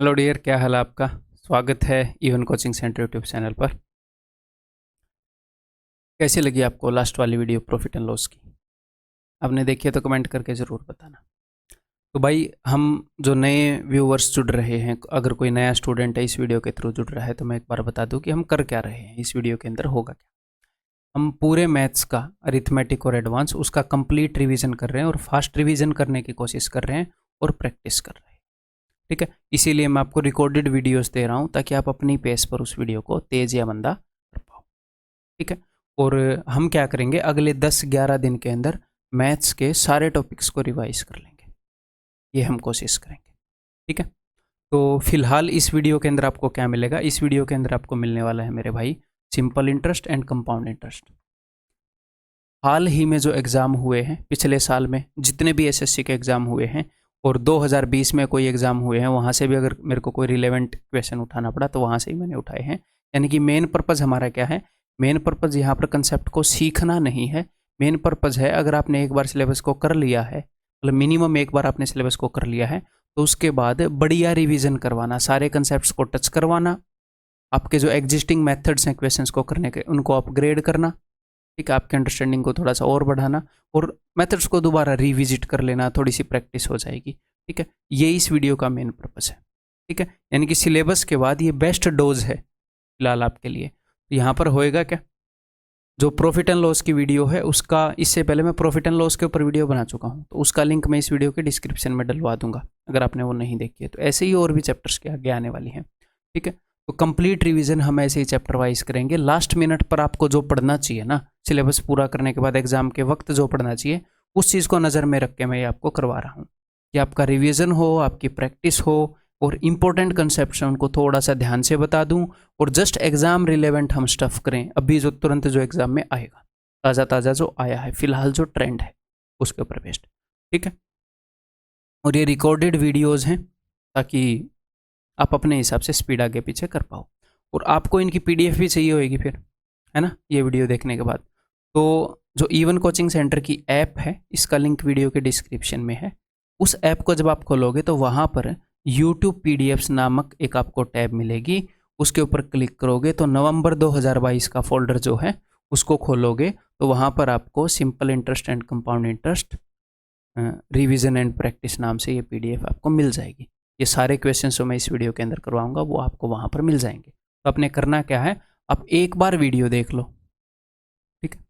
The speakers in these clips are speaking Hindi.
हेलो डियर, क्या हाल है आपका। स्वागत है even coaching centre YouTube channel पर। कैसी लगी आपको लास्ट वाली वीडियो प्रॉफिट एंड लॉस की? आपने देखी है तो कमेंट करके ज़रूर बताना। तो भाई, हम जो नए व्यूवर्स जुड़ रहे हैं, अगर कोई नया स्टूडेंट है इस वीडियो के थ्रू जुड़ रहा है, तो मैं एक बार बता दूं कि हम कर क्या रहे हैं। इस वीडियो के अंदर होगा क्या, हम पूरे मैथ्स का अरिथमेटिक और एडवांस उसका कंप्लीट रिवीजन कर रहे हैं और फास्ट रिवीजन करने की कोशिश कर रहे हैं और प्रैक्टिस कर रहे हैं। ठीक है, इसीलिए मैं आपको रिकॉर्डेड वीडियोस दे रहा हूँ ताकि आप अपनी पेस पर उस वीडियो को तेज़ या मंदा कर पाओ। ठीक है, और हम क्या करेंगे, अगले 10-11 दिन के अंदर मैथ्स के सारे टॉपिक्स को रिवाइज कर लेंगे, ये हम कोशिश करेंगे। ठीक है, तो फिलहाल इस वीडियो के अंदर आपको क्या मिलेगा, इस वीडियो के अंदर आपको मिलने वाला है मेरे भाई simple interest and compound interest. हाल ही में जो एग्ज़ाम हुए हैं, पिछले साल में जितने भी एसएससी के एग्ज़ाम हुए हैं और 2020 में कोई एग्ज़ाम हुए हैं, वहाँ से भी अगर मेरे को कोई रिलेवेंट क्वेश्चन उठाना पड़ा तो वहाँ से ही मैंने उठाए हैं। यानी कि मेन पर्पज़ हमारा क्या है, मेन पर्पज़ यहाँ पर कंसेप्ट को सीखना नहीं है। मेन पर्पज़ है, अगर आपने एक बार सिलेबस को कर लिया है, मतलब मिनिमम एक बार आपने सिलेबस को कर लिया है, तो उसके बाद बढ़िया रिविज़न करवाना, सारे कंसेप्ट को टच करवाना, आपके जो एग्जिस्टिंग मेथड्स हैं क्वेश्चंस को करने के, उनको अपग्रेड करना। ठीक है, आपके अंडरस्टैंडिंग को थोड़ा सा और बढ़ाना और मेथड्स को दोबारा रिविजिट कर लेना, थोड़ी सी प्रैक्टिस हो जाएगी। ठीक है, ये इस वीडियो का मेन पर्पस है। ठीक है, यानी कि सिलेबस के बाद ये बेस्ट डोज है फिलहाल आपके लिए। तो यहाँ पर होएगा क्या, जो प्रॉफिट एंड लॉस की वीडियो है उसका, इससे पहले मैं प्रॉफिट एंड लॉस के ऊपर वीडियो बना चुका हूँ, तो उसका लिंक मैं इस वीडियो के डिस्क्रिप्शन में डलवा दूंगा अगर आपने वो नहीं देखी है। तो ऐसे ही और भी चैप्टर्स के आगे आने वाली हैं। ठीक है, तो कंप्लीट रिवीजन हम ऐसे ही चैप्टर वाइज करेंगे। लास्ट मिनट पर आपको जो पढ़ना चाहिए ना, सिलेबस पूरा करने के बाद एग्जाम के वक्त जो पढ़ना चाहिए, उस चीज़ को नज़र में रख के मैं ये आपको करवा रहा हूँ कि आपका रिवीजन हो, आपकी प्रैक्टिस हो और इंपॉर्टेंट कंसेप्ट हैं उनको थोड़ा सा ध्यान से बता दूं और जस्ट एग्जाम रिलेवेंट हम स्टफ करें। अभी जो तुरंत जो एग्जाम में आएगा, ताज़ा ताज़ा जो आया है, फिलहाल जो ट्रेंड है उसके ऊपर बेस्ड। ठीक है, और ये रिकॉर्डेड वीडियोज़ हैं ताकि आप अपने हिसाब से स्पीड आगे पीछे कर पाओ। और आपको इनकी पीडीएफ भी चाहिए होगी फिर, है ना, ये वीडियो देखने के बाद। तो जो इवन कोचिंग सेंटर की ऐप है, इसका लिंक वीडियो के डिस्क्रिप्शन में है। उस ऐप को जब आप खोलोगे तो वहाँ पर यूट्यूब पीडीएफ्स नामक एक आपको टैब मिलेगी। उसके ऊपर क्लिक करोगे तो नवंबर 2022 का फोल्डर जो है उसको खोलोगे, तो वहाँ पर आपको simple interest and compound interest revision and practice नाम से ये पीडीएफ आपको मिल जाएगी। ये सारे क्वेश्चन जो मैं इस वीडियो के अंदर करवाऊंगा वो आपको वहाँ पर मिल जाएंगे। तो आपने करना क्या है, आप एक बार वीडियो देख लो। ठीक है,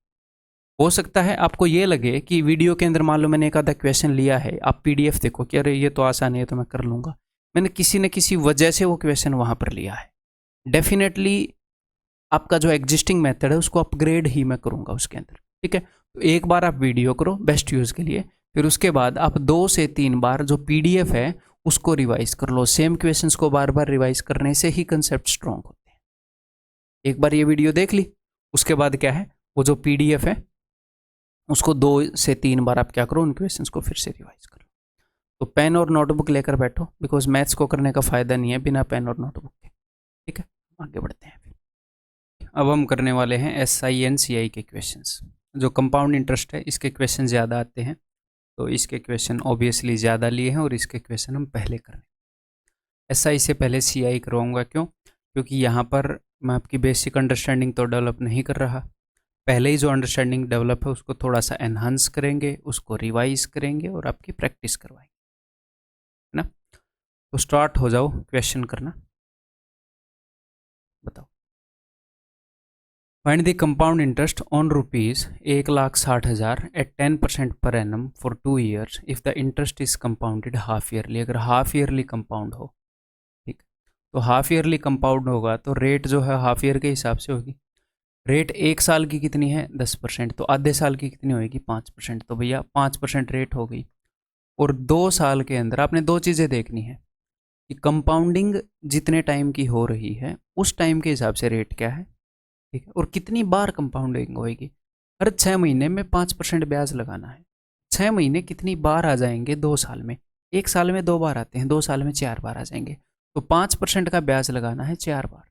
हो सकता है आपको ये लगे कि वीडियो के अंदर मान लो मैंने एक आधा क्वेश्चन लिया है, आप पीडीएफ देखो कि अरे ये तो आसान है तो मैं कर लूँगा। मैंने किसी न किसी वजह से वो क्वेश्चन वहाँ पर लिया है। डेफिनेटली आपका जो एग्जिस्टिंग मेथड है उसको अपग्रेड ही मैं करूँगा उसके अंदर। ठीक है, तो एक बार आप वीडियो करो बेस्ट यूज़ के लिए, फिर उसके बाद आप 2 से 3 बार जो पीडीएफ है उसको रिवाइज कर लो। सेम क्वेश्चंस को बार बार रिवाइज करने से ही कंसेप्ट स्ट्रॉन्ग होते हैं। एक बार ये वीडियो देख ली, उसके बाद क्या है, वो जो पीडीएफ है उसको 2 से 3 बार आप क्या करो, उन क्वेश्चंस को फिर से रिवाइज करो। तो पेन और नोटबुक लेकर बैठो, बिकॉज मैथ्स को करने का फ़ायदा नहीं है बिना पेन और नोटबुक के। ठीक है, आगे बढ़ते हैं। फिर अब हम करने वाले हैं SI एंड CI के क्वेश्चंस। जो कंपाउंड इंटरेस्ट है इसके क्वेश्चन ज़्यादा आते हैं, तो इसके क्वेश्चन ऑब्वियसली ज़्यादा लिए हैं और इसके क्वेश्चन हम पहले कर रहे हैं। SI से पहले CI करवाऊँगा, क्यों? क्योंकि यहाँ पर मैं आपकी बेसिक अंडरस्टैंडिंग तो डेवलप नहीं कर रहा, पहले ही जो अंडरस्टैंडिंग डेवलप है उसको थोड़ा सा एनहांस करेंगे, उसको रिवाइज करेंगे और आपकी प्रैक्टिस करवाएंगे, है ना। तो स्टार्ट हो जाओ क्वेश्चन करना। बताओ, find the compound interest on rupees 1,60,000 at 10% per annum for 2 years if the interest is compounded half yearly. अगर हाफ ईयरली कंपाउंड हो, ठीक, तो हाफ ईयरली कंपाउंड होगा तो रेट जो है हाफ ईयर के हिसाब से होगी। रेट 1 साल की कितनी है 10%, तो आधे साल की कितनी होगी 5%, तो भैया 5% रेट हो गई। और 2 साल के अंदर आपने 2 चीज़ें देखनी है कि कंपाउंडिंग जितने टाइम की हो रही है उस टाइम के हिसाब से रेट क्या है, ठीक है, और कितनी बार कंपाउंडिंग होएगी। हर 6 महीने में 5% ब्याज लगाना है। 6 महीने कितनी बार आ जाएंगे 2 साल में, 1 साल में 2 बार आते हैं, 2 साल में 4 बार आ जाएंगे, तो 5% का ब्याज लगाना है 4 बार।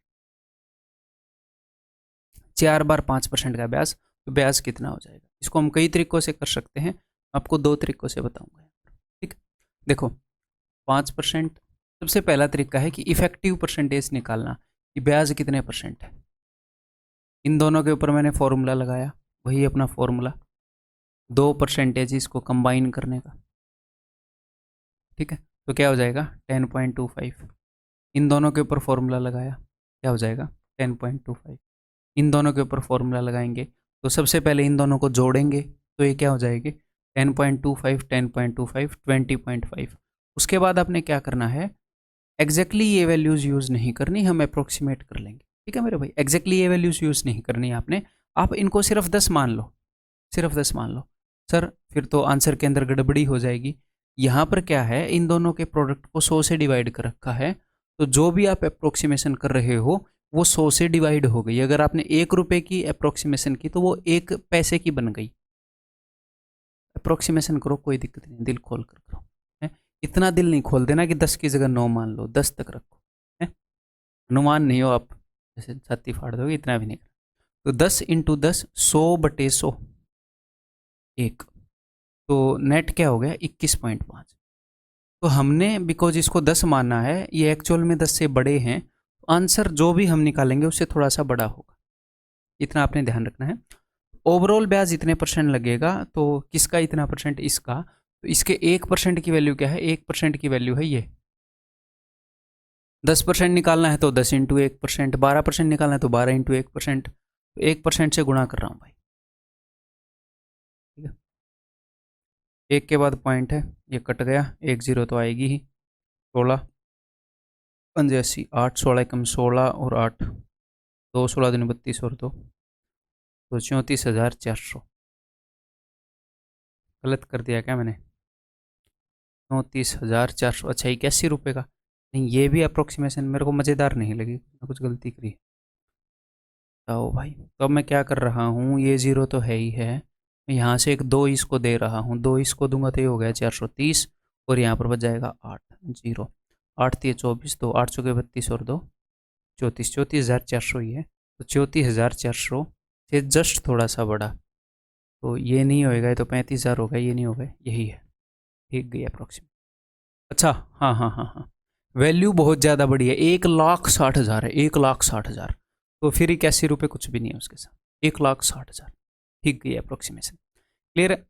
4 बार 5% का ब्याज, तो ब्याज कितना हो जाएगा। इसको हम कई तरीक़ों से कर सकते हैं, आपको 2 तरीक़ों से बताऊंगा। ठीक, देखो 5%, सबसे पहला तरीका है कि इफेक्टिव परसेंटेज निकालना कि ब्याज कितने परसेंट है। इन दोनों के ऊपर मैंने फॉर्मूला लगाया, वही अपना फॉर्मूला, 2 परसेंटेज को कंबाइन करने का, ठीक है। तो क्या हो जाएगा 10.25। इन दोनों के ऊपर फॉर्मूला लगाया, क्या हो जाएगा 10.25। इन दोनों के ऊपर फॉर्मूला लगाएंगे तो सबसे पहले इन दोनों को जोड़ेंगे तो ये क्या हो जाएगी 10.25 10.25 20.5। उसके बाद आपने क्या करना है, एग्जैक्टली ये वैल्यूज़ यूज़ नहीं करनी, हम अप्रोक्सीमेट कर लेंगे, ठीक है मेरे भाई। एग्जैक्टली ये वैल्यूज़ यूज़ नहीं करनी है आपने, आप इनको सिर्फ 10 मान लो, सिर्फ 10 मान लो। सर फिर तो आंसर के अंदर गड़बड़ी हो जाएगी। यहाँ पर क्या है, इन दोनों के प्रोडक्ट को 100 से डिवाइड कर रखा है, तो जो भी आप अप्रोक्सीमेशन कर रहे हो वो 100 से डिवाइड हो गई। अगर आपने 1 रुपये की अप्रोक्सीमेशन की तो वो 1 पैसे की बन गई। अप्रोक्सीमेशन करो, कोई दिक्कत नहीं, दिल खोल कर करो, है। इतना दिल नहीं खोल देना कि 10 की जगह 9 मान लो, 10 तक रखो, है। अनुमान नहीं हो आप, जैसे छाती फाड़ दोगे, इतना भी नहीं करना। तो 10 इंटू 10 100/100 1, तो नेट क्या हो गया 21.5। तो हमने बिकॉज इसको 10 माना है, ये एक्चुअल में 10 से बड़े हैं, तो आंसर जो भी हम निकालेंगे उससे थोड़ा सा बड़ा होगा, इतना आपने ध्यान रखना है। ओवरऑल ब्याज इतने परसेंट लगेगा, तो किसका इतना परसेंट, इसका। तो इसके 1% की वैल्यू क्या है, 1% की वैल्यू है ये। 10% निकालना है तो 10 इंटू 1%, 12% निकालना है तो 12 इंटू 1%, तो 1% से गुणा कर रहा हूँ भाई, ठीक है। एक के बाद पॉइंट है, ये कट गया, 1 0 तो आएगी ही। 16 85 8, 16 कम 16 और 8, 2 16 दिन 32 और 2, तो 34,400। गलत कर दिया क्या मैंने, 34,400। अच्छा 81 रुपये का, नहीं ये भी अप्रोक्सीमेशन मेरे को मज़ेदार नहीं लगी, कुछ गलती करी। आओ भाई, तो अब मैं क्या कर रहा हूँ, ये 0 तो है ही है, मैं यहाँ से एक 2 इसको दे रहा हूँ, 2 इसको दूंगा तो ये हो गया 430, और यहाँ पर बच जाएगा 8 0, 8 3 24, तो 8 चौके 32 और 2 34, 34,400 ही है। तो 34,400 से जस्ट थोड़ा सा बड़ा, तो ये नहीं होएगा, ये तो 35,000 होगा, ये नहीं होगा, यही है, ठीक गई अप्रोक्सीमेट। अच्छा हाँ हाँ हाँ हाँ, वैल्यू बहुत ज़्यादा बड़ी है, 1,60,000 है, 1,60,000, तो फिर 81 रुपये कुछ भी नहीं है उसके साथ, 1,60,000, ठीक गई अप्रोक्सीमेशन। क्लियर है।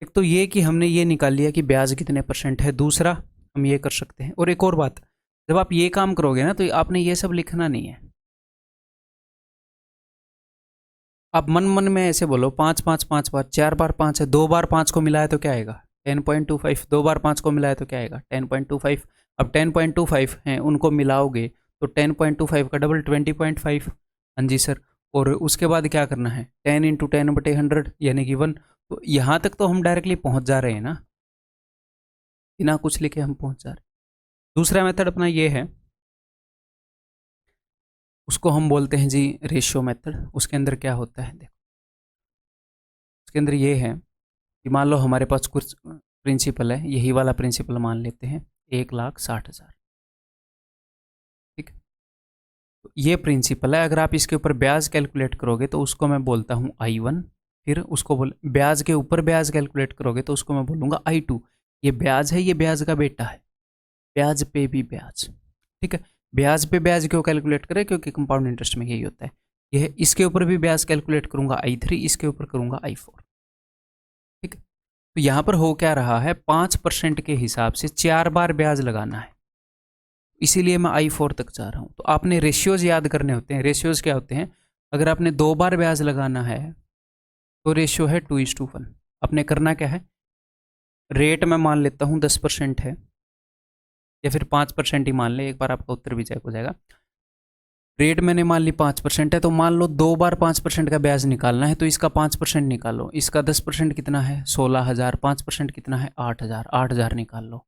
एक तो ये कि हमने ये निकाल लिया कि ब्याज कितने परसेंट है, दूसरा हम ये कर सकते हैं। और एक और बात, जब आप ये काम करोगे ना तो आपने ये सब लिखना नहीं है, आप मन मन में ऐसे बोलो 5 5 5 बार, 4 बार 5 है, 2 बार 5 को मिलाया तो क्या आएगा 10.25, 2 बार 5 को मिलाया तो क्या आएगा 10.25। अब 10.25 हैं उनको मिलाओगे तो 10.25 का डबल 20.5, हाँ जी सर। और उसके बाद क्या करना है 10 इंटू 10/100 यानी कि 1। तो यहाँ तक तो हम डायरेक्टली पहुँच जा रहे हैं ना, बिना कुछ लिखे हम पहुँच जा रहे हैं। दूसरा मेथड अपना ये है, उसको हम बोलते हैं जी रेशियो मेथड। उसके अंदर क्या होता है देखो, उसके अंदर ये है कि मान लो हमारे पास कुछ प्रिंसिपल है, यही वाला प्रिंसिपल मान लेते हैं 1,60,000, ठीक है। तो ये प्रिंसिपल है, अगर आप इसके ऊपर ब्याज कैलकुलेट करोगे तो उसको मैं बोलता हूँ I1, फिर उसको बोल ब्याज के ऊपर ब्याज कैलकुलेट करोगे तो उसको मैं बोलूँगा I2। ये ब्याज है, ये ब्याज का बेटा है, ब्याज पे भी ब्याज, ठीक है। ब्याज पे ब्याज क्यों कैलकुलेट करें, क्योंकि कंपाउंड इंटरेस्ट में यही होता है। यह इसके ऊपर भी ब्याज कैलकुलेट करूँगा I3, इसके ऊपर करूँगा I4, ठीक है। तो यहाँ पर हो क्या रहा है, 5% के हिसाब से 4 बार ब्याज लगाना है, इसीलिए मैं I4 तक जा रहा हूँ। तो आपने रेशियोज याद करने होते हैं। रेशियोज क्या होते हैं, अगर आपने 2 बार ब्याज लगाना है तो रेशियो है 2:1। आपने करना क्या है, रेट मैं मान लेता हूँ 10% है, या फिर 5% ही मान ले, एक बार आपका उत्तर भी चेक हो जाएगा। रेट मैंने मान ली 5% है, तो मान लो 2 बार 5% का ब्याज निकालना है, तो इसका 5% निकालो। इसका 10% कितना है 16,000, 5% कितना है 8,000, 8,000 निकाल लो,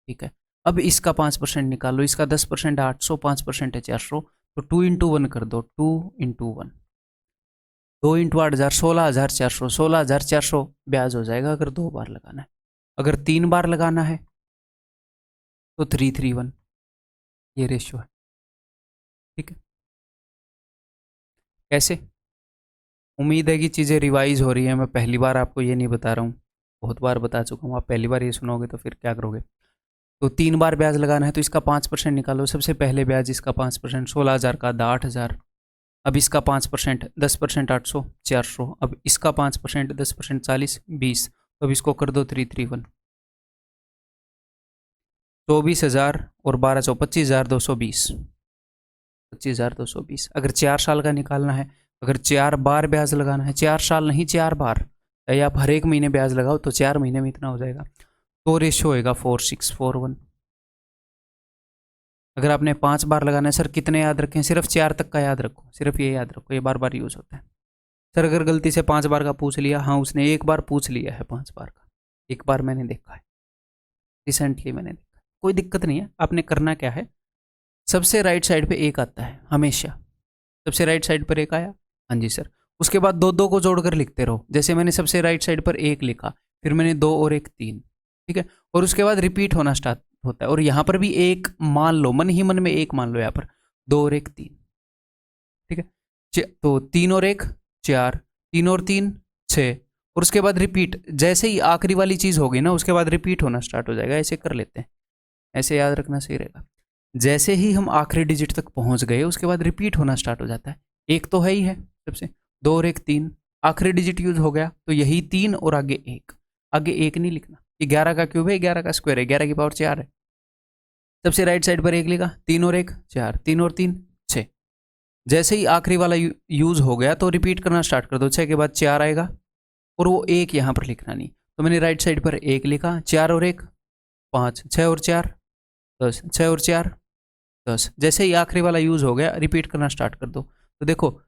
ठीक है। अब इसका 5% निकालो, इसका 10% 800, 5% है 400, तो 2 इंटू 1 कर दो, 2 इंटू 1, 2 इंटू 8,000, 16,400, 16,400 ब्याज हो जाएगा अगर 2 बार लगाना है। अगर 3 बार लगाना है तो 331, ये रेशियो है, ठीक है। कैसे, उम्मीद है कि चीज़ें रिवाइज हो रही हैं, मैं पहली बार आपको ये नहीं बता रहा हूँ, बहुत बार बता चुका हूँ, आप पहली बार ये सुनोगे तो फिर क्या करोगे। तो 3 बार ब्याज लगाना है तो इसका 5% निकालो। सबसे पहले ब्याज इसका 5%, 16,000 का आधा 8,000। अब इसका 5%, 10% 800, 400। अब इसका 5%, 10% 40, 20। तो अब इसको कर दो 331, 24,000 और 1200, 25,220, 25,220। अगर 4 साल का निकालना है, अगर 4 बार ब्याज लगाना है, 4 साल नहीं 4 बार, या आप हर एक महीने ब्याज लगाओ तो 4 महीने में इतना हो जाएगा। तो रेशियो होएगा 4641। अगर आपने 5 बार लगाना है, सर कितने याद रखें? सिर्फ 4 तक का याद रखो, सिर्फ ये याद रखो, ये बार बार यूज होता है। सर अगर गलती से 5 बार का पूछ लिया, हाँ उसने एक बार पूछ लिया है 5 बार का, एक बार मैंने देखा है, रिसेंटली मैंने देखा, कोई दिक्कत नहीं है। आपने करना क्या है, सबसे राइट साइड पे एक आता है हमेशा, सबसे राइट साइड पर एक आया, हाँ जी सर। उसके बाद दो दो को जोड़कर लिखते रहो। जैसे मैंने सबसे राइट साइड पर एक लिखा, फिर मैंने 2 और 1 3, ठीक है। और उसके बाद रिपीट होना स्टार्ट होता है। और यहाँ पर भी एक मान लो, मन ही मन में एक मान लो, यहाँ पर 2 और 1 3, ठीक है। तो 3 और 1 4, 3 और 3 6, और उसके बाद रिपीट। जैसे ही आखिरी वाली चीज होगी ना, उसके बाद रिपीट होना स्टार्ट हो जाएगा। ऐसे कर लेते हैं, ऐसे याद रखना सही रहेगा। जैसे ही हम आखिरी डिजिट तक पहुंच गए, उसके बाद रिपीट होना स्टार्ट हो जाता है। एक तो है ही है सबसे, 2 और 1 3, आखिरी डिजिट यूज हो गया तो यही 3 और आगे 1, आगे 1 नहीं लिखना। 11 का क्यूब है, 11 का स्क्वायर है, 11 की पावर 4 है। सबसे राइट साइड पर 1 लिखा, 3 और 1 4, 3 और 3 6। जैसे ही आखिरी वाला यूज हो गया तो रिपीट करना स्टार्ट कर दो। 6 के बाद 4 आएगा, और वो 1 यहाँ पर लिखना नहीं। तो मैंने राइट साइड पर 1 लिखा, 4 और 1 5, 6 और 4 10, 6 और 4 10। जैसे ही आखिरी वाला यूज हो गया, रिपीट करना स्टार्ट कर दो। तो देखो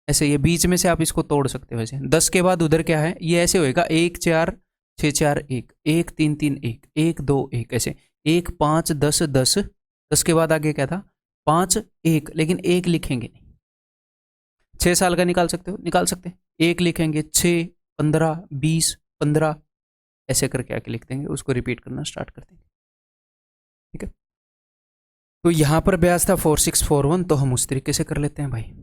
ऐसे, ये बीच में से आप इसको तोड़ सकते हो। वैसे 10 के बाद उधर क्या है, ये ऐसे होएगा 1 4 6 4 1 1 3 3 1 1 2 1, ऐसे 1 5 10 10। 10 के बाद आगे क्या था, 5 1, लेकिन 1 लिखेंगे नहीं। 6 साल का निकाल सकते हो, निकाल सकते हैं। 1 लिखेंगे, 6 15 20 15, ऐसे करके आके लिख देंगे। उसको रिपीट करना स्टार्ट कर देंगे, ठीक है। तो यहां पर ब्याज था 4641, तो हम उस तरीके से कर लेते हैं भाई।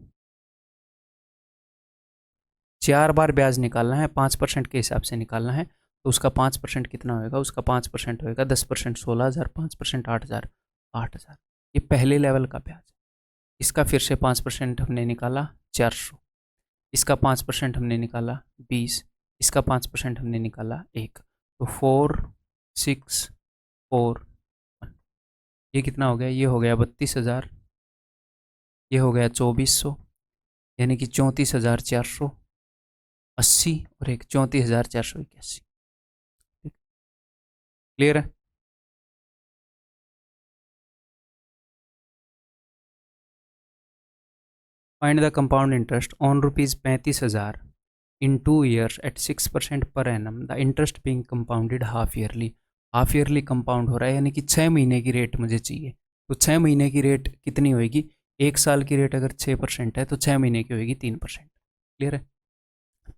4 बार ब्याज निकालना है, 5% के हिसाब से निकालना है। तो उसका 5% कितना होएगा, उसका 5% होएगा 10%, 16,000, 5% 8,000, 8,000। ये पहले लेवल का ब्याज। इसका फिर से 5% हमने निकाला 400, इसका 5% हमने निकाला 20, इसका 5% हमने निकाला 1। तो 4 6 4 1, ये कितना हो गया, ये हो गया 32,000, ये हो गया 2400, यानी कि 34,480, और एक 34,481। क्लियर है? Find the compound interest on ₹35,000 in 2 years at 6% per annum, the interest being compounded half yearly. Half yearly compound हो रहा है, यानी कि 6 महीने की रेट मुझे चाहिए। तो 6 महीने की रेट कितनी होएगी, 1 साल की रेट अगर 6% है तो 6 महीने की होएगी 3%। क्लियर है?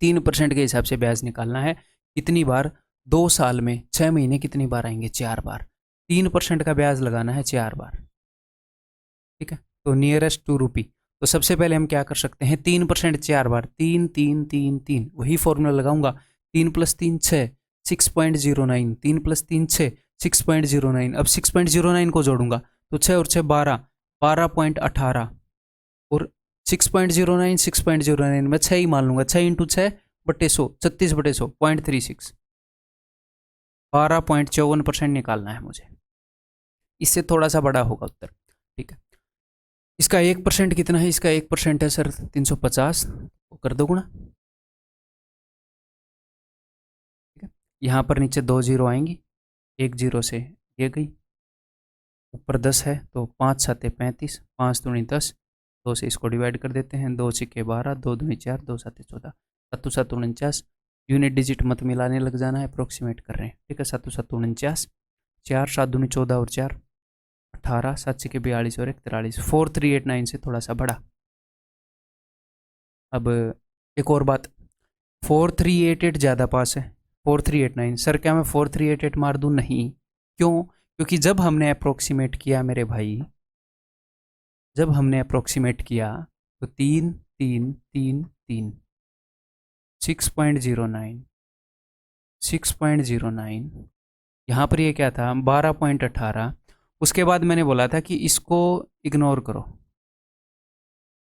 3% के हिसाब से ब्याज निकालना है। कितनी बार, 2 साल में 6 महीने कितनी बार आएंगे, 4 बार। 3% का ब्याज लगाना है 4 बार, ठीक है। तो नियरेस्ट टू रुपी। तो सबसे पहले हम क्या कर सकते हैं, 3% 4 बार, 3 3 3 3, वही फॉर्मूला लगाऊंगा। 3 + 3 6, 6.09, 3 + 3 6, 6.09। अब 6.09 को जोड़ूंगा तो 6 और 6 12, 12.18, और 6.09 6.09 में 6 ही मान लूंगा। 6 × 6 बटे 100, 36 बटे 100, 0.36, 12.54% निकालना है मुझे। इससे थोड़ा सा बड़ा होगा उत्तर, ठीक है। इसका 1% कितना है, इसका 1% है सर 350, कर दो गुणा, ठीक है। यहाँ पर नीचे 2 जीरो आएंगी, 1 जीरो से ये गई, ऊपर 10 है तो 5 7 35, 5 दूनी 10, 2 से इसको डिवाइड कर देते हैं, 2 छिके 12, 2 दूनी 4, 2 7 14, 7 7 49। यूनिट डिजिट मत मिलाने लग जाना है, अप्रोक्सीमेट कर रहे हैं, ठीक है। 7 7 49, 4 7 दूनी 14 और 4 18, 7 छिके 42 और 1 43, 4389 से थोड़ा सा बड़ा। अब एक और बात, 4388 ज़्यादा पास है, 4389। सर क्या मैं 4388 मार दूँ? नहीं, क्यों? क्योंकि जब हमने अप्रोक्सीमेट किया मेरे भाई, जब हमने अप्रोक्सीमेट किया तो 3 3 3 3, 6.09 6.09, यहाँ पर ये क्या था 12.18, उसके बाद मैंने बोला था कि इसको इग्नोर करो,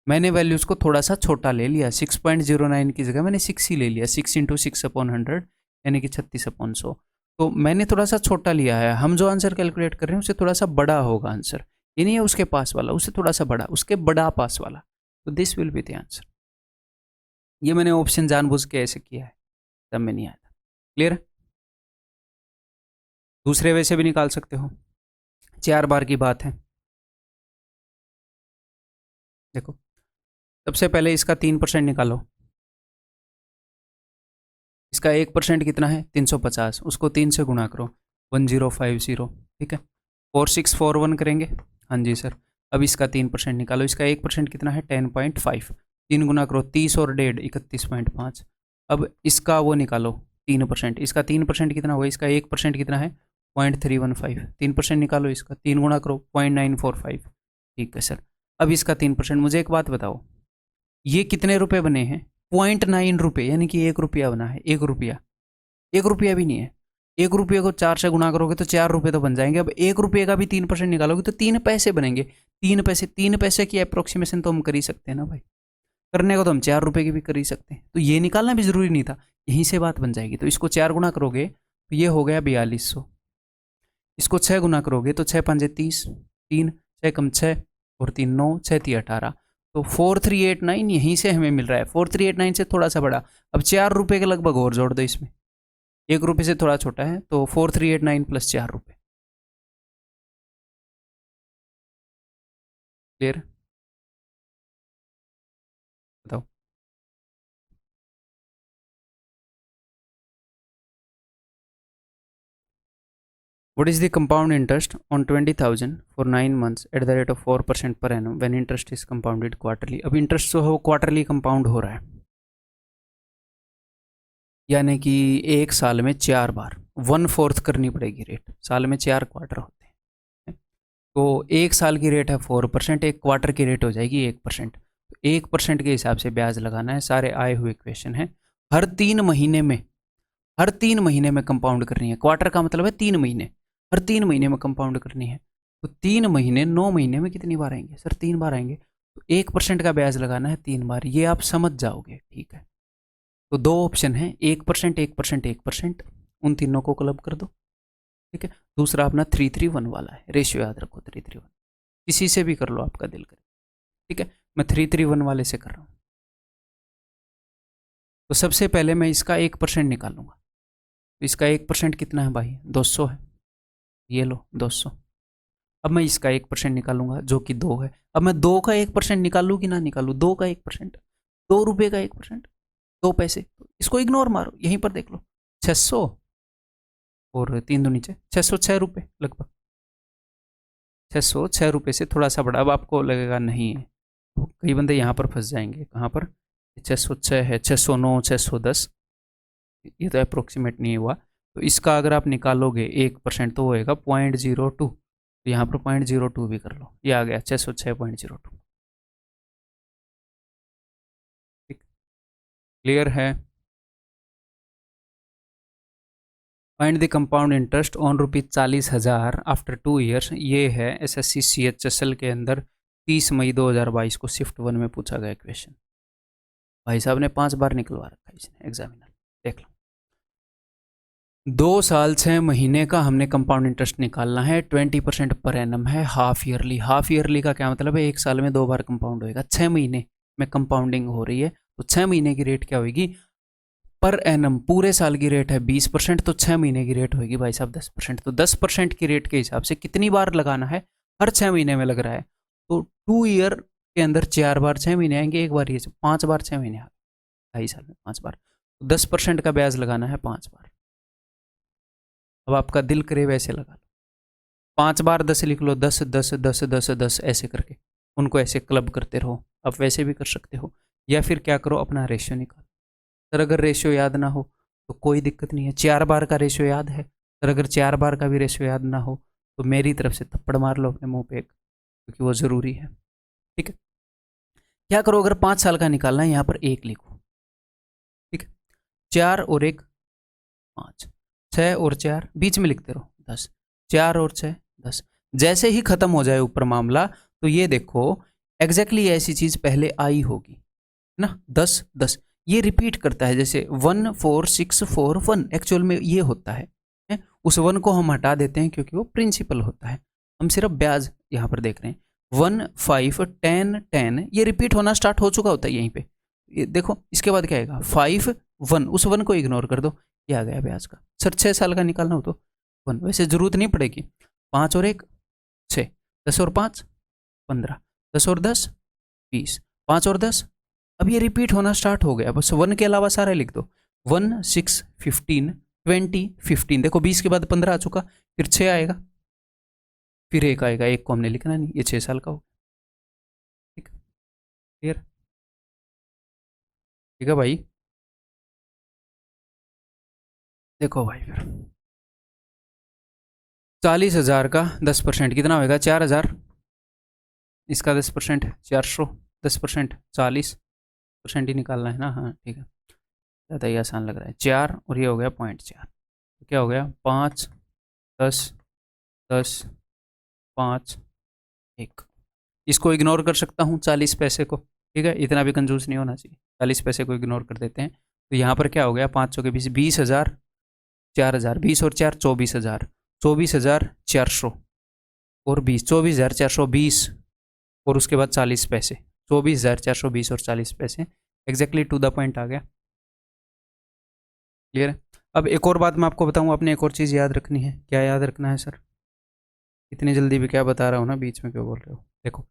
मैंने वैल्यूज़ को थोड़ा सा छोटा ले लिया, 6.09 की जगह मैंने 6 ही ले लिया, 6 × 6/100 यानी कि 36/100। तो मैंने थोड़ा सा छोटा लिया है, हम जो आंसर कैलकुलेट कर रहे हैं उससे थोड़ा सा बड़ा होगा आंसर, ये नहीं है उसके पास वाला, उससे थोड़ा सा बड़ा, उसके बड़ा पास वाला, तो this will be the answer. ये मैंने ऑप्शन जानबूझ के ऐसे किया है, तब में नहीं आया था। क्लियर? दूसरे वे से भी निकाल सकते हो, 4 बार की बात है। देखो सबसे पहले इसका 3% निकालो, इसका 1% कितना है 350, उसको 3 से गुणा करो 1050, ठीक है। 4641 करेंगे, हाँ जी सर। अब इसका 3% निकालो, इसका 1% कितना है 10.5, 3 गुना करो 30 और 1.5 31.5। अब इसका वो निकालो 3%, इसका 3% कितना हुआ, इसका 1% कितना है 0.315, 3% निकालो, इसका 3 गुना करो 0.945, ठीक है सर। अब इसका 3%, मुझे एक बात बताओ, ये कितने रुपए बने हैं 0.9 रुपये, यानी कि 1 रुपया बना है, 1 रुपया, 1 रुपया भी नहीं है। 1 रुपये को 4 से गुणा करोगे तो 4 रुपये तो बन जाएंगे। अब 1 रुपये का भी 3% निकालोगे तो 3 पैसे बनेंगे, 3 पैसे की अप्रोक्सीमेशन तो हम कर ही सकते हैं ना भाई, करने को तो हम 4 रुपये की भी कर ही सकते हैं, तो ये निकालना भी जरूरी नहीं था, यहीं से बात बन जाएगी। तो इसको 4 गुना करोगे तो ये हो गया 4200, इसको 6 गुना करोगे तो 6 5 30, 3 6 कम 6 और 3 9, 6 3 18, तो 4389 यहीं से हमें मिल रहा है, 4389 से थोड़ा सा बड़ा। अब 4 रुपये के लगभग और जोड़ दो इसमें, 1 रुपये से थोड़ा छोटा है, तो 4389 प्लस 4 रुपये। क्लियर? बताओ। What is the compound interest on 20,000 for 9 months at the rate of 4% per annum when interest is compounded quarterly? अब इंटरेस्ट जो है वो क्वार्टरली कंपाउंड हो रहा है, यानी कि एक साल में 4 बार 1/4 करनी पड़ेगी रेट, साल में 4 क्वार्टर होते हैं, तो एक साल की रेट है 4%, एक क्वार्टर की रेट हो जाएगी 1%, तो 1% के हिसाब से ब्याज लगाना है। सारे आए हुए इक्वेशन हैं, हर 3 महीने में, हर 3 महीने में कंपाउंड करनी है, क्वार्टर का मतलब है 3 महीने, हर 3 महीने में कंपाउंड करनी है। तो 3 महीने 9 महीने में कितनी बार आएंगे सर, 3 बार आएंगे, तो 1% का ब्याज लगाना है 3 बार, ये आप समझ जाओगे, ठीक है। तो 2 ऑप्शन है, 1% 1% 1%, उन तीनों को क्लब कर दो, ठीक है। दूसरा अपना 331 वाला है, रेशियो याद रखो 331, किसी से भी कर लो आपका दिल करे, ठीक है। मैं 331 वाले से कर रहा हूँ। तो सबसे पहले मैं इसका 1% निकालूंगा, तो इसका 1% कितना है भाई 200 है, ये लो 200। अब मैं इसका 1% निकालूंगा जो कि 2 है। अब मैं 2 का 1% निकालूँ कि ना निकालूँ, 2 का 1%, 2 रुपये का 1%, 2 पैसे, तो इसको इग्नोर मारो, यहीं पर देख लो 600 और 3 दूनी 6, 606 रुपये लगभग, 606 रुपये से थोड़ा सा बड़ा। अब आपको लगेगा नहीं है, तो कई बंदे यहाँ पर फंस जाएंगे, कहाँ पर 606 है, 609 610, ये तो अप्रोक्सीमेट नहीं हुआ, तो इसका अगर आप निकालोगे 1% तो होएगा 0.02, तो यहाँ पर 0.02 भी कर लो, ये आ गया 606.02, ठीक, क्लियर है। Find the compound interest on ₹40,000 after 2 years, ये है एसएससी CHSL के अंदर 30 मई 2022 को शिफ्ट 1 में पूछा गया क्वेश्चन। भाई साहब ने 5 बार निकलवा रखा है इसने एग्जामिनर, देख लो। 2 साल 6 महीने का हमने कंपाउंड इंटरेस्ट निकालना है, 20% पर एनम है, हाफ ईयरली। हाफ ईयरली का क्या मतलब है, एक साल में 2 बार कंपाउंड होएगा, 6 महीने में कंपाउंडिंग हो रही है, तो 6 महीने की रेट क्या होगी पर एनम, पूरे साल की रेट है 20%, तो 6 महीने की रेट होगी भाई साहब 10%, तो 10% की रेट के हिसाब से कितनी बार लगाना है, हर 6 महीने में लग रहा है, तो 2 ईयर के अंदर 4 बार 6 महीने आएंगे, एक बार ये 5 बार 6 महीने आ 2.5 साल में 5 बार, तो 10% का ब्याज लगाना है 5 बार। अब आपका दिल करे वैसे लगा लो, 5 बार 10 लिख लो, 10 10 10 10 10 ऐसे करके उनको ऐसे क्लब करते रहो। आप वैसे भी कर सकते हो, या फिर क्या करो अपना रेशियो निकालो। सर अगर रेशियो याद ना हो तो कोई दिक्कत नहीं है, 4 बार का रेशियो याद है, सर अगर 4 बार का भी रेशियो याद ना हो तो मेरी तरफ से थप्पड़ मार लो अपने मुंह पे एक, क्योंकि वो ज़रूरी है, ठीक है। क्या करो, अगर 5 साल का निकालना है यहाँ पर 1 लिखो, ठीक है, 4 और 1 5, 6 और 4 बीच में लिखते रहो 10, 4 और 6 10। जैसे ही खत्म हो जाए ऊपर मामला तो ये देखो एग्जैक्टली ऐसी चीज पहले आई होगी ना, 10 10 ये रिपीट करता है, जैसे 1 4 6 4 1 एक्चुअल में ये होता है, उस 1 को हम हटा देते हैं क्योंकि वो प्रिंसिपल होता है, हम सिर्फ ब्याज यहाँ पर देख रहे हैं। 1 5 10 10 ये रिपीट होना स्टार्ट हो चुका होता है यहीं पे, ये देखो इसके बाद क्या आएगा 5 1, उस 1 को इग्नोर कर दो, ये आ गया ब्याज का। सर 6 साल का निकालना हो तो 1, वैसे जरूरत नहीं पड़ेगी, 5 और 1 6, 10 और 5 15, 10 और 10 20, 5 और 10, अब ये रिपीट होना स्टार्ट हो गया, बस 1 के अलावा सारा लिख दो, 1 6 15 20 15, देखो 20 के बाद 15 आ चुका, फिर 6 आएगा, फिर 1 आएगा, 1 को हमने लिखना नहीं, ये 6 साल का हो, ठीक क्लियर, ठीक है भाई। देखो भाई फिर 40,000 का 10% कितना होगा 4,000, इसका 10% 400, 10% 40% ही निकालना है ना, हाँ ठीक है, ज़्यादा ही आसान लग रहा है। 4 और ये हो गया 0.4, तो क्या हो गया 5 10 10 5 1, इसको इग्नोर कर सकता हूँ 40 पैसे को, ठीक है, इतना भी कंजूस नहीं होना चाहिए, 40 पैसे को इग्नोर कर देते हैं, तो यहाँ पर क्या हो गया 500 के 20 20,000 4,000, 20 और 4 24,000, 24,400 और 20 24,420 और उसके बाद 40 पैसे, 24,420 और 40 पैसे, एग्जैक्टली टू द पॉइंट आ गया, क्लियर है। अब एक और बात मैं आपको बताऊँ, आपने एक और चीज़ याद रखनी है, क्या याद रखना है सर, इतनी जल्दी भी क्या बता रहा हूँ ना, बीच में क्यों बोल रहे हो, देखो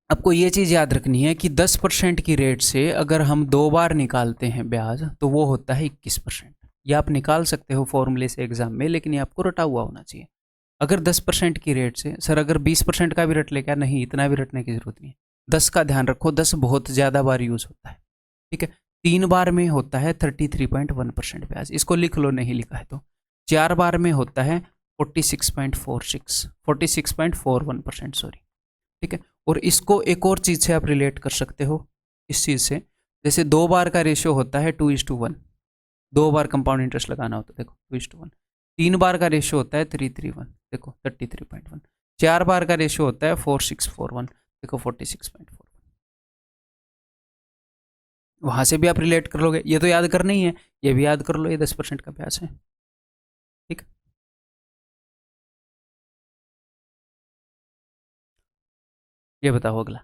आपको ये चीज़ याद रखनी है कि 10% की रेट से अगर हम 2 बार निकालते हैं ब्याज तो वो होता है 21%, ये आप निकाल सकते हो फॉर्मूले से एग्जाम में, लेकिन ये आपको रटा हुआ होना चाहिए। अगर 10% की रेट से, सर अगर 20% का भी रट ले क्या, नहीं इतना भी रटने की जरूरत नहीं है, 10 का ध्यान रखो, 10 बहुत ज़्यादा बार यूज़ होता है, ठीक है, 3 बार में होता है 33.1% ब्याज, इसको लिख लो नहीं लिखा है तो, 4 बार में होता है 46.41% सॉरी, ठीक है। और इसको एक और चीज़ से आप रिलेट कर सकते हो, इस चीज़ से, जैसे 2 बार का रेशियो होता है 2:1, 2 बार कंपाउंड इंटरेस्ट लगाना होता है, देखो 2:1, 3 बार का रेशियो होता है 3:1, देखो 33.1, 4 बार का रेशियो होता है 4:6:1, देखो 46.4, वहां से भी आप रिलेट कर लोगे, ये तो याद करना ही है, ये भी याद कर लो, ये 10% का ब्याज है, ठीक। ये बताओ अगला,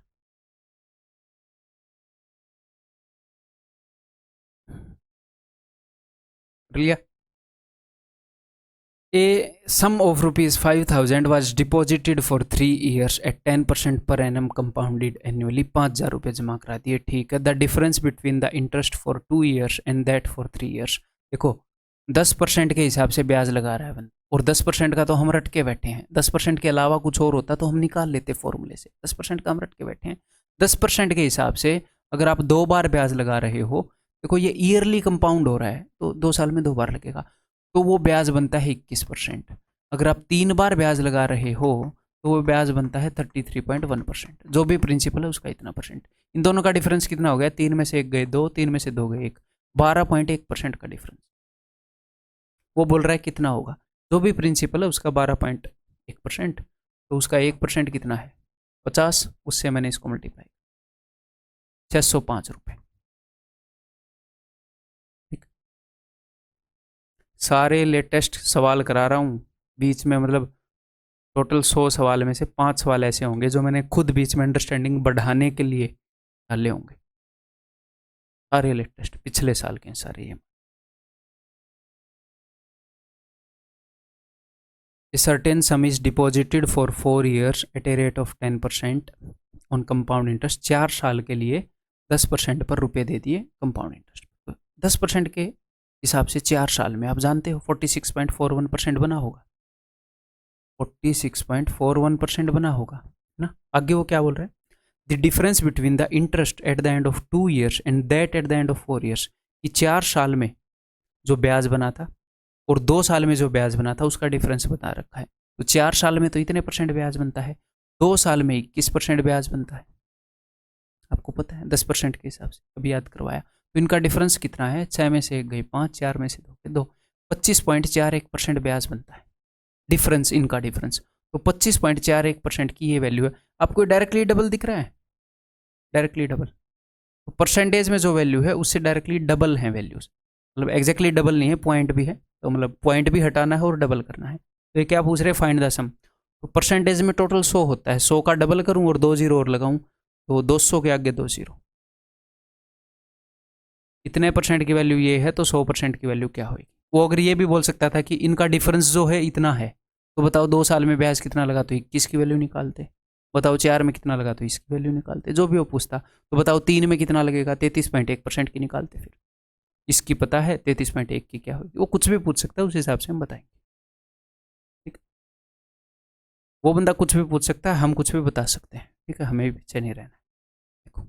लिया, A sum of rupees 5,000 was deposited for 3 years at 10% per annum compounded annually, 5,000 रुपये जमा करा दिए, ठीक है। The difference between the interest for 2 years and that for 3 years, देखो 10% के हिसाब से ब्याज लगा रहा है बंदा, और 10% का तो हम रट के बैठे हैं, 10% के अलावा कुछ और होता तो हम निकाल लेते फॉर्मूले से, 10% का हम रट के बैठे हैं, 10% के हिसाब से अगर आप 2 बार ब्याज लगा रहे हो, देखो ये ईयरली कंपाउंड हो रहा है तो 2 साल में 2 बार लगेगा, तो वो ब्याज बनता है 21%। अगर आप 3 बार ब्याज लगा रहे हो तो वो ब्याज बनता है 33.1%, जो भी प्रिंसिपल है उसका इतना परसेंट, इन दोनों का डिफरेंस कितना हो गया, 3 में से 1 गए 2, 3 में से 2 गए 1, 12.1% का डिफरेंस, वो बोल रहा है कितना होगा, जो भी प्रिंसिपल है उसका 12.1%, तो उसका 1% कितना है 50, उससे मैंने इसको मल्टीप्लाई 605 रुपये, सारे लेटेस्ट सवाल करा रहा हूँ बीच में, मतलब टोटल 100 सवाल में से 5 सवाल ऐसे होंगे जो मैंने खुद बीच में अंडरस्टैंडिंग बढ़ाने के लिए डाले होंगे, सारे लेटेस्ट पिछले साल के सारे। ये A certain sum is deposited for 4 years at a rate of 10% on compound interest, 4 साल के लिए 10% पर रुपए दे दिए कंपाउंड इंटरेस्ट, तो 10% के हिसाब से 4 साल में आप जानते हो 46.41% बना होगा, 46.41% बना होगा ना। आगे वो क्या बोल रहे हैं, the difference between the interest eight the end of 2 years and that at the end of 4 years, कि 4 साल में जो ब्याज बना था और 2 साल में जो ब्याज बना था उसका डिफरेंस बता रखा है, तो 4 साल में तो इतने परसेंट ब्याज बनता है, 2 साल में 21% ब्याज बनता है, आपको पता है 10% के हिसाब से, अभी याद करवाया, तो इनका डिफरेंस कितना है, 6 में से 1 गई 5, 4 में से 2 गए 2, 25.41% ब्याज बनता है, डिफरेंस, इनका डिफरेंस। तो 25.41% की ये वैल्यू है। आपको डायरेक्टली डबल दिख रहा है, डायरेक्टली डबल। तो परसेंटेज में जो वैल्यू है उससे डायरेक्टली डबल है वैल्यूज, मतलब एग्जैक्टली डबल नहीं है, पॉइंट भी है, तो मतलब पॉइंट भी हटाना है और डबल करना है। तो ये क्या पूछ रहे हैं, फाइंड द सम। तो परसेंटेज में टोटल 100 होता है, 100 का डबल करूं और 2 जीरो और लगाऊं, तो 200 के आगे 2 जीरो। इतने परसेंट की वैल्यू ये है, तो 100% की वैल्यू क्या होगी। वो अगर ये भी बोल सकता था कि इनका डिफरेंस जो है इतना है, तो बताओ 2 साल में ब्याज कितना लगा, तो 21 की वैल्यू निकालते। बताओ 4 में कितना लगा, तो इसकी वैल्यू निकालते, जो भी वो पूछता। तो बताओ 3 में कितना लगेगा, 33.1% की निकालते। फिर इसकी पता है 33.1 की क्या होगी, वो कुछ भी पूछ सकता है, उस हिसाब से हम बताएंगे। ठीक है, वो बंदा कुछ भी पूछ सकता है, हम कुछ भी बता सकते हैं। ठीक है, हमें भी पीछे नहीं रहना। देखो,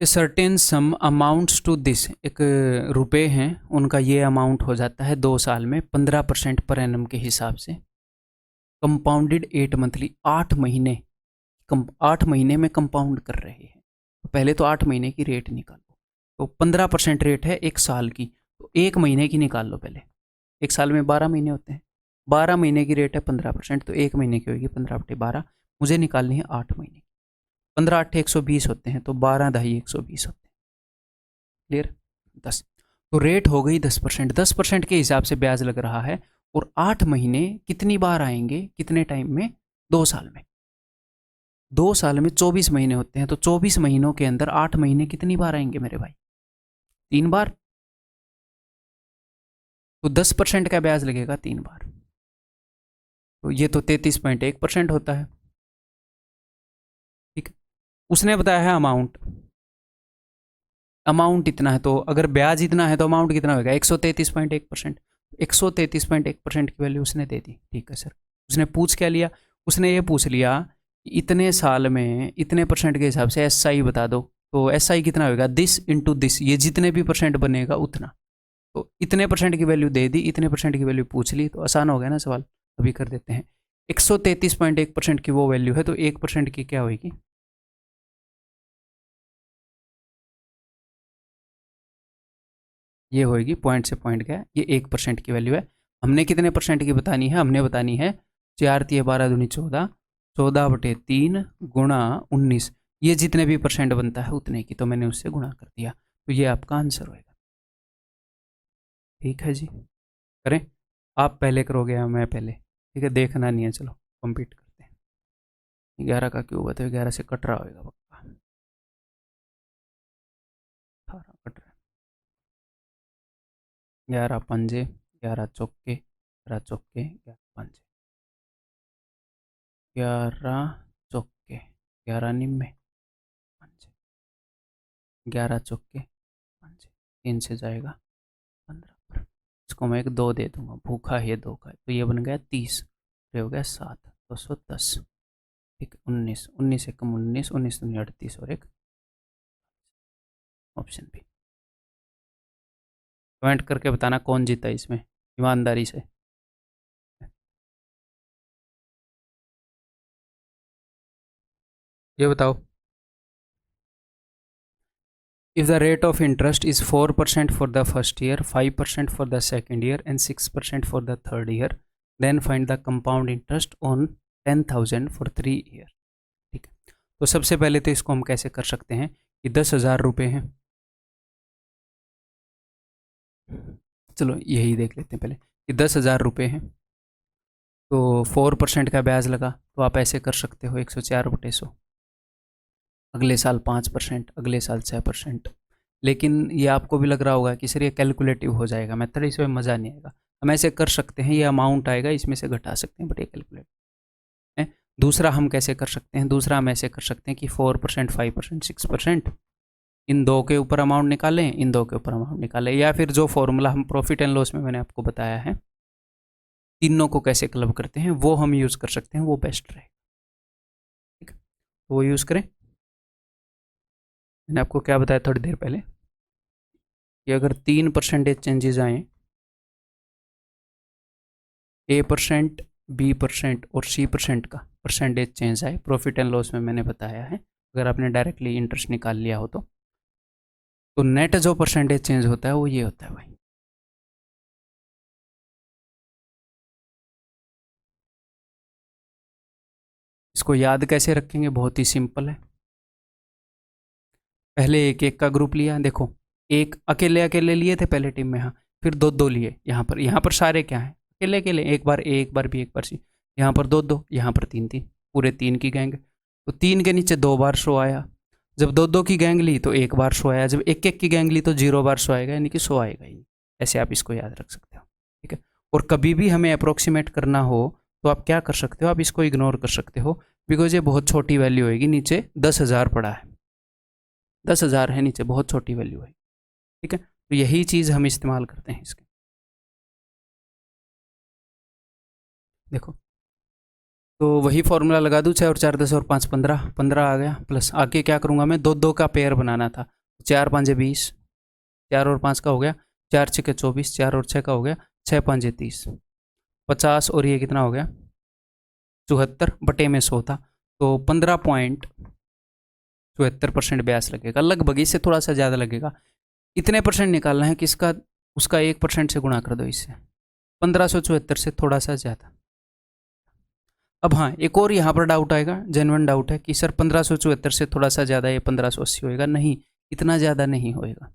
certain sum amounts to this, एक रुपए हैं, उनका ये अमाउंट हो जाता है 2 साल में 15% पर एनम के हिसाब से, कंपाउंडेड 8 मंथली, 8 महीने, 8 महीने में कंपाउंड कर रहे हैं। तो पहले तो 8 महीने की रेट निकालो, तो 15% रेट है 1 साल की, तो 1 महीने की निकाल लो पहले। 1 साल में 12 महीने होते हैं, 12 महीने की रेट है 15%, तो 1 महीने की होगी 15/12, मुझे निकालनी है 8 महीने। 15 8 120 होते हैं, तो 12 दहाई 120 होते हैं। क्लियर, 10। तो रेट हो गई 10%, 10% के हिसाब से ब्याज लग रहा है। और 8 महीने कितनी बार आएंगे, कितने टाइम में, 2 साल में। 2 साल में 24 महीने होते हैं, तो 24 महीनों के अंदर 8 महीने कितनी बार आएंगे मेरे भाई, 3 बार। तो 10% का ब्याज लगेगा 3 बार, तो ये तो 33.1% होता है। ठीक है, उसने बताया है अमाउंट, अमाउंट इतना है, तो अगर ब्याज इतना है तो अमाउंट कितना होगा, 133.1%। 133.1% की वैल्यू उसने दे दी। ठीक है सर, उसने पूछ क्या लिया, उसने ये पूछ लिया कि इतने साल में इतने परसेंट के हिसाब से एसआई बता दो। तो एसआई कितना होगा, दिस इंटू दिस, ये जितने भी परसेंट बनेगा उतना। तो इतने परसेंट की वैल्यू दे दी, इतने परसेंट की वैल्यू पूछ ली, तो आसान हो गया ना सवाल। अभी कर देते हैं। 133.1% की वो वैल्यू है, तो 1% की क्या होगी, ये होगी, पॉइंट से पॉइंट गया, ये 1% की वैल्यू है। हमने कितने परसेंट की बतानी है, हमने बतानी है 4 तिया 12 दूनी 14, 14/3 गुणा 19, ये जितने भी परसेंट बनता है उतने की, तो मैंने उससे गुणा कर दिया, तो ये आपका आंसर होएगा। ठीक है जी, करें, आप पहले करोगे या मैं पहले, ठीक है, देखना नहीं है, चलो कंप्लीट करते हैं। 11 का क्यों बताओ, 11 से कट रहा होगा पक्का, 18 कट रहा है, 11 पंजे, 11 चौके, 11 चौके, 11 पंजे, 11 चौके, 11 निम्मे पंजे, 11 चौके पंजे, 3 से जाएगा 15 पर, इसको मैं एक 2 दे दूंगा, भूखा है 2 का, तो ये बन गया 30, ये हो गया 7, 210। ठीक, 19, 19 एकम 19, 19 दूनी 38 और एक ऑप्शन बी। कमेंट करके बताना कौन जीता इसमें, ईमानदारी से। ये बताओ, if the rate of interest is 4% for the first year, 5% for the second year and 6% for the third year, then find the compound interest on 10,000 for 3 year। ठीक है, तो सबसे पहले तो इसको हम कैसे कर सकते हैं कि 10,000 रुपये हैं, चलो यही देख लेते हैं पहले कि 10,000 रुपये हैं, तो 4% का ब्याज लगा, तो आप ऐसे कर सकते हो 104/100, अगले साल 5%, अगले साल 6%। लेकिन ये आपको भी लग रहा होगा कि सर ये कैलकुलेटिव हो जाएगा मेथड, इसमें मज़ा नहीं आएगा। हम ऐसे कर सकते हैं, ये अमाउंट आएगा, इसमें से घटा सकते हैं, बट ये कैलकुलेट है। दूसरा हम कैसे कर सकते हैं, दूसरा हम ऐसे कर सकते हैं कि 4%, 5%, 6%, इन दो के ऊपर अमाउंट निकालें, इन दो के ऊपर अमाउंट निकालें, या फिर जो फॉर्मूला हम प्रॉफिट एंड लॉस में मैंने आपको बताया है, तीनों को कैसे क्लब करते हैं, वो हम यूज़ कर सकते हैं, वो बेस्ट रहेगा। ठीक है, तो वो यूज़ करें। मैंने आपको क्या बताया थोड़ी देर पहले कि अगर 3% चेंजेस आए, A%, B% और C% का परसेंटेज चेंज आए प्रॉफिट एंड लॉस में, मैंने बताया है, अगर आपने डायरेक्टली इंटरेस्ट निकाल लिया हो तो नेट जो परसेंटेज चेंज होता है वो ये होता है भाई, इसको याद कैसे रखेंगे, बहुत ही सिंपल है। पहले एक एक का ग्रुप लिया, देखो एक अकेले अकेले लिए थे पहले टीम में, हाँ, फिर दो दो लिए यहाँ पर सारे क्या हैं, अकेले अकेले, एक बार ए एक बार बी एक बार सी, यहाँ पर दो दो, यहाँ पर तीन तीन, पूरे तीन की गैंग। तो तीन के नीचे दो बार शो आया, जब दो दो की गैंग ली तो एक बार शो आया, जब एक एक की गैंग ली तो 0 बार शो आएगा, यानी कि शो आएगा ही। ऐसे आप इसको याद रख सकते हो, ठीक है। और कभी भी हमें अप्रोक्सीमेट करना हो तो आप क्या कर सकते हो, आप इसको इग्नोर कर सकते हो, बिकॉज ये बहुत छोटी वैल्यू होगी, नीचे 10,000 पड़ा है, 10,000 है नीचे, बहुत छोटी वैल्यू है, ठीक है। तो यही चीज़ हम इस्तेमाल करते हैं इसके। देखो, तो वही फॉर्मूला लगा दूँ, 6 और 4 10 और 5 15, 15 आ गया, प्लस आगे क्या करूँगा मैं, दो दो का पेयर बनाना था, 4 5 20, 4 और 5 का हो गया 4 6 24, 4 और 6 का हो गया 6 5 30, 50, और ये कितना हो गया 74 बटे में 100 था, तो 15.74% ब्याज लगेगा, लगभग इससे थोड़ा सा ज़्यादा लगेगा। इतने परसेंट निकालना है कि इसका उसका 1% से गुणा कर दो इससे, 1574 से थोड़ा सा ज़्यादा। अब हाँ, एक और यहाँ पर डाउट आएगा, जेन्युइन डाउट है कि सर 1574 से थोड़ा सा ज़्यादा ये 1580 होएगा, नहीं, इतना ज़्यादा नहीं होएगा।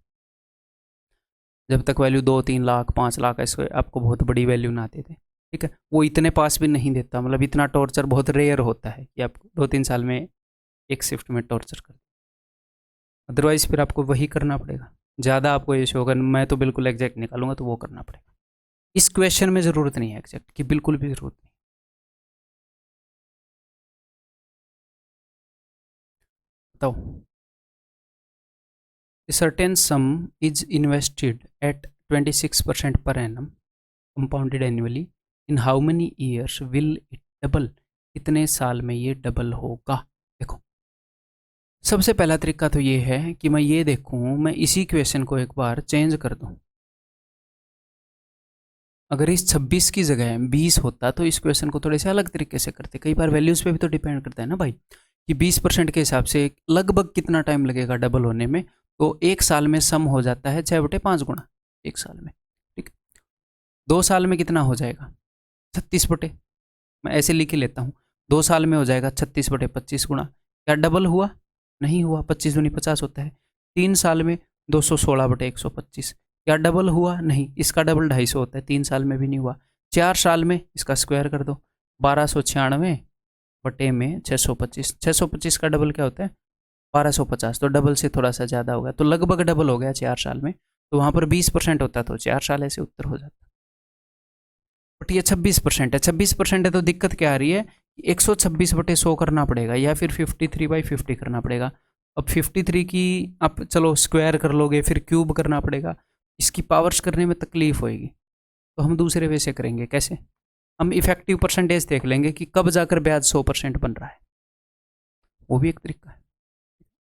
जब तक वैल्यू 2 3 लाख 5 लाख ऐसे आपको बहुत बड़ी वैल्यू ना दे दे, ठीक है, वो इतने पास भी नहीं देता, मतलब इतना टॉर्चर बहुत रेयर होता है कि आपको 2-3 साल में एक शिफ्ट में टॉर्चर कर, अदरवाइज फिर आपको वही करना पड़ेगा। ज़्यादा आपको ये होगा मैं तो बिल्कुल एग्जैक्ट निकालूंगा, तो वो करना पड़ेगा। इस क्वेश्चन में ज़रूरत नहीं है एग्जैक्ट की, बिल्कुल भी ज़रूरत नहीं। बताओ, A certain sum is invested at 26% per annum compounded annually. In how many years will it double? कितने साल में ये डबल होगा? देखो, सबसे पहला तरीका तो ये है कि मैं ये देखूं, मैं इसी क्वेश्चन को एक बार चेंज कर दूं। अगर इस 26 की जगह 20 होता तो इस क्वेश्चन को थोड़े से अलग तरीके से करते। कई बार वैल्यूज़ पे भी तो डिपेंड करता है ना भाई, कि 20% के हिसाब से लगभग कितना टाइम लगेगा डबल होने में। तो एक साल में सम हो जाता है 6/5 गुणा, एक साल में, ठीक। 2 साल में कितना हो जाएगा 36 बटे, मैं ऐसे लिख ही लेता हूँ, 2 साल में हो जाएगा 36/25 गुणा। क्या डबल हुआ? नहीं हुआ, 25 दूनी 50 होता है। 3 साल में 216/125, क्या डबल हुआ? नहीं, इसका डबल 250 होता है, 3 साल में भी नहीं हुआ। 4 साल में इसका स्क्वायर कर दो, 1296 बटे में 625, 625 का डबल क्या होता है 1250, तो डबल से थोड़ा सा ज़्यादा होगा, तो लगभग डबल हो गया 4 साल में। तो वहाँ पर 20% होता तो 4 साल ऐसे उत्तर हो जाता, बट ये 26% है। 26% है तो दिक्कत क्या आ रही है, 126/100 करना पड़ेगा, या फिर 53/50 करना पड़ेगा। अब 53 की आप चलो स्क्वायर कर लोगे, फिर क्यूब करना पड़ेगा, इसकी पावर्स करने में तकलीफ होएगी, तो हम दूसरे वे से करेंगे। कैसे? हम इफेक्टिव परसेंटेज देख लेंगे कि कब जाकर ब्याज 100% बन रहा है, वो भी एक तरीका है।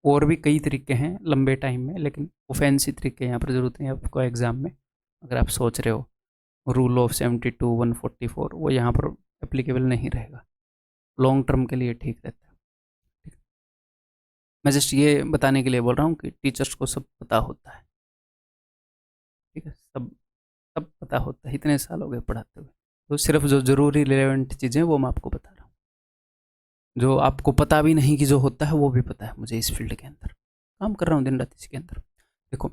और भी कई तरीके हैं लंबे टाइम में, लेकिन वो फैंसी तरीके यहाँ पर जरूरत नहीं आपको एग्जाम में। अगर आप सोच रहे हो रूल ऑफ 72 144, वो यहाँ पर एप्लीकेबल नहीं रहेगा, लॉन्ग टर्म के लिए ठीक रहता है। ठीक, मैं जस्ट ये बताने के लिए बोल रहा हूँ कि टीचर्स को सब पता होता है, ठीक है, सब सब पता होता है, इतने साल हो गए पढ़ाते हुए, तो सिर्फ जो ज़रूरी रिलेवेंट चीज़ें वो मैं आपको बता रहा हूँ। जो आपको पता भी नहीं कि जो होता है वो भी पता है मुझे, इस फील्ड के अंदर काम कर रहा हूँ दिन रात इसके अंदर। देखो,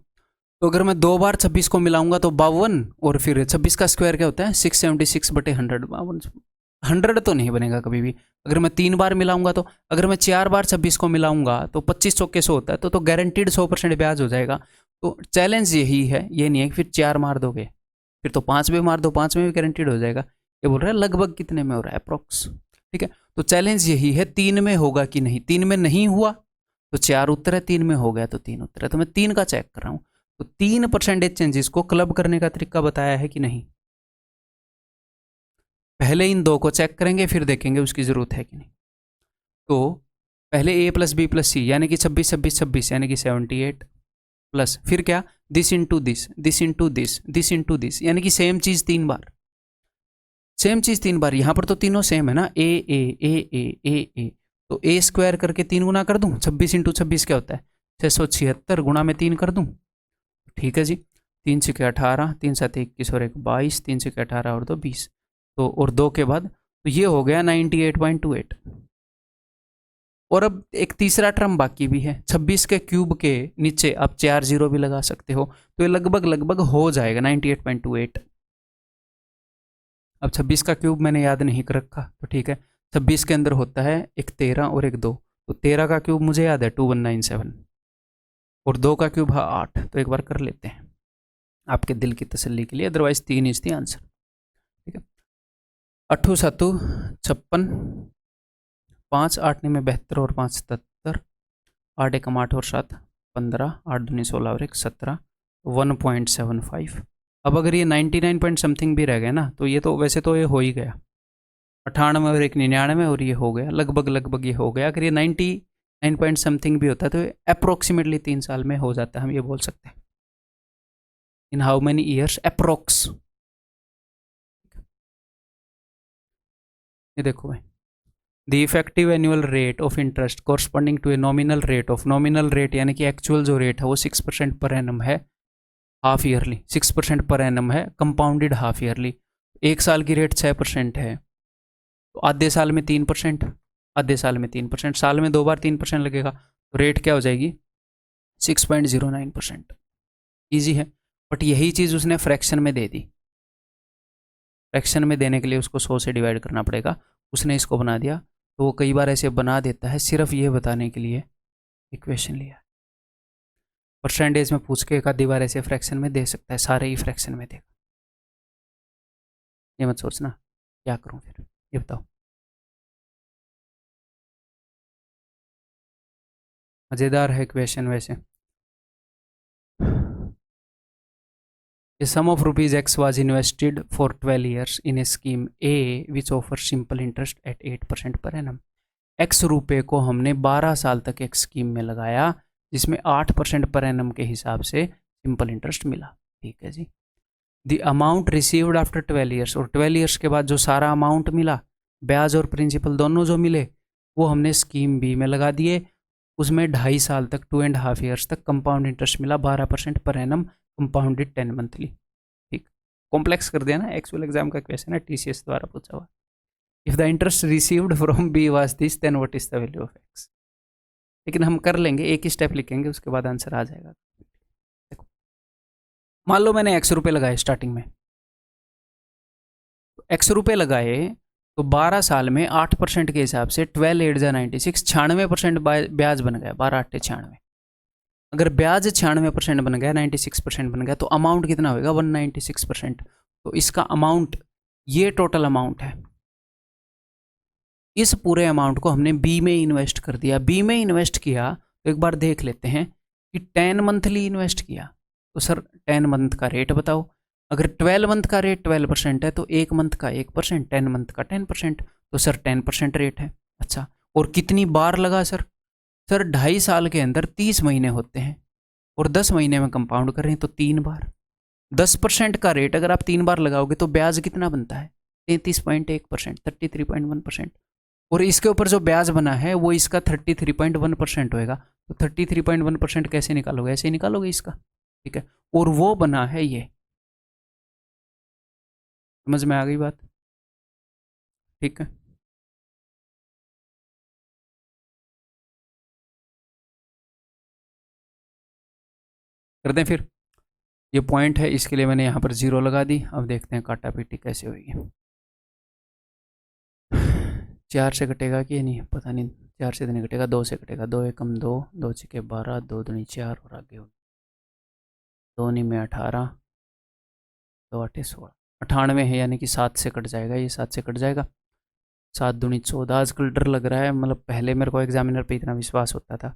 तो अगर मैं 2 बार 26 को मिलाऊंगा तो 52, और फिर 26 का स्क्वायर क्या होता है 676/100, 100 तो नहीं बनेगा कभी भी। अगर मैं 3 बार मिलाऊंगा तो, अगर मैं 4 बार 26 को मिलाऊंगा तो 25 चौके 100 होता है, तो गारंटीड 100% ब्याज हो जाएगा। तो चैलेंज यही है, ये नहीं है कि फिर 4 मार दोगे, फिर तो 5 में मार दो, 5 में भी गारंटीड हो जाएगा। ये बोल रहा है लगभग कितने में हो रहा है, अप्रोक्स, ठीक है। तो चैलेंज यही है 3 में होगा कि नहीं, 3 में नहीं हुआ तो 4 उत्तर है, 3 में हो गया तो 3 उत्तर है, तो मैं 3 का चेक कर रहा हूँ। तो 3% चेंजेस को क्लब करने का तरीका बताया है कि नहीं, पहले इन 2 को चेक करेंगे फिर देखेंगे उसकी जरूरत है कि नहीं। तो पहले a + b + c यानी कि 26 26 26 यानी कि 78, प्लस फिर क्या this into this, this into this, this into this, यानी कि सेम चीज 3 बार, सेम चीज 3 बार। यहाँ पर तो तीनों सेम है ना, ए ए ए ए ए ए, तो ए स्क्वायर करके 3 गुना कर दूं, 26 इंटू 26 क्या होता है 676, गुणा में 3 कर दूं, ठीक है जी। 3 6 18, 3 7 21 और 1 22, 3 6 18 और 2 20, तो और 2 के बाद तो ये हो गया 98.28, और अब एक तीसरा टर्म बाकी भी है, 26 के क्यूब के नीचे आप 4 जीरो भी लगा सकते हो, तो ये लगभग लगभग हो जाएगा 98.28। अब 26 का क्यूब मैंने याद नहीं कर रखा, तो ठीक है, 26 के अंदर होता है एक 13 और एक 2, तो 13 का क्यूब मुझे याद है 2197, और 2 का क्यूब है 8, तो एक बार कर लेते हैं आपके दिल की तसल्ली के लिए, अदरवाइज 3 इज द आंसर। ठीक है, 8 7 56, 5 8 में 72 और 5 77, 8 1 8 और 7 15, 8 2 16 और 1 17, 1.75। अब अगर ये 99 पॉइंट समथिंग भी रह गया ना, तो ये तो वैसे तो ये हो ही गया, 98 और 1 99, और ये हो गया लगभग लगभग, ये हो गया। अगर ये 99 पॉइंट समथिंग भी होता है तो अप्रोक्सीमेटली 3 साल में हो जाता है, हम ये बोल सकते हैं। In how many years approx. ये देखो भाई, the effective annual rate of interest corresponding to a nominal rate of, nominal rate यानी कि एक्चुअल जो रेट है वो 6% पर एनम है, हाफ ईयरली 6% पर एनम है, कंपाउंडेड हाफ ईयरली। एक साल की रेट 6% है, तो आधे साल में 3%, आधे साल में 3%, साल में 2 बार 3% लगेगा, तो रेट क्या हो जाएगी 6.09%। ईजी है, बट यही चीज़ उसने फ्रैक्शन में दे दी। फ्रैक्शन में देने के लिए उसको 100 से डिवाइड करना पड़ेगा, उसने इसको बना दिया, तो वो कई बार ऐसे बना देता है सिर्फ ये बताने के लिए इक्वेशन लिया। परसेंटेज में पूछ के एक आधी बार ऐसे फ्रैक्शन में दे सकता है, सारे ही फ्रैक्शन में देगा। ये मत सोचना क्या करूं फिर, ये बताओ। मज़ेदार है इक्वेशन वैसे। A sum of rupees X was invested for 12 years in a scheme A which offers simple interest at 8% per annum. X रुपये को हमने 12 साल तक एक स्कीम में लगाया जिसमें 8% पर एनम के हिसाब से सिंपल इंटरेस्ट मिला। ठीक है जी। The amount received after 12 years, और 12 ईयर्स के बाद जो सारा अमाउंट मिला, ब्याज और प्रिंसिपल दोनों जो मिले, वो हमने स्कीम बी में लगा दिए। उसमें 2.5 साल तक, 2.5 ईयर्स तक कंपाउंड इंटरेस्ट मिला 12% पर एनम, कंपाउंडेड 10 मंथली। ठीक, कॉम्प्लेक्स कर दिया ना, एक्चुअल एग्जाम का क्वेश्चन है, टीसीएस द्वारा पूछा हुआ। If the interest received from B was this then what is the value of X. लेकिन हम कर लेंगे, एक ही स्टेप लिखेंगे, उसके बाद आंसर आ जाएगा। देखो, मान लो मैंने x रुपये लगाए स्टार्टिंग में, x रुपये लगाए तो 12 साल में 8% के हिसाब से 12 8 जा 96, 96% ब्याज बन गया, 12 8 96। अगर ब्याज 96% बन गया, 96% बन गया, तो अमाउंट कितना होगा 196%। तो इसका अमाउंट, ये टोटल अमाउंट है, इस पूरे अमाउंट को हमने बी में इन्वेस्ट कर दिया। बी में इन्वेस्ट किया तो एक बार देख लेते हैं कि 10 मंथली इन्वेस्ट किया, तो सर 10 मंथ का रेट बताओ। अगर 12 मंथ का रेट 12% है तो 1 मंथ का 1%, 10 मंथ का 10%, तो सर 10% रेट है। अच्छा, और कितनी बार लगा सर? सर 2.5 साल के अंदर 30 महीने होते हैं और 10 महीने में कंपाउंड कर रहे हैं, तो 3 बार। 10% का रेट अगर आप 3 बार लगाओगे तो ब्याज कितना बनता है 33.1%, 33.1%। और इसके ऊपर जो ब्याज बना है वो इसका 33.1% होएगा। तो 33.1% कैसे निकालोगे? ऐसे ही निकालोगे इसका। ठीक है, और वो बना है ये। समझ में आ गई बात? ठीक है, कर दें फिर। ये पॉइंट है, इसके लिए मैंने यहाँ पर 0 लगा दी। अब देखते हैं काटा पीटी कैसे होगी। 4 से कटेगा कि नहीं पता नहीं, 4 से तो नहीं कटेगा, 2 से कटेगा। 2 एकम 2, 2 छके 12, 2 दूनी 4 और आगे 2 नी में 18, 2 8 16, 98 है, यानी कि 7 से कट जाएगा, ये 7 से कट जाएगा। 7 दूनी 14। आजकल डर लग रहा है, मतलब पहले मेरे को एग्जामिनर पे इतना विश्वास होता था,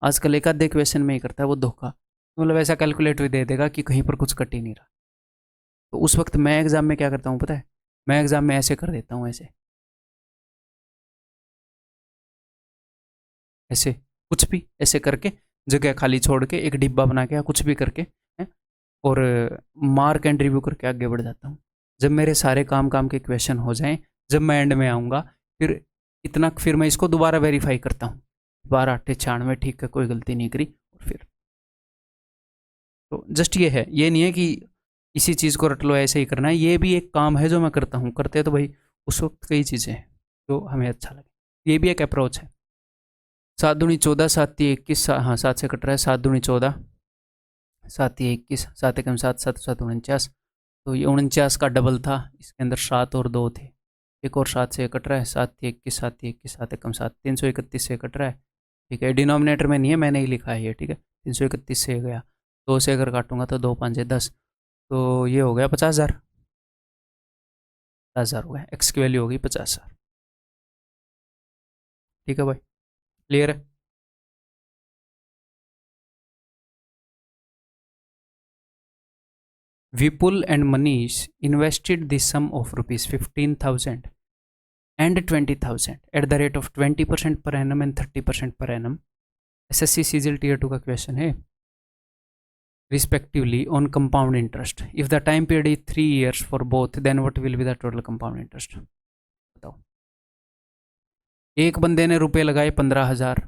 आजकल एक आधे क्वेश्चन में ही करता है वो धोखा। मतलब ऐसा कैलकुलेटर दे देगा कि कहीं पर कुछ कट ही नहीं रहा। तो उस वक्त मैं एग्जाम में क्या करता हूँ पता है? मैं एग्जाम में ऐसे कर देता हूँ, ऐसे ऐसे कुछ भी ऐसे करके, जगह खाली छोड़ के एक डिब्बा बना के या कुछ भी करके है, और मार्क एंड रिव्यू करके आगे बढ़ जाता हूँ। जब मेरे सारे काम के क्वेश्चन हो जाएं, जब मैं एंड में आऊँगा, फिर मैं इसको दोबारा वेरीफाई करता हूँ, 12 8 96, ठीक है, कोई गलती नहीं करी। और फिर तो जस्ट ये है, ये नहीं है कि इसी चीज़ को रट लो ऐसे ही करना है, ये भी एक काम है जो मैं करता हूँ। करते तो भाई उस वक्त कई चीज़ें हैं जो हमें अच्छा लगे, ये भी एक अप्रोच है। 7 दूनी 14, 7 3 21, हाँ 7 से कट रहा है, 7 दूनी 14, 7 3 21, 7 एकम 7, 7 7 49, तो ये 49 का डबल था, इसके अंदर 7 और 2 थे, एक और 7 से कट रहा है, 7 3 21, 7 3 21, 7 एकम 7, 331 से कट रहा है, ठीक है, डिनोमिनेटर में नहीं है, मैंने ही लिखा है ये, ठीक है, 331 से गया, 2 से अगर काटूंगा तो 2 5 10, तो ये हो गया 50,000, 50,000 हो गया, एक्स की वैल्यू होगी 50,000, ठीक है भाई, क्लियर है। Vipul and Manish invested the sum of rupees 15,000 and 20,000 at the rate of 20% per annum and 30% per annum. SSC CGL tier 2 का क्वेश्चन है, respectively on compound interest. If the time period is 3 years for both, then what will be the total compound interest? बताओ। एक बंदे ने रुपए लगाए 15,000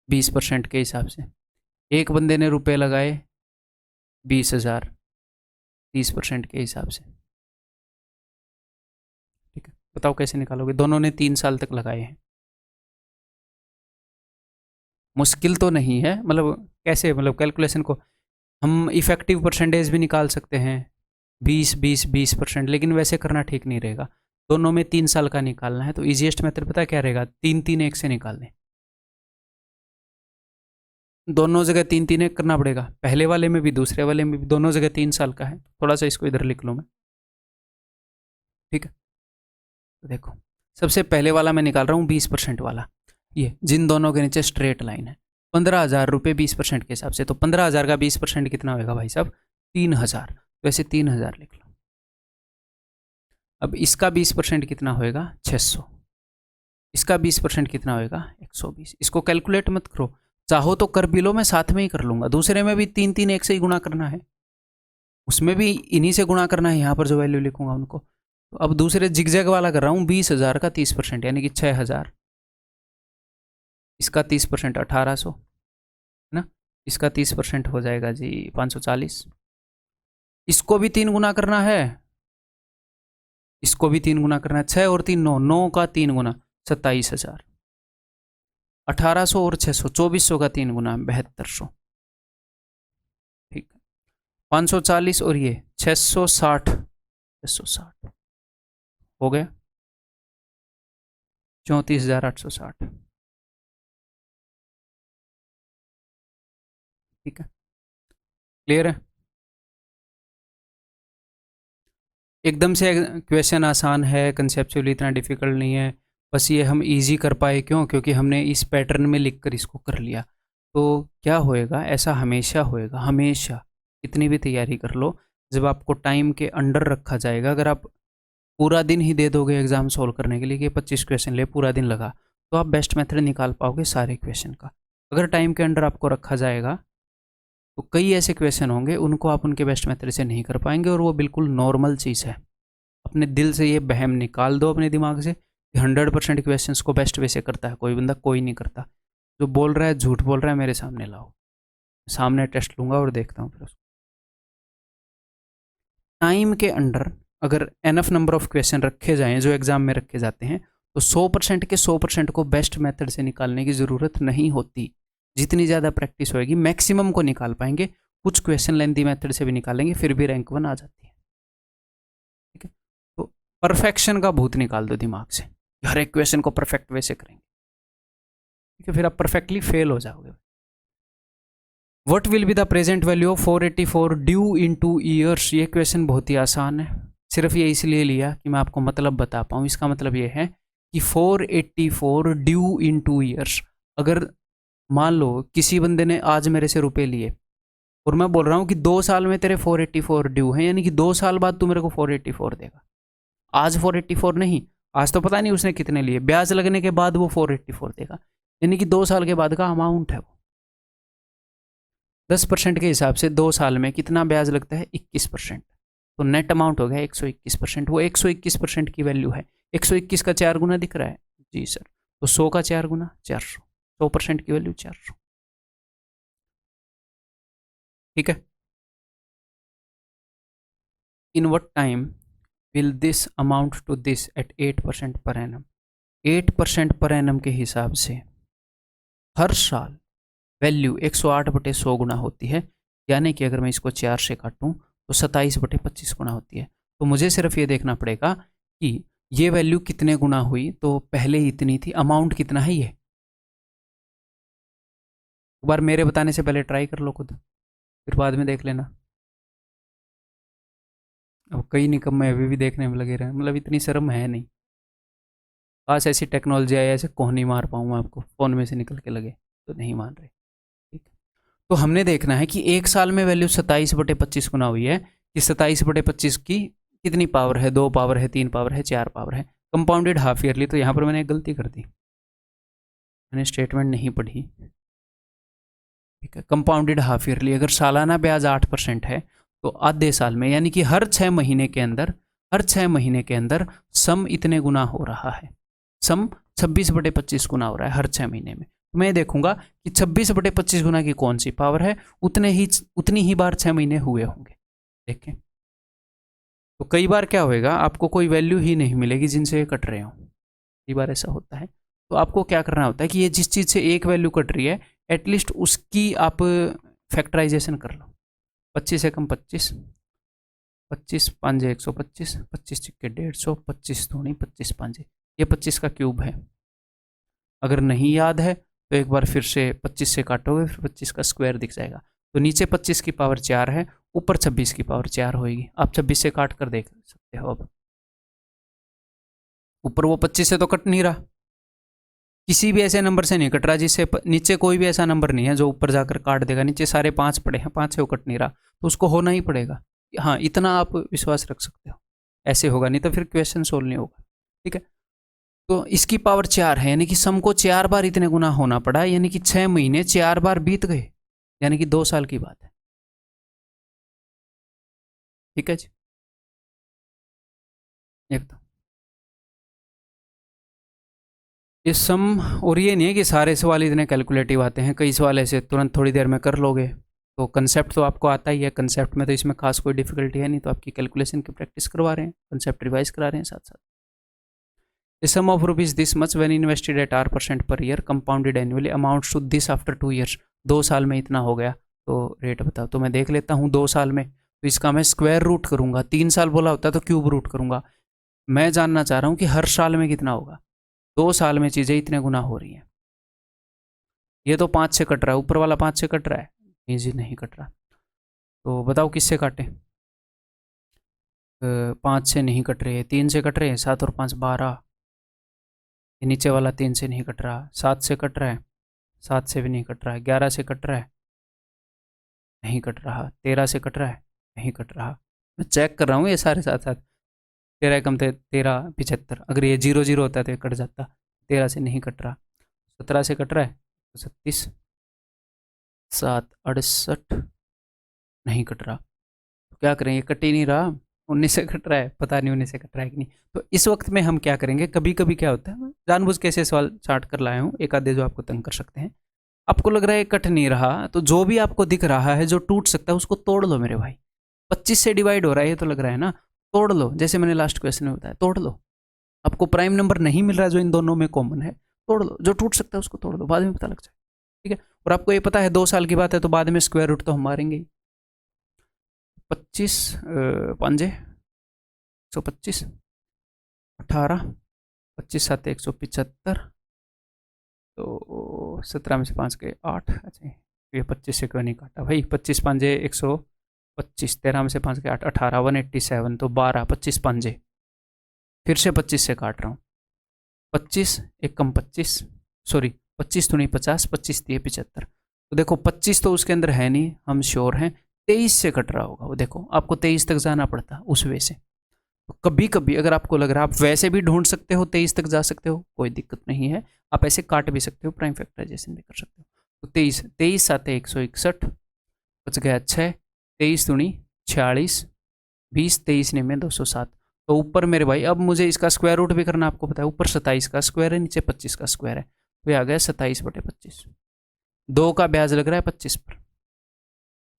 20% के हिसाब से, एक बंदे ने रुपए लगाए 20,000 30% के हिसाब से, ठीक है, बताओ कैसे निकालोगे, दोनों ने 3 साल तक लगाए हैं, मुश्किल तो नहीं है, मतलब कैसे, मतलब कैलकुलेशन को हम इफेक्टिव परसेंटेज भी निकाल सकते हैं, 20-20-20%, लेकिन वैसे करना ठीक नहीं रहेगा, दोनों में 3 साल का निकालना है, तो ईजीएस्ट मेथड पता क्या रहेगा, 3-3-1 से निकाल लें, दोनों जगह 3-3-1 करना पड़ेगा, पहले वाले में भी दूसरे वाले में भी, दोनों जगह 3 साल का है, थोड़ा सा इसको इधर लिख लूँ मैं, ठीक है, तो देखो सबसे पहले वाला मैं निकाल रहा हूँ 20% वाला, ये जिन दोनों के नीचे स्ट्रेट लाइन है, 15,000 रुपये 20% के हिसाब से, तो 15,000 का 20% कितना होगा भाई साहब, 3,000, तो ऐसे 3,000 लिख लो। अब इसका 20% कितना होएगा, 600, इसका 20% कितना होएगा, 120, इसको कैलकुलेट मत करो, चाहो तो कर भी लो, मैं साथ में ही कर लूंगा, दूसरे में भी 3-3-1 से ही गुणा करना है, उसमें भी इन्हीं से गुणा करना है, यहाँ पर जो वैल्यू लिखूंगा उनको, तो अब दूसरे जिगजैग वाला कर रहा हूँ, 20,000 का 30% यानी कि 6,000, इसका 30% 1,800 है ना, इसका 30% हो जाएगा जी 540, इसको भी 3 गुना करना है, इसको भी 3 गुना करना है, 6 और 3 9, 9 का 3 गुना 27,000, 1,800 और 600 2,400 का 3 गुना 7,200, ठीक है, 540 और ये 660 660 हो गया 34,860, ठीक है, क्लियर है। एकदम से क्वेश्चन आसान है, कंसेप्चुअली इतना डिफिकल्ट नहीं है, बस ये हम इजी कर पाए क्यों, क्योंकि हमने इस पैटर्न में लिख कर इसको कर लिया, तो क्या होएगा, ऐसा हमेशा होएगा, हमेशा कितनी भी तैयारी कर लो, जब आपको टाइम के अंडर रखा जाएगा, अगर आप पूरा दिन ही दे दोगे एग्जाम सॉल्व करने के लिए कि 25 क्वेश्चन ले, पूरा दिन लगा, तो आप बेस्ट मेथड निकाल पाओगे सारे क्वेश्चन का, अगर टाइम के अंडर आपको रखा जाएगा तो कई ऐसे क्वेश्चन होंगे उनको आप उनके बेस्ट मेथड से नहीं कर पाएंगे, और वो बिल्कुल नॉर्मल चीज़ है, अपने दिल से ये बहम निकाल दो अपने दिमाग से कि 100% क्वेश्चन को बेस्ट वे से करता है कोई बंदा, कोई नहीं करता, जो बोल रहा है झूठ बोल रहा है, मेरे सामने लाओ, सामने टेस्ट लूंगा और देखता हूँ फिर उसको। टाइम के अंडर अगर एनफ नंबर ऑफ क्वेश्चन रखे जाएं जो एग्जाम में रखे जाते हैं, तो 100% के 100% को बेस्ट मेथड से निकालने की ज़रूरत नहीं होती, जितनी ज़्यादा प्रैक्टिस होएगी मैक्सिमम को निकाल पाएंगे, कुछ क्वेश्चन लेंथी मेथड से भी निकालेंगे फिर भी रैंक 1 आ जाती है, ठीक है, तो परफेक्शन का भूत निकाल दो दिमाग से, हर एक क्वेश्चन को परफेक्ट वे से करेंगे, ठीक है, फिर आप परफेक्टली फेल हो जाओगे। What will be the present value of 484 due in 2 years, ये क्वेश्चन बहुत ही आसान है, सिर्फ ये इसलिए लिया कि मैं आपको मतलब बता पाऊँ, इसका मतलब ये है कि 484 ड्यू इन 2 ईयर्स, अगर मान लो किसी बंदे ने आज मेरे से रुपए लिए और मैं बोल रहा हूँ कि 2 साल में तेरे 484 ड्यू हैं, यानी कि 2 साल बाद तू मेरे को 484 देगा, आज 484 नहीं, आज तो पता नहीं उसने कितने लिए, ब्याज लगने के बाद वो 484 देगा, यानी कि 2 साल के बाद का अमाउंट है वो, 10% के हिसाब से 2 साल में कितना ब्याज लगता है, 21%, तो नेट अमाउंट हो गया 121%, वो 121% की वैल्यू है, 121 का 4 गुना दिख रहा है जी सर, तो 100 का 4 गुना 400, 100% की वैल्यू 400, ठीक है। In what time will this amount to this at 8% per annum, 8% per annum के हिसाब से हर साल वैल्यू 108/100 गुना होती है, यानी कि अगर मैं इसको 4 से काटूं तो 27/25 गुना होती है। तो मुझे सिर्फ ये देखना पड़ेगा कि ये वैल्यू कितने गुना हुई, तो पहले ही इतनी थी, अमाउंट कितना है ये। एक बार मेरे बताने से पहले ट्राई कर लो खुद, फिर बाद में देख लेना। अब कई निकम्मे अभी भी देखने में लगे रहे, मतलब इतनी शर्म है नहीं। काश ऐसी टेक्नोलॉजी आई, ऐसे कोहनी मार पाऊँ मैं आपको, फ़ोन में से निकल के लगे, तो नहीं मान रहे। ठीक है, तो हमने देखना है कि एक साल में वैल्यू 27/25 गुना हुई है कि 27/25 की कितनी पावर है, 2 पावर है, 3 पावर है, 4 पावर है। कंपाउंडेड हाफ ईयरली, तो यहाँ पर मैंने एक गलती कर दी, मैंने स्टेटमेंट नहीं पढ़ी। ठीक है, कंपाउंडेड हाफ ईयरली, अगर सालाना ब्याज 8% है तो आधे साल में, यानी कि हर 6 महीने के अंदर, हर 6 महीने के अंदर सम इतने गुना हो रहा है, सम 26/25 गुना हो रहा है हर 6 महीने में। तो मैं देखूंगा कि 26/25 गुना की कौन सी पावर है, उतनी ही बार 6 महीने हुए होंगे। देखें, तो कई बार क्या होएगा, आपको कोई वैल्यू ही नहीं मिलेगी जिनसे ये कट रहे हो, कई बार ऐसा होता है। तो आपको क्या करना होता है कि ये जिस चीज़ से एक वैल्यू कट रही है, एटलीस्ट उसकी आप फैक्टराइजेशन कर लो। 25 एकम 25, 25 पांजे 125, 25 छिक्के 150, 25 दूनी 25 पांजे, ये 25 का क्यूब है। अगर नहीं याद है तो एक बार फिर से 25 से काटोगे, फिर 25 का स्क्वायर दिख जाएगा। तो नीचे 25 की पावर 4 है, ऊपर 26 की पावर 4 होगी। आप 26 से काट कर देख सकते हो। अब ऊपर वो 25 से तो कट नहीं रहा, किसी भी ऐसे नंबर से नहीं कट रहा जिससे नीचे कोई भी ऐसा नंबर नहीं है जो ऊपर जाकर काट देगा। नीचे सारे 5 पड़े हैं, 5 से वो कट नहीं रहा, तो उसको होना ही पड़ेगा। हाँ, इतना आप विश्वास रख सकते हो, ऐसे होगा, नहीं तो फिर क्वेश्चन सोल्व नहीं होगा। ठीक है, तो इसकी पावर 4 है, यानी कि सम को 4 बार इतने गुना होना पड़ा, यानी कि 6 महीने 4 बार बीत गए, यानी कि 2 साल की बात है। ठीक है जी, ये बताओ, ये सम, और ये नहीं है कि सारे सवाल इतने कैलकुलेटिव आते हैं, कई सवाल ऐसे तुरंत थोड़ी देर में कर लोगे। तो कंसेप्ट तो आपको आता ही है, कंसेप्ट में तो इसमें खास कोई डिफिकल्टी है नहीं, तो आपकी कैलकुलेशन की प्रैक्टिस करवा रहे हैं, कंसेप्ट रिवाइज करा रहे हैं साथ साथ। The sum of rupees this much when invested at R% per year compounded annually amounts to this after 2 years। 2 साल में इतना हो गया, तो रेट बताओ। तो मैं देख लेता हूँ 2 साल में, तो इसका मैं स्क्वायर रूट करूंगा। 3 साल बोला होता तो क्यूब रूट करूंगा। मैं जानना चाह रहा हूँ कि हर साल में कितना होगा। 2 साल में चीज़ें इतने गुना हो रही हैं। ये तो 5 से कट रहा है, ऊपर वाला 5 से कट रहा है, नहीं जी नहीं कट रहा। तो बताओ किससे काटे। 5 से नहीं कट रहे हैं, 3 से कट रहे हैं, 7 और 5 12। ये नीचे वाला 3 से नहीं कट रहा, 7 से कट रहा है, 7 से भी नहीं कट रहा है, 11 से कट रहा है, नहीं कट रहा, 13 से कट रहा है, नहीं कट रहा। मैं चेक कर रहा हूँ ये सारे साथ साथ। 13 कम थे, 13 75, अगर ये 0 0 होता तो ये कट जाता। 13 से नहीं कट रहा, 17 से कट रहा है, 36, 7 68, नहीं कट रहा। तो क्या करें, ये कट ही नहीं रहा। 19 से कट रहा है, पता नहीं 19 से कट रहा है कि नहीं। तो इस वक्त में हम क्या करेंगे, कभी कभी क्या होता है, मैं जानबूझ के ऐसे सवाल चार्ट कर लाया हूँ, एक आधे जो आपको तंग कर सकते हैं। आपको लग रहा है कट नहीं रहा, तो जो भी आपको दिख रहा है जो टूट सकता है उसको तोड़ लो मेरे भाई। 25 से डिवाइड हो रहा है, ये तो लग रहा है ना, तोड़ लो। जैसे मैंने लास्ट क्वेश्चन में बताया, तोड़ लो। आपको प्राइम नंबर नहीं मिल रहा जो इन दोनों में कॉमन है, तोड़ लो। जो टूट सकता है उसको तोड़ लो, बाद में पता लग जाए। ठीक है, और आपको ये पता है 2 साल की बात है, तो बाद में स्क्वायर रूट तो हम मारेंगे ही। 25 पांजे 125, 18, 25 7 175, तो 17 में से 5 गए 8। अच्छा, ये 25 से क्यों नहीं काटा भाई, 25 पांजे 125, 13 में से 5 गए 8, 18 187, तो 12, 25 पांजे, फिर से 25 से काट रहा हूँ। 25 एक कम 25, सॉरी 25 तो नहीं 50, 25 दिए 75। तो देखो 25 तो उसके अंदर है नहीं, हम श्योर हैं। 23 से कट रहा होगा वो, देखो आपको 23 तक जाना पड़ता उस वे से। तो कभी कभी अगर आपको लग रहा है, आप वैसे भी ढूंढ सकते हो, 23 तक जा सकते हो, कोई दिक्कत नहीं है। आप ऐसे काट भी सकते हो, प्राइम फैक्टराइजेशन भी कर सकते हो। तो 23 23 7 161, बच गया 6, 23 दूनी 46, 20 23 ने में 207। तो ऊपर मेरे भाई, अब मुझे इसका स्क्वायर रूट भी करना आपको पता है। ऊपर 27 का स्क्वायर है, नीचे 25 का स्क्वायर है, तो ये आ गया 27/25। 2 का ब्याज लग रहा है 25 पर,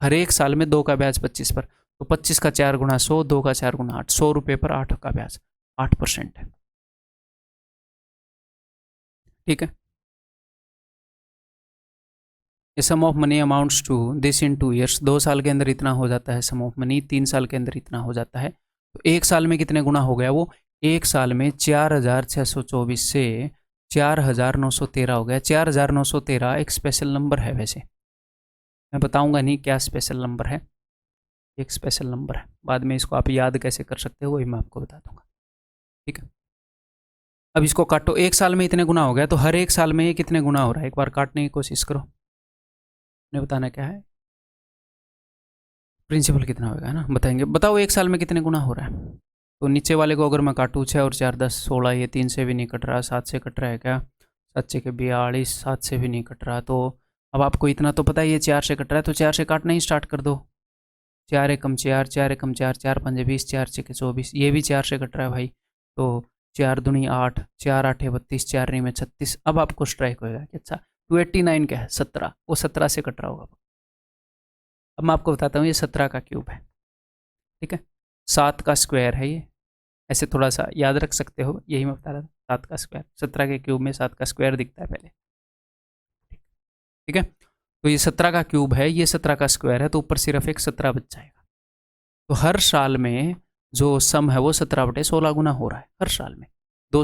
हर एक साल में 2 का ब्याज 25 पर। तो 25 का 4 गुना 100, 2 का 4 गुना 8, 100 रुपये पर 8 का ब्याज, 8% है। ठीक है, a sum of money amounts to this in 2 years, 2 साल के अंदर इतना हो जाता है सम ऑफ मनी, 3 साल के अंदर इतना हो जाता है। तो 1 साल में कितने गुना हो गया वो? 1 साल में 4624 से 4913 हो गया। 4913 एक स्पेशल नंबर है, वैसे मैं बताऊंगा नहीं क्या स्पेशल नंबर है, एक स्पेशल नंबर है। बाद में इसको आप याद कैसे कर सकते हो वही मैं आपको बता दूंगा, ठीक है। अब इसको काटो, 1 साल में इतने गुना हो गया, तो हर 1 साल में ये कितने गुना हो रहा है एक बार काटने की कोशिश करो। ने बताना क्या है, प्रिंसिपल कितना होगा ना, बताएंगे। बताओ 1 साल में कितने गुना हो रहा है। तो नीचे वाले को अगर मैं काटूँ 6 और 4 10 16, ये 3 से भी नहीं कट रहा, 7 से कट रहा है क्या? 7 से के 42, 7 से भी नहीं कट रहा। तो अब आपको इतना तो पता है ये 4 से कट रहा है, तो 4 से काटना ही स्टार्ट कर दो। 4 एकम 4, 4 एकम 4, 4 पंजे 20, 4 छके 24, ये भी 4 से कट रहा है भाई। तो 4 दूनी 8, 4 आठे 32, 4 री में 36। अब आपको स्ट्राइक होगा कि अच्छा 289 क्या है? 17, वो 17 से कट रहा होगा। अब मैं आपको बताता हूँ, ये 17 का क्यूब है, ठीक है। 7 का स्क्वायर है ये, ऐसे थोड़ा सा याद रख सकते हो, यही मैं बता रहा था। 7 का स्क्वायर, 17 के क्यूब में 7 का स्क्वायर दिखता है पहले, ठीक है। तो ये 17 का क्यूब है, ये 17 का स्क्वायर है, तो ऊपर सिर्फ एक 17 बच जाएगा। तो हर साल में जो सम है वो 17/16 गुना हो रहा है हर साल में। 2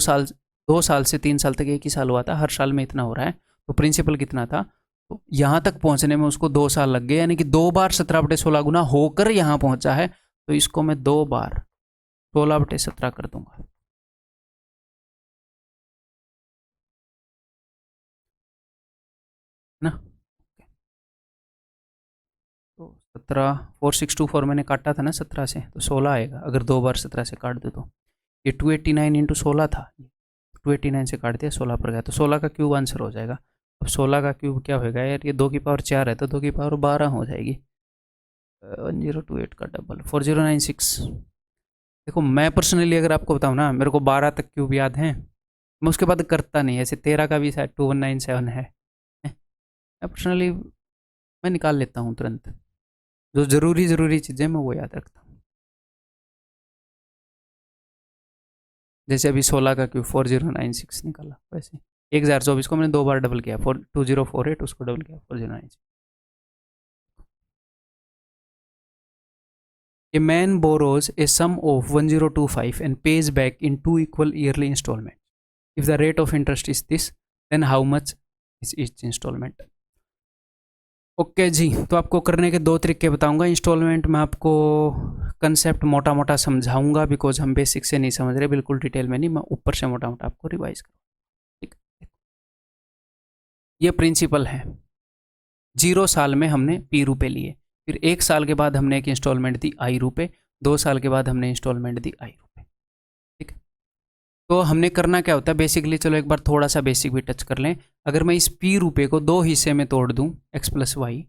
साल से 3 साल तक एक ही साल हुआ था, हर साल में इतना हो रहा है। तो प्रिंसिपल कितना था? तो यहाँ तक पहुँचने में उसको 2 साल लग गए, यानी कि 2 बार 17/16 गुना होकर यहाँ पहुँचा है। तो इसको मैं 2 बार 16/17 कर दूंगा ना। तो 17 4624 मैंने काटा था ना 17 से, तो 16 आएगा अगर 2 बार 17 से काट दो। तो ये 289 इंटू 16 था, 289 से काट दिया 16 पर गया, तो 16 का क्यूब आंसर हो जाएगा। अब 16 का क्यूब क्या होगा यार, ये 2 की पावर 4 है, तो 2 की पावर 12 हो जाएगी। 1028 का डबल 4096। देखो मैं पर्सनली अगर आपको बताऊँ ना, मेरे को 12 तक क्यूब याद है, मैं उसके बाद करता नहीं। ऐसे 13 का भी शायद 2197 है, मैं पर्सनली मैं निकाल लेता हूँ तुरंत, जो ज़रूरी चीज़ें मैं वो याद रखता हूँ। जैसे अभी 16 का क्यूब 4096 निकाला, वैसे 1024 को मैंने 2 बार डबल किया, 2048 उसको डबल किया 4096। A man borrows a sum of 1025 and pays back in 2 equal yearly installments. If the rate of interest is this, then how much is each installment? Okay जी, तो आपको करने के 2 तरीके बताऊंगा। इंस्टॉलमेंट में आपको कंसेप्ट मोटा मोटा समझाऊंगा, बिकॉज हम बेसिक से नहीं समझ रहे, बिल्कुल डिटेल में नहीं, मैं ऊपर से मोटा मोटा आपको रिवाइज करूँगा, ठीक है। ये प्रिंसिपल है। 0 साल में हमने P रुपए लिए, फिर 1 साल के बाद हमने एक इंस्टॉलमेंट दी I रुपए, 2 साल के बाद हमने इंस्टॉलमेंट दी I रुपए, ठीक है। तो हमने करना क्या होता है बेसिकली, चलो एक बार थोड़ा सा बेसिक भी टच कर लें। अगर मैं इस P रुपए को 2 हिस्से में तोड़ दूं x प्लस वाई,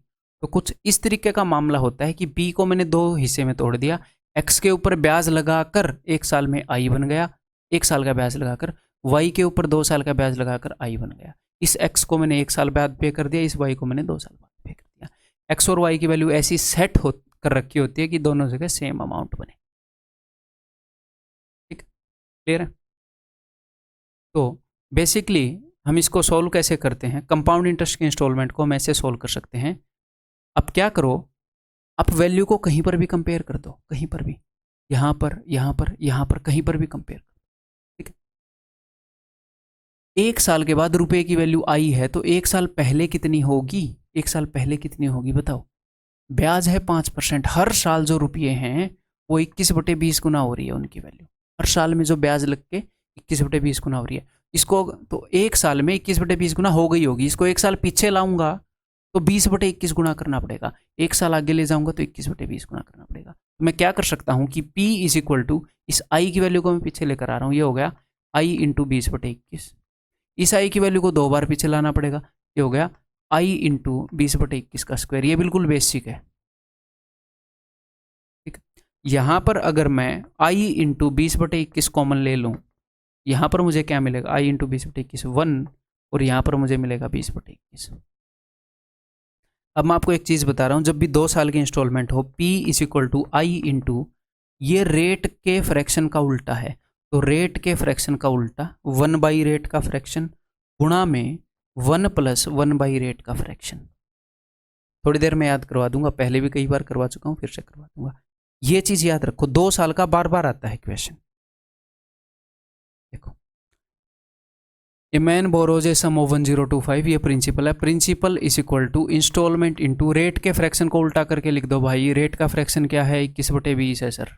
तो कुछ इस तरीके का मामला होता है कि P को मैंने 2 हिस्से में तोड़ दिया, x के ऊपर ब्याज लगाकर 1 साल में I बन गया, 1 साल का ब्याज लगाकर, y के ऊपर 2 साल का ब्याज लगाकर I बन गया। इस x को मैंने 1 साल बाद पे कर दिया, इस y को मैंने 2 साल बाद पे कर दिया। x और y की वैल्यू ऐसी सेट कर रखी होती है कि दोनों जगह सेम अमाउंट बने, ठीक, क्लियर है। तो बेसिकली हम इसको सोल्व कैसे करते हैं, कंपाउंड इंटरेस्ट के इंस्टॉलमेंट को हम ऐसे सोल्व कर सकते हैं। अब क्या करो, आप वैल्यू को कहीं पर भी कंपेयर कर दो, कहीं पर भी, यहाँ पर, यहाँ पर, यहाँ पर, कहीं पर भी कंपेयर कर दो, ठीक है। 1 साल के बाद रुपए की वैल्यू आई है, तो 1 साल पहले कितनी होगी, 1 साल पहले कितनी होगी बताओ। ब्याज है 5%, हर साल जो रुपये हैं वो 21/20 गुना हो रही है उनकी वैल्यू, हर साल में जो ब्याज लग के 21/20 गुना हो रही है। इसको तो 1 साल में 21/20 गुना हो गई होगी, इसको 1 साल पीछे लाऊंगा तो 20/21 गुना करना पड़ेगा, 1 साल आगे ले जाऊंगा तो 21/20 गुना करना पड़ेगा। तो मैं क्या कर सकता हूँ कि P इज इक्वल टू, इस I की वैल्यू को मैं पीछे लेकर आ रहा हूँ, ये हो गया I इंटू 20/21, इस I की वैल्यू को 2 बार पीछे लाना पड़ेगा, ये हो गया I इंटू 20/21 का स्क्वायर। ये बिल्कुल बेसिक है, ठीक। यहाँ पर अगर मैं I इंटू 20/21 कॉमन ले लूँ, यहाँ पर मुझे क्या मिलेगा, I इंटू 20/21 1, और यहाँ पर मुझे मिलेगा 20/21। अब मैं आपको एक चीज़ बता रहा हूँ, जब भी 2 साल की इंस्टॉलमेंट हो, P is equal to I into, ये रेट के फ्रैक्शन का उल्टा है, तो रेट के फ्रैक्शन का उल्टा 1/रेट का फ्रैक्शन गुणा में 1 + 1/रेट का फ्रैक्शन, थोड़ी देर में याद करवा दूंगा, पहले भी कई बार करवा चुका हूँ, फिर से करवा दूंगा। ये चीज याद रखो, 2 साल का बार बार आता है क्वेश्चन। देखो, a man borrows a sum of 1025, ये प्रिंसिपल है। Principal is equal to installment into rate के फ्रैक्शन को उल्टा करके लिख दो भाई। रेट का फ्रैक्शन क्या है? 21/20 है सर।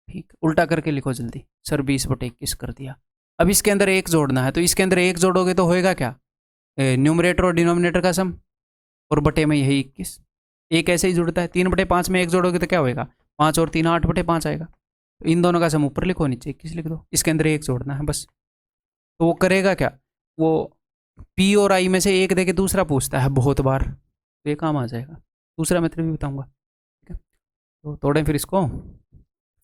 ठीक, उल्टा करके लिखो जल्दी। सर 20/21 कर दिया। अब इसके अंदर एक जोड़ना है, तो इसके अंदर एक जोड़ोगे तो होएगा क्या? न्यूमरेटर और डिनोमिनेटर का सम, और बटे में यही 21। एक ऐसे ही जुड़ता है। 3/5 में एक जोड़ोगे तो क्या होएगा? 5 और 3 8/5 आएगा। तो इन दोनों का सम ऊपर लिखो, नीचे 21 लिख दो। इसके अंदर एक जोड़ना है बस। तो वो करेगा क्या? वो पी और आई में से एक देके दूसरा पूछता है बहुत बार, तो ये काम आ जाएगा। दूसरा मेथड भी बताऊंगा, ठीक है। तो तोड़ें फिर इसको।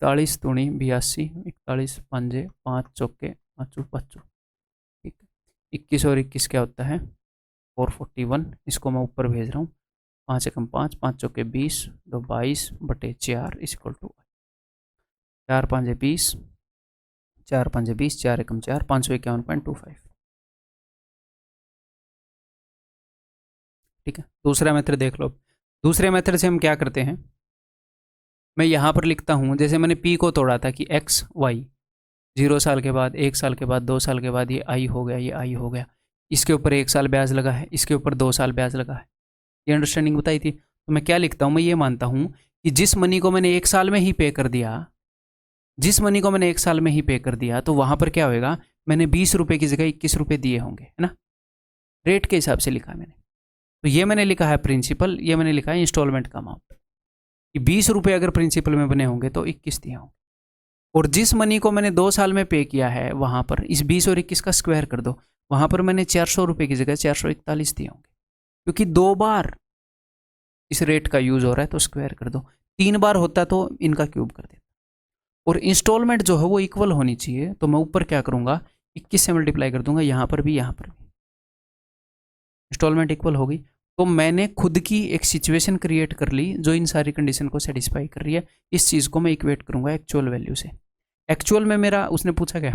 41 दूनी 82, 41 पंजे 5 चौके 5 5, ठीक है। 21 और 21 क्या होता है? 441। इसको मैं ऊपर भेज रहा हूँ। 5 एकम 5, 5 चौके 20, 2 22/4 इक्वल टू 4 5 20, 4 5 20, 4 एकम 4, 551.25। ठीक है, दूसरा मेथड देख लो। दूसरे मेथड से हम क्या करते हैं, मैं यहाँ पर लिखता हूँ, जैसे मैंने पी को तोड़ा था कि एक्स वाई, 0 साल के बाद, 1 साल के बाद, 2 साल के बाद ये आई हो गया, ये आई हो गया। इसके ऊपर 1 साल ब्याज लगा है, इसके ऊपर 2 साल ब्याज लगा है। ये अंडरस्टैंडिंग बताई थी। तो मैं क्या लिखता हूँ, मैं ये मानता हूँ कि जिस मनी को मैंने 1 साल में ही पे कर दिया, जिस मनी को मैंने 1 साल में ही पे कर दिया, तो वहाँ पर क्या होएगा, मैंने 20 रुपये की जगह 21 रुपये दिए होंगे, है ना। रेट के हिसाब से लिखा है मैंने। तो ये मैंने लिखा है प्रिंसिपल, ये मैंने लिखा है इंस्टॉलमेंट का अमाउंट, कि 20 रुपये अगर प्रिंसिपल में बने होंगे तो 21 दिए होंगे। और जिस मनी को मैंने 2 साल में पे किया है, वहाँ पर इस 20 और 21 का स्क्वायर कर दो, वहाँ पर मैंने 400 रुपये की जगह 441 दिए होंगे, क्योंकि 2 बार इस रेट का यूज हो रहा है, तो स्क्वायर कर दो। 3 बार होता तो इनका क्यूब कर देता। और इंस्टॉलमेंट जो है वो इक्वल होनी चाहिए, तो मैं ऊपर क्या करूंगा, 21 से मल्टीप्लाई कर दूंगा, यहाँ पर भी यहाँ पर भी। इंस्टॉलमेंट इक्वल होगी, तो मैंने खुद की एक सिचुएशन क्रिएट कर ली जो इन सारी कंडीशन को सेटिस्फाई कर रही है। इस चीज़ को मैं इक्वेट करूंगा एक्चुअल वैल्यू से। एक्चुअल में मेरा, उसने पूछा क्या,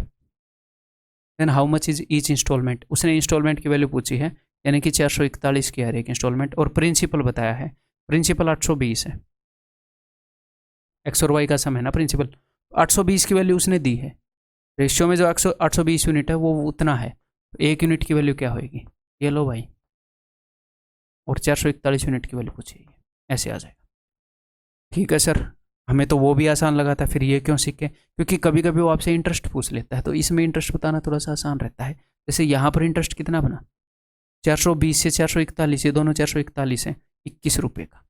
then how much is each installment, उसने इंस्टॉलमेंट की वैल्यू पूछी है, यानी कि 441 की हर एक इंस्टॉलमेंट। और प्रिंसिपल बताया है, प्रिंसिपल 820 है। एक्स और वाई का सम है ना प्रिंसिपल, 820 की वैल्यू उसने दी है। रेशियो में जो 820 यूनिट है वो उतना है, तो 1 यूनिट की वैल्यू क्या होगी, ये लो भाई। और 441 यूनिट की वैल्यू पूछी, ऐसे आ जाएगा। ठीक है सर, हमें तो वो भी आसान लगा था, फिर ये क्यों सीखे? क्योंकि कभी कभी वो आपसे इंटरेस्ट पूछ लेता है, तो इसमें इंटरेस्ट बताना थोड़ा सा आसान रहता है। जैसे यहाँ पर इंटरेस्ट कितना बना, 420 से 441, ये दोनों 441 है, 21 रुपये का।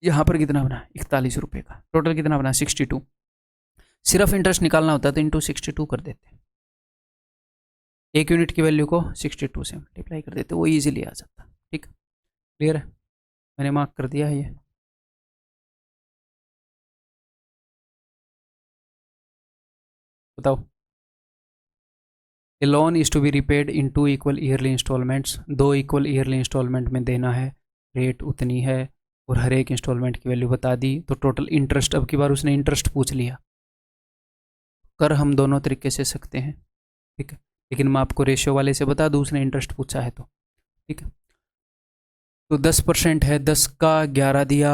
यहाँ पर कितना बना, 41 रुपये का। टोटल कितना बना, 62। सिर्फ इंटरेस्ट निकालना होता है तो इंटू 62 कर देते हैं। 1 यूनिट की वैल्यू को 62 से मल्टीप्लाई कर देते, वो ईजिली आ जाता। ठीक, क्लियर है, मैंने मार्क कर दिया है ये। बताओ, a loan is to be repaid in 2 equal yearly instalments, 2 equal yearly instalment में देना है, रेट उतनी है, और हर एक इंस्टॉलमेंट की वैल्यू बता दी। तो टोटल इंटरेस्ट, अब की बार उसने इंटरेस्ट पूछ लिया। कर हम दोनों तरीके से सकते हैं, ठीक है, लेकिन मैं आपको रेशियो वाले से बता दूँ, उसने इंटरेस्ट पूछा है तो। ठीक है, तो 10% है, 10 का 11 दिया,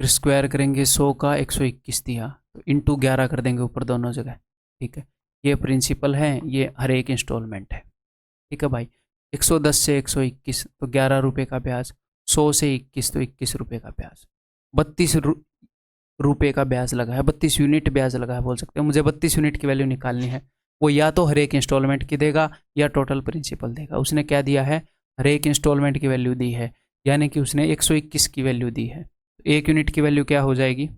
फिर स्क्वायर करेंगे, 100 का 121 दिया, तो इंटू 11 कर देंगे ऊपर दोनों जगह। ठीक है, ये प्रिंसिपल है, ये हर एक इंस्टॉलमेंट है। ठीक है भाई, 110 से 121 तो 11 रुपये का ब्याज, 100 से 21 तो 21 रुपये का ब्याज, 32 रुपये का ब्याज लगा है, 32 यूनिट ब्याज लगा है बोल सकते हो। मुझे 32 यूनिट की वैल्यू निकालनी है, वो या तो हर एक इंस्टॉलमेंट की देगा या टोटल प्रिंसिपल देगा। उसने क्या दिया है, हर एक इंस्टॉलमेंट की वैल्यू दी है, यानी कि उसने 121 की वैल्यू दी है। तो 1 यूनिट की वैल्यू क्या हो जाएगी,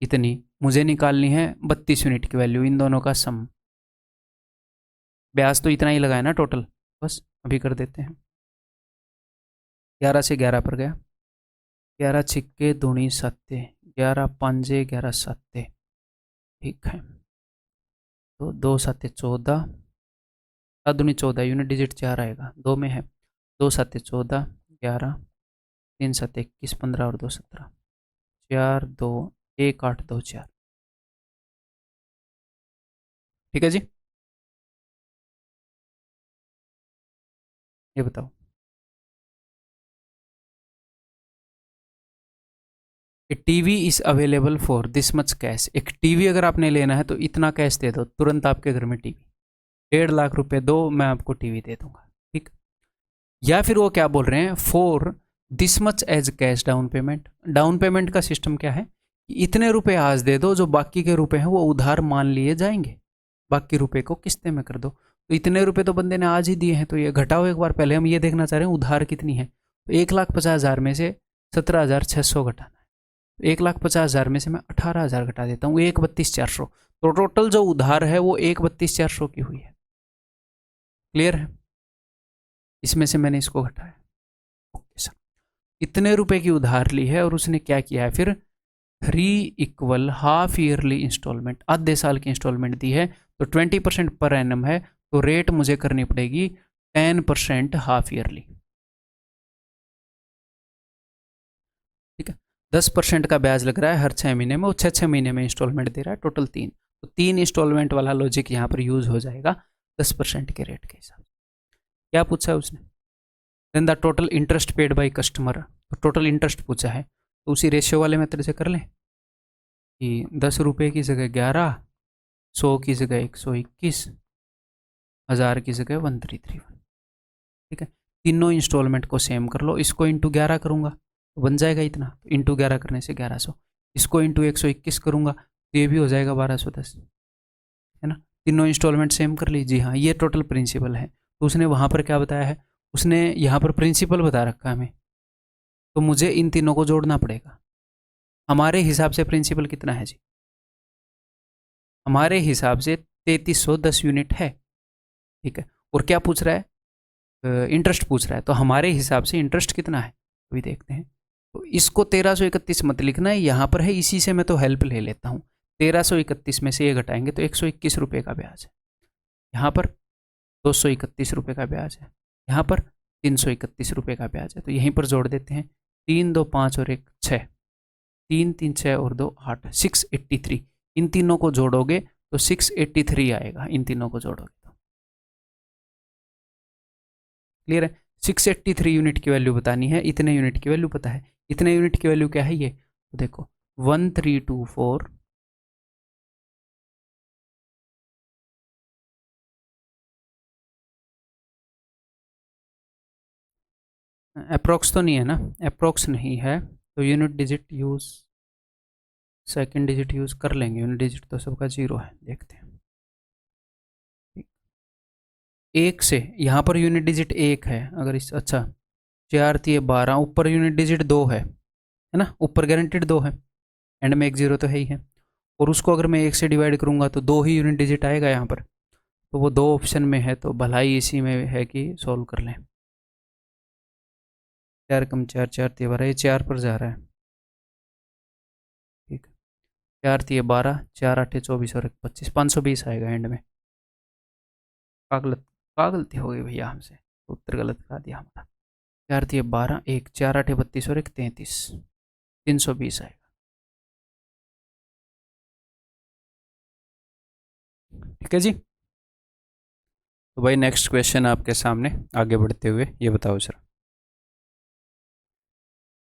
इतनी। मुझे निकालनी है 32 यूनिट की वैल्यू, इन दोनों का सम। ब्याज तो इतना ही लगा है ना टोटल, बस अभी कर देते हैं। 11 से 11 पर गया, 11 छिक्के दूनी सत्ते, 11 पंजे 11 सत्ते। ठीक है, तो 2 सत्ते 14, 7 दूनी 14, यूनिट डिजिट 4 आएगा, 2 में है, 2 सत्ते 14, 11, 3 सत्ते 21, 15 और 2 17, 4 2 1 8 2 4। ठीक है जी, ये बताओ। A TV is available for this much cash. एक टीवी अगर आपने लेना है तो इतना कैश दे दो, तुरंत आपके घर में टीवी, 1.5 लाख रुपए दो, मैं आपको टीवी दे दूंगा, ठीक। या फिर वो क्या बोल रहे हैं, for this much as cash down payment. Down payment का सिस्टम क्या है, इतने रुपए आज दे दो, जो बाकी के रुपए हैं वो उधार मान लिए जाएंगे, बाकी रुपए को किस्तें में कर दो। तो इतने रुपए तो बंदे ने आज ही दिए हैं, तो ये घटाओ एक बार, पहले हम ये देखना चाह रहे हैं उधार कितनी है। तो 1,50,000 में से 17,600 घटाना है, तो 1,50,000 में से मैं 18,000 घटा देता हूँ, 1,32,400। तो टोटल जो उधार है वो 1,32,400 की हुई है। क्लियर है? इसमें से मैंने इसको घटाया। ओके सर, इतने रुपए की उधार ली है और उसने क्या किया है फिर, 3 इक्वल हाफ ईयरली इंस्टॉलमेंट, आधे साल की इंस्टॉलमेंट दी है, तो 20% पर एनम है, तो रेट मुझे करनी पड़ेगी 10% हाफ ईयरली, ठीक है। 10% का ब्याज लग रहा है हर 6 महीने में, वो 6 महीने में इंस्टॉलमेंट दे रहा है, टोटल 3, तो 3 इंस्टॉलमेंट वाला लॉजिक यहाँ पर यूज हो जाएगा 10% के रेट के हिसाब से। क्या पूछा है उसने, then the total interest paid by customer, तो टोटल इंटरेस्ट पूछा है, तो उसी रेशियो वाले मेथड से कर लें कि 10 रुपये की जगह 11, 100 की जगह 121, 1000 की जगह 1331, ठीक है। तीनों इंस्टॉलमेंट को सेम कर लो, इसको इंटू 11 करूँगा तो बन जाएगा इतना, तो इंटू 11 करने से 1100, इसको इंटू 121 करूँगा तो ये भी हो जाएगा 1210, है ना। तीनों इंस्टॉलमेंट सेम कर ली, जी हाँ, ये टोटल प्रिंसिपल है। तो उसने वहाँ पर क्या बताया है, उसने यहाँ पर प्रिंसिपल बता रखा है हमें, तो मुझे इन तीनों को जोड़ना पड़ेगा। हमारे हिसाब से प्रिंसिपल कितना है जी, हमारे हिसाब से 3310 यूनिट है, ठीक है। और क्या पूछ रहा है, इंटरेस्ट पूछ रहा है, तो हमारे हिसाब से इंटरेस्ट कितना है अभी देखते हैं। तो इसको 1331 मत लिखना है, यहाँ पर है, इसी से मैं तो हेल्प ले लेता हूँ। 1331 में से ये घटाएंगे तो 121 रुपये का ब्याज है, यहाँ पर 231 रुपये का ब्याज है, यहाँ पर 331 रुपये का ब्याज है, तो यहीं पर जोड़ देते हैं, 3 2 5 और 1 6, 3 3 6 और 2 8, 683। इन तीनों को जोड़ोगे तो 683 आएगा, इन तीनों को जोड़ोगे तो। क्लियर है? 683 यूनिट की वैल्यू बतानी है, इतने यूनिट की वैल्यू पता है, इतने यूनिट की वैल्यू क्या है ये, तो देखो 1324 अप्रोक्स तो नहीं है ना, अप्रोक्स नहीं है, तो unit digit use, second digit use कर लेंगे, यूनिट डिजिट तो सबका 0 है, देखते हैं। एक से यहाँ पर यूनिट डिजिट 1 है, अगर इस, अच्छा 4 3 12, ऊपर यूनिट डिजिट 2 है ना, ऊपर गारंटेड 2 है, एंड में एक 0 तो है ही है, और उसको अगर मैं 1 से डिवाइड करूँगा तो 2 ही यूनिट डिजिट आएगा यहाँ पर, तो वो 2 ऑप्शन में है, तो भलाई इसी में है कि सॉल्व कर लें। 4 कम 4 4 3 12, ये 4 पर जा रहा है, ठीक है। 4 3 12, 4 8 24 और 1 25, 520 आएगा एंड में। का गलती हो गई भैया हमसे, तो उत्तर गलत करा दिया हमारा। 4 3 12, 1 4 8 32 और 1 33, 320 आएगा, ठीक है जी। तो भाई नेक्स्ट क्वेश्चन आपके सामने, आगे बढ़ते हुए ये बताओ सर।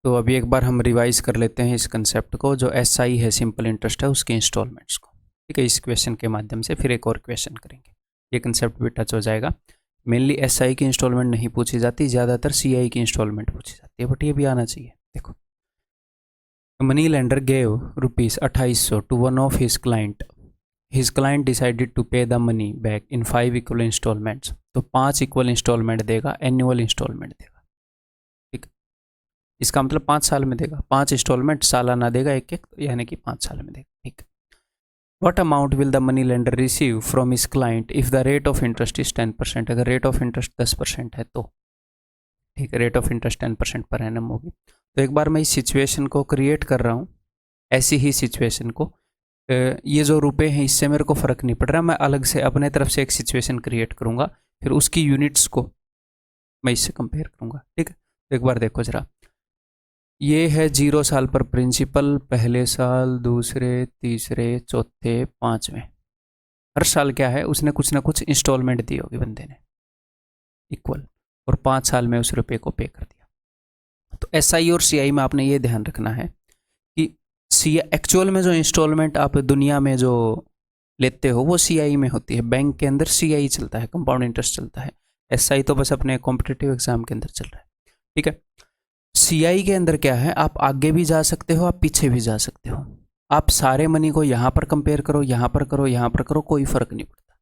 तो अभी एक बार हम रिवाइज कर लेते हैं इस कंसेप्ट को, जो एसआई है, सिंपल इंटरेस्ट है, उसके इंस्टॉलमेंट्स को, ठीक है। इस क्वेश्चन के माध्यम से फिर एक और क्वेश्चन करेंगे, ये कंसेप्ट भी टच हो जाएगा। मेनली एसआई की इंस्टॉलमेंट नहीं पूछी जाती, ज़्यादातर सीआई की इंस्टॉलमेंट पूछी जाती है, बट ये भी आना चाहिए। देखो, money lender gave ₹2800 to one of his client, his client decided to pay the money back in 5 equal instalments, तो 5 इक्वल इंस्टॉलमेंट देगा, एनुअल इंस्टॉलमेंट देगा, ठीक। इसका मतलब 5 साल में देगा, 5 इंस्टॉलमेंट सालाना देगा, एक एक, यानी कि 5 साल में देगा, ठीक। What amount will the money lender receive from his client if the rate of interest is 10%? अगर रेट ऑफ इंटरेस्ट 10% है तो, ठीक है, rate of interest 10% per annum होगी। तो एक बार मैं इस सिचुएशन को क्रिएट कर रहा हूँ, ऐसी ही सिचुएशन को, ये जो रुपए हैं इससे मेरे को फ़र्क नहीं पड़ रहा, मैं अलग से अपने तरफ से एक सिचुएशन क्रिएट करूँगा, फिर उसकी यूनिट्स को मैं इससे कंपेयर करूँगा, ठीक है। तो एक बार देखो जरा, ये है 0 साल पर प्रिंसिपल, पहले साल, दूसरे, तीसरे, चौथे, 5वें, हर साल क्या है, उसने कुछ ना कुछ इंस्टॉलमेंट दी होगी बंदे ने, इक्वल। और 5 साल में उस रुपये को पे कर दिया। तो एसआई और सीआई में आपने ये ध्यान रखना है कि सी एक्चुअल में जो इंस्टॉलमेंट आप दुनिया में जो लेते हो वो सीआई में होती है। बैंक के अंदर सीआई चलता है, कंपाउंड इंटरेस्ट चलता है। एसआई तो बस अपने कॉम्पिटिटिव एग्जाम के अंदर चल रहा है, ठीक है। सीआई के अंदर क्या है, आप आगे भी जा सकते हो, आप पीछे भी जा सकते हो। आप सारे मनी को यहाँ पर कंपेयर करो, यहाँ पर करो, यहाँ पर करो, कोई फर्क नहीं पड़ता,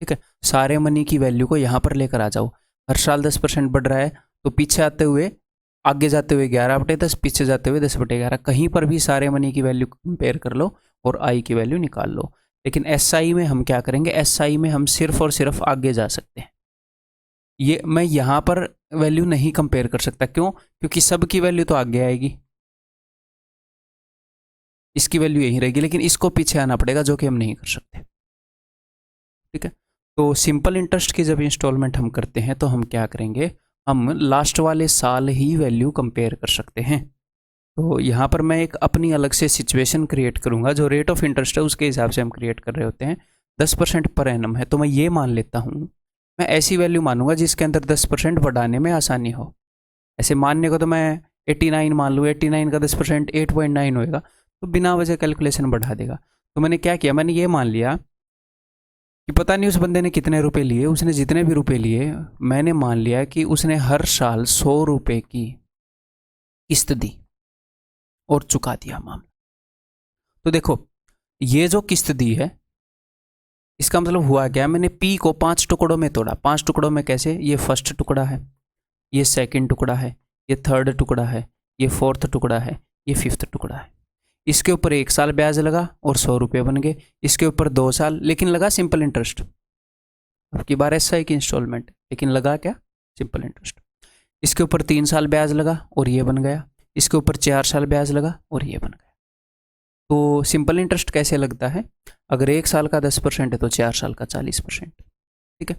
ठीक है। सारे मनी की वैल्यू को यहाँ पर लेकर आ जाओ। हर साल 10% बढ़ रहा है, तो पीछे आते हुए, आगे जाते हुए 11/10, पीछे जाते हुए 10/11, कहीं पर भी सारे मनी की वैल्यू कंपेयर कर लो और आई की वैल्यू निकाल लो। लेकिन एसआई में हम क्या करेंगे, एसआई में हम सिर्फ और सिर्फ आगे जा सकते हैं। ये मैं यहाँ पर वैल्यू नहीं कंपेयर कर सकता, क्यों? क्योंकि सब की वैल्यू तो आगे आएगी, इसकी वैल्यू यहीं रहेगी, लेकिन इसको पीछे आना पड़ेगा, जो कि हम नहीं कर सकते, ठीक है। तो सिंपल इंटरेस्ट की जब इंस्टॉलमेंट हम करते हैं तो हम क्या करेंगे, हम लास्ट वाले साल ही वैल्यू कंपेयर कर सकते हैं। तो यहाँ पर मैं एक अपनी अलग से सिचुएशन क्रिएट करूँगा, जो रेट ऑफ इंटरेस्ट है उसके हिसाब से हम क्रिएट कर रहे होते हैं। 10% पर एनम है, तो मैं ये मान लेता हूँ, मैं ऐसी वैल्यू मानूंगा जिसके अंदर 10% बढ़ाने में आसानी हो। ऐसे मानने को तो मैं 89 मान लूँ, 89 का 10% 8.9 होएगा, तो बिना वजह कैलकुलेशन बढ़ा देगा। तो मैंने क्या किया, मैंने ये मान लिया कि पता नहीं उस बंदे ने कितने रुपए लिए, उसने जितने भी रुपए लिए, मैंने मान लिया कि उसने हर साल 100 रुपये की किस्त दी और चुका दिया मामला। तो देखो, ये जो किस्त दी है, इसका मतलब हुआ क्या, मैंने पी को 5 टुकड़ों में तोड़ा। 5 टुकड़ों में कैसे, ये फर्स्ट टुकड़ा है, ये सेकंड टुकड़ा है, ये थर्ड टुकड़ा है, ये फोर्थ टुकड़ा है, ये फिफ्थ टुकड़ा है। इसके ऊपर 1 साल ब्याज लगा और 100 रुपये बन गए। इसके ऊपर 2 साल, लेकिन लगा सिंपल इंटरेस्ट। अब की बार एसआई की इंस्टॉलमेंट, लेकिन लगा क्या, सिंपल इंटरेस्ट। इसके ऊपर 3 साल ब्याज लगा और ये बन गया। इसके ऊपर 4 साल ब्याज लगा और ये बन गया। तो सिंपल इंटरेस्ट कैसे लगता है, अगर 1 साल का 10% है तो 4 साल का 40%, ठीक है।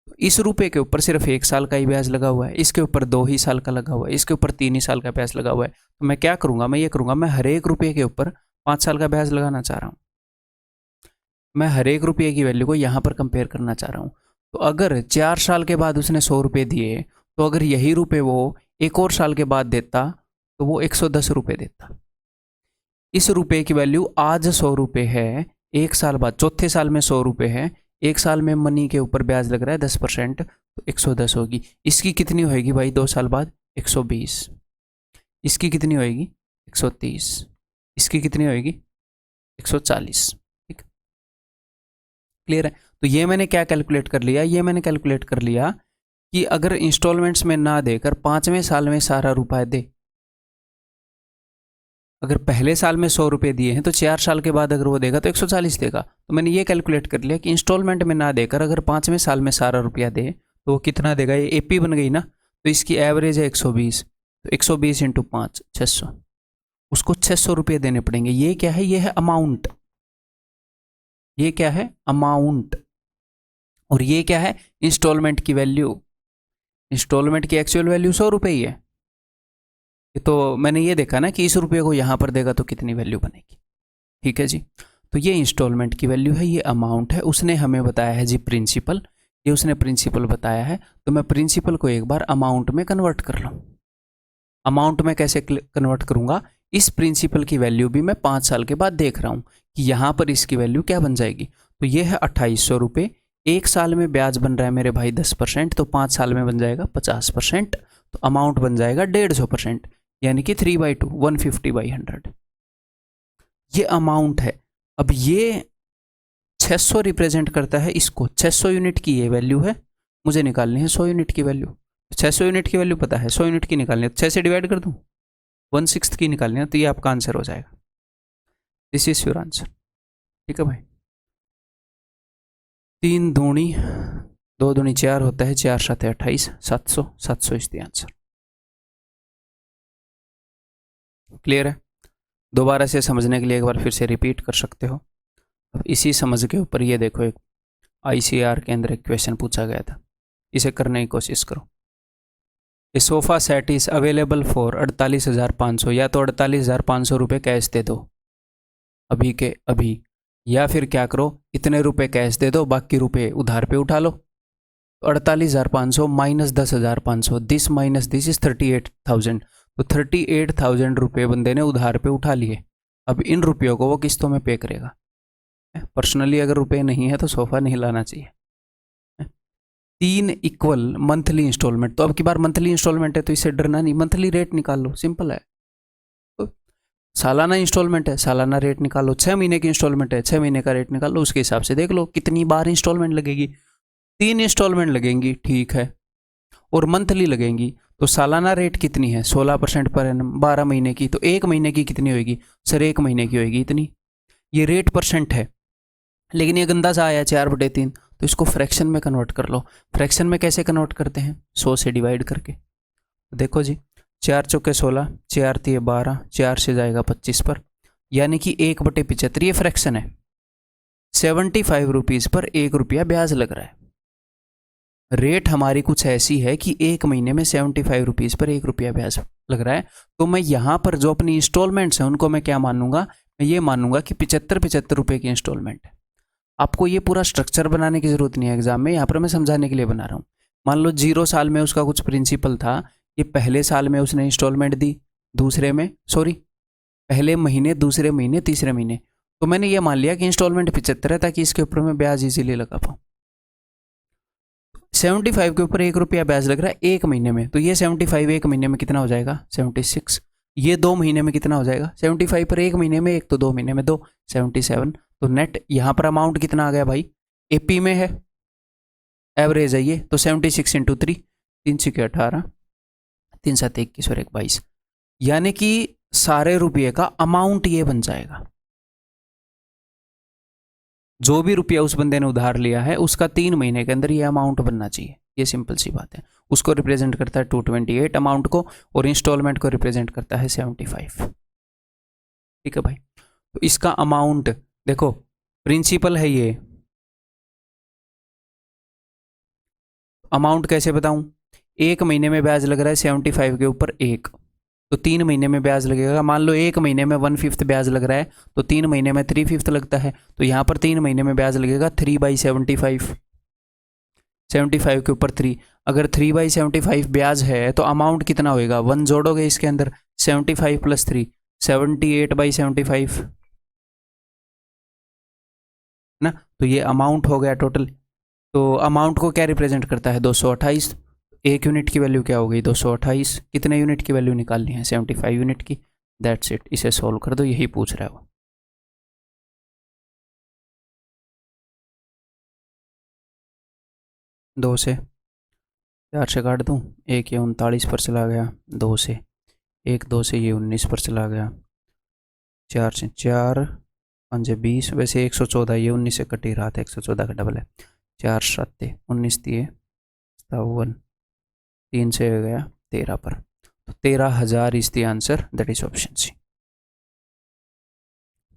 तो इस रुपये के ऊपर सिर्फ 1 साल का ही ब्याज लगा हुआ है, इसके ऊपर 2 ही साल का लगा हुआ है, इसके ऊपर 3 ही साल का ब्याज लगा हुआ है। तो मैं क्या करूँगा, मैं ये करूँगा, मैं हर एक रुपये के ऊपर 5 साल का ब्याज लगाना चाह रहा हूँ। मैं हर एक रुपये की वैल्यू को यहाँ पर कंपेयर करना चाह रहा हूँ। तो अगर 4 साल के बाद उसने 100 रुपये दिए, तो अगर यही रुपये वो 1 और साल के बाद देता तो वो 110 रुपये देता। इस रुपये की वैल्यू आज 100 रुपये है, 1 साल बाद, चौथे साल में 100 रुपये है, 1 साल में मनी के ऊपर ब्याज लग रहा है 10%, तो 110 होगी। इसकी कितनी होएगी भाई 2 साल बाद, 120। इसकी कितनी होएगी, 130। इसकी कितनी होएगी, 140। ठीक, क्लियर है। तो ये मैंने क्या कैलकुलेट कर लिया, ये मैंने कैलकुलेट कर लिया कि अगर इंस्टॉलमेंट्स में ना देकर 5वें साल में सारा रुपया दे, अगर पहले साल में 100 रुपये दिए हैं तो 4 साल के बाद अगर वो देगा तो 140 देगा। तो मैंने ये कैलकुलेट कर लिया कि इंस्टॉलमेंट में ना देकर अगर 5वें साल में सारा रुपया दे तो वो कितना देगा, ये एपी बन गई ना, तो इसकी एवरेज है 120, तो 120 × 5 600, उसको 600 रुपये देने पड़ेंगे। ये क्या है, ये है अमाउंट, ये क्या है अमाउंट, और ये क्या है इंस्टॉलमेंट की वैल्यू। इंस्टॉलमेंट की एक्चुअल वैल्यू 100 रुपये ही है। तो मैंने ये देखा ना कि इस रुपये को यहाँ पर देगा तो कितनी वैल्यू बनेगी, ठीक है जी। तो ये इंस्टॉलमेंट की वैल्यू है, ये अमाउंट है। उसने हमें बताया है जी प्रिंसिपल, ये उसने प्रिंसिपल बताया है, तो मैं प्रिंसिपल को एक बार अमाउंट में कन्वर्ट कर लूँ। अमाउंट में कैसे कन्वर्ट करूँगा, इस प्रिंसिपल की वैल्यू भी मैं 5 साल के बाद देख रहा हूँ कि यहाँ पर इसकी वैल्यू क्या बन जाएगी। तो ये है 2800 रुपये, 1 साल में ब्याज बन रहा है मेरे भाई 10%, तो 5 साल में बन जाएगा 50%, तो अमाउंट बन जाएगा 150%, यानी कि 3/2, 150/100, ये अमाउंट है। अब ये 600 रिप्रेजेंट करता है इसको, 600 यूनिट की ये वैल्यू है, मुझे निकालनी है 100 यूनिट की वैल्यू। 600 यूनिट की वैल्यू पता है, 100 यूनिट की निकालनी है, 6 से डिवाइड कर दूँ, 1/6 की निकालनी है, तो ये आपका आंसर हो जाएगा। दिस इज योर आंसर, ठीक है भाई। 3 दूनी 2 दूनी 4 होता है, 4 7 28, 700 इज द आंसर। क्लियर है। दोबारा से समझने के लिए एक बार फिर से रिपीट कर सकते हो। अब इसी समझ के ऊपर ये देखो, एक ICR के अंदर एक क्वेश्चन पूछा गया था, इसे करने की कोशिश करो। A sofa set is available for 48,500, या तो 48,500 रुपये कैश दे दो अभी के अभी, या फिर क्या करो, इतने रुपए कैश दे दो, बाकी रुपए उधार पे उठा लो। तो 48,500 minus 10,500, this minus this is 38,000। तो 38,000 रुपये बंदे ने उधार पे उठा लिए। अब इन रुपयों को वो किस्तों में पे करेगा। पर्सनली अगर रुपए नहीं है तो सोफा नहीं लाना चाहिए। 3 इक्वल मंथली इंस्टॉलमेंट। तो अब की बार मंथली इंस्टॉलमेंट है तो इससे डरना नहीं, मंथली रेट निकाल लो, सिंपल है। तो सालाना इंस्टॉलमेंट है, सालाना रेट निकालो। 6 महीने की इंस्टॉलमेंट है, 6 महीने का रेट निकाल लो। उसके हिसाब से देख लो कितनी बार इंस्टॉलमेंट लगेगी। 3 इंस्टॉलमेंट लगेंगी, ठीक है, और मंथली लगेंगी। तो सालाना रेट कितनी है, 16% पर एनम, 12 महीने की। तो 1 महीने की कितनी होगी सर, 1 महीने की होगी इतनी। ये रेट परसेंट है, लेकिन ये गंदा सा आया 4/3। तो इसको फ्रैक्शन में कन्वर्ट कर लो। फ्रैक्शन में कैसे कन्वर्ट करते हैं, 100 से डिवाइड करके। देखो जी, 4 चौके 16, 4 तिये 12, 4 से जाएगा 25 पर, यानी कि 1/75। ये फ्रैक्शन है। 75 रुपीज़ पर 1 रुपया ब्याज लग रहा है। रेट हमारी कुछ ऐसी है कि 1 महीने में 75 रुपीज़ पर 1 रुपया ब्याज लग रहा है। तो मैं यहाँ पर जो अपनी इंस्टॉलमेंट्स हैं उनको मैं क्या मानूंगा, मैं ये मानूंगा कि 75 रुपये की इंस्टॉलमेंट है। आपको ये पूरा स्ट्रक्चर बनाने की जरूरत नहीं है एग्जाम में, यहाँ पर मैं समझाने के लिए बना रहा हूँ। मान लो 0 साल में उसका कुछ प्रिंसिपल था, ये पहले साल में उसने इंस्टॉलमेंट दी, दूसरे में पहले महीने, दूसरे महीने, तीसरे महीने। तो मैंने ये मान लिया कि इंस्टॉलमेंट 75 है ताकि इसके ऊपर मैं ब्याज इजीली लगा पाऊँ। 75 के ऊपर 1 रुपया ब्याज लग रहा है 1 महीने में। तो ये 75 1 महीने में कितना हो जाएगा, 76। ये 2 महीने में कितना हो जाएगा, 75 पर 1 महीने में 1, तो 2 महीने में 2, 77। तो नेट यहाँ पर अमाउंट कितना आ गया भाई, एपी में है, एवरेज है ये। तो 76 × 3, 3 × 18, 3 × 7 21 और 1 22, यानी कि सारे रुपये का अमाउंट ये बन जाएगा। जो भी रुपया उस बंदे ने उधार लिया है उसका 3 महीने के अंदर ये अमाउंट बनना चाहिए। ये सिंपल सी बात है। उसको रिप्रेजेंट करता है 228 अमाउंट को, और इंस्टॉलमेंट को रिप्रेजेंट करता है 75। ठीक है भाई। तो इसका अमाउंट देखो, प्रिंसिपल है ये, अमाउंट कैसे बताऊं, 1 महीने में ब्याज लग रहा है 75 के ऊपर 1, तो 3 महीने में ब्याज लगेगा। मान लो 1 महीने में 1/5 ब्याज लग रहा है, तो 3 महीने में 3/5 लगता है। तो यहाँ पर 3 महीने में ब्याज लगेगा 3/75, 75 के ऊपर 3। अगर 3/75 ब्याज है तो अमाउंट कितना होएगा, 1 जोड़ोगे इसके अंदर, 75 + 3, 78/75 ना। तो ये अमाउंट हो गया टोटल। तो अमाउंट को क्या रिप्रेजेंट करता है, 228। 1 यूनिट की वैल्यू क्या हो गई, 228। कितने यूनिट की वैल्यू निकालनी है, 75 यूनिट की। That's it. इसे सोल्व कर दो, यही पूछ रहा है वो। दो से 4 से काट दूँ, 1 ये 39 पर चला गया, 2 से 1, 2 से ये 19 पर चला गया, 4 से 4, 5 20, वैसे 114, ये 19 से कट ही रहा था, 114 का डबल है। 4 7 19 दिए 57, 3 से गया 13 पर। तो 13,000 is the answer, that is option C.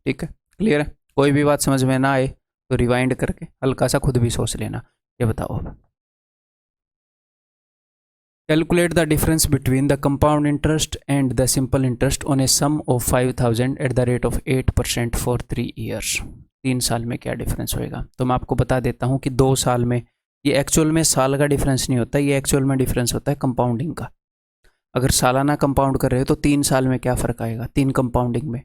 ठीक है, क्लियर है। कोई भी बात समझ में ना आए तो रिवाइंड करके हल्का सा खुद भी सोच लेना। ये बताओ अब, calculate the difference between the compound interest and the simple interest on a sum of 5,000 at the rate of 8% for 3 years. 3 साल में क्या डिफरेंस होएगा। तो मैं आपको बता देता हूँ कि 2 साल में, ये एक्चुअल में साल का डिफरेंस नहीं होता, ये एक्चुअल में डिफरेंस होता है कंपाउंडिंग का। अगर सालाना कंपाउंड कर रहे हो तो 3 साल में क्या फ़र्क आएगा, 3 कंपाउंडिंग में,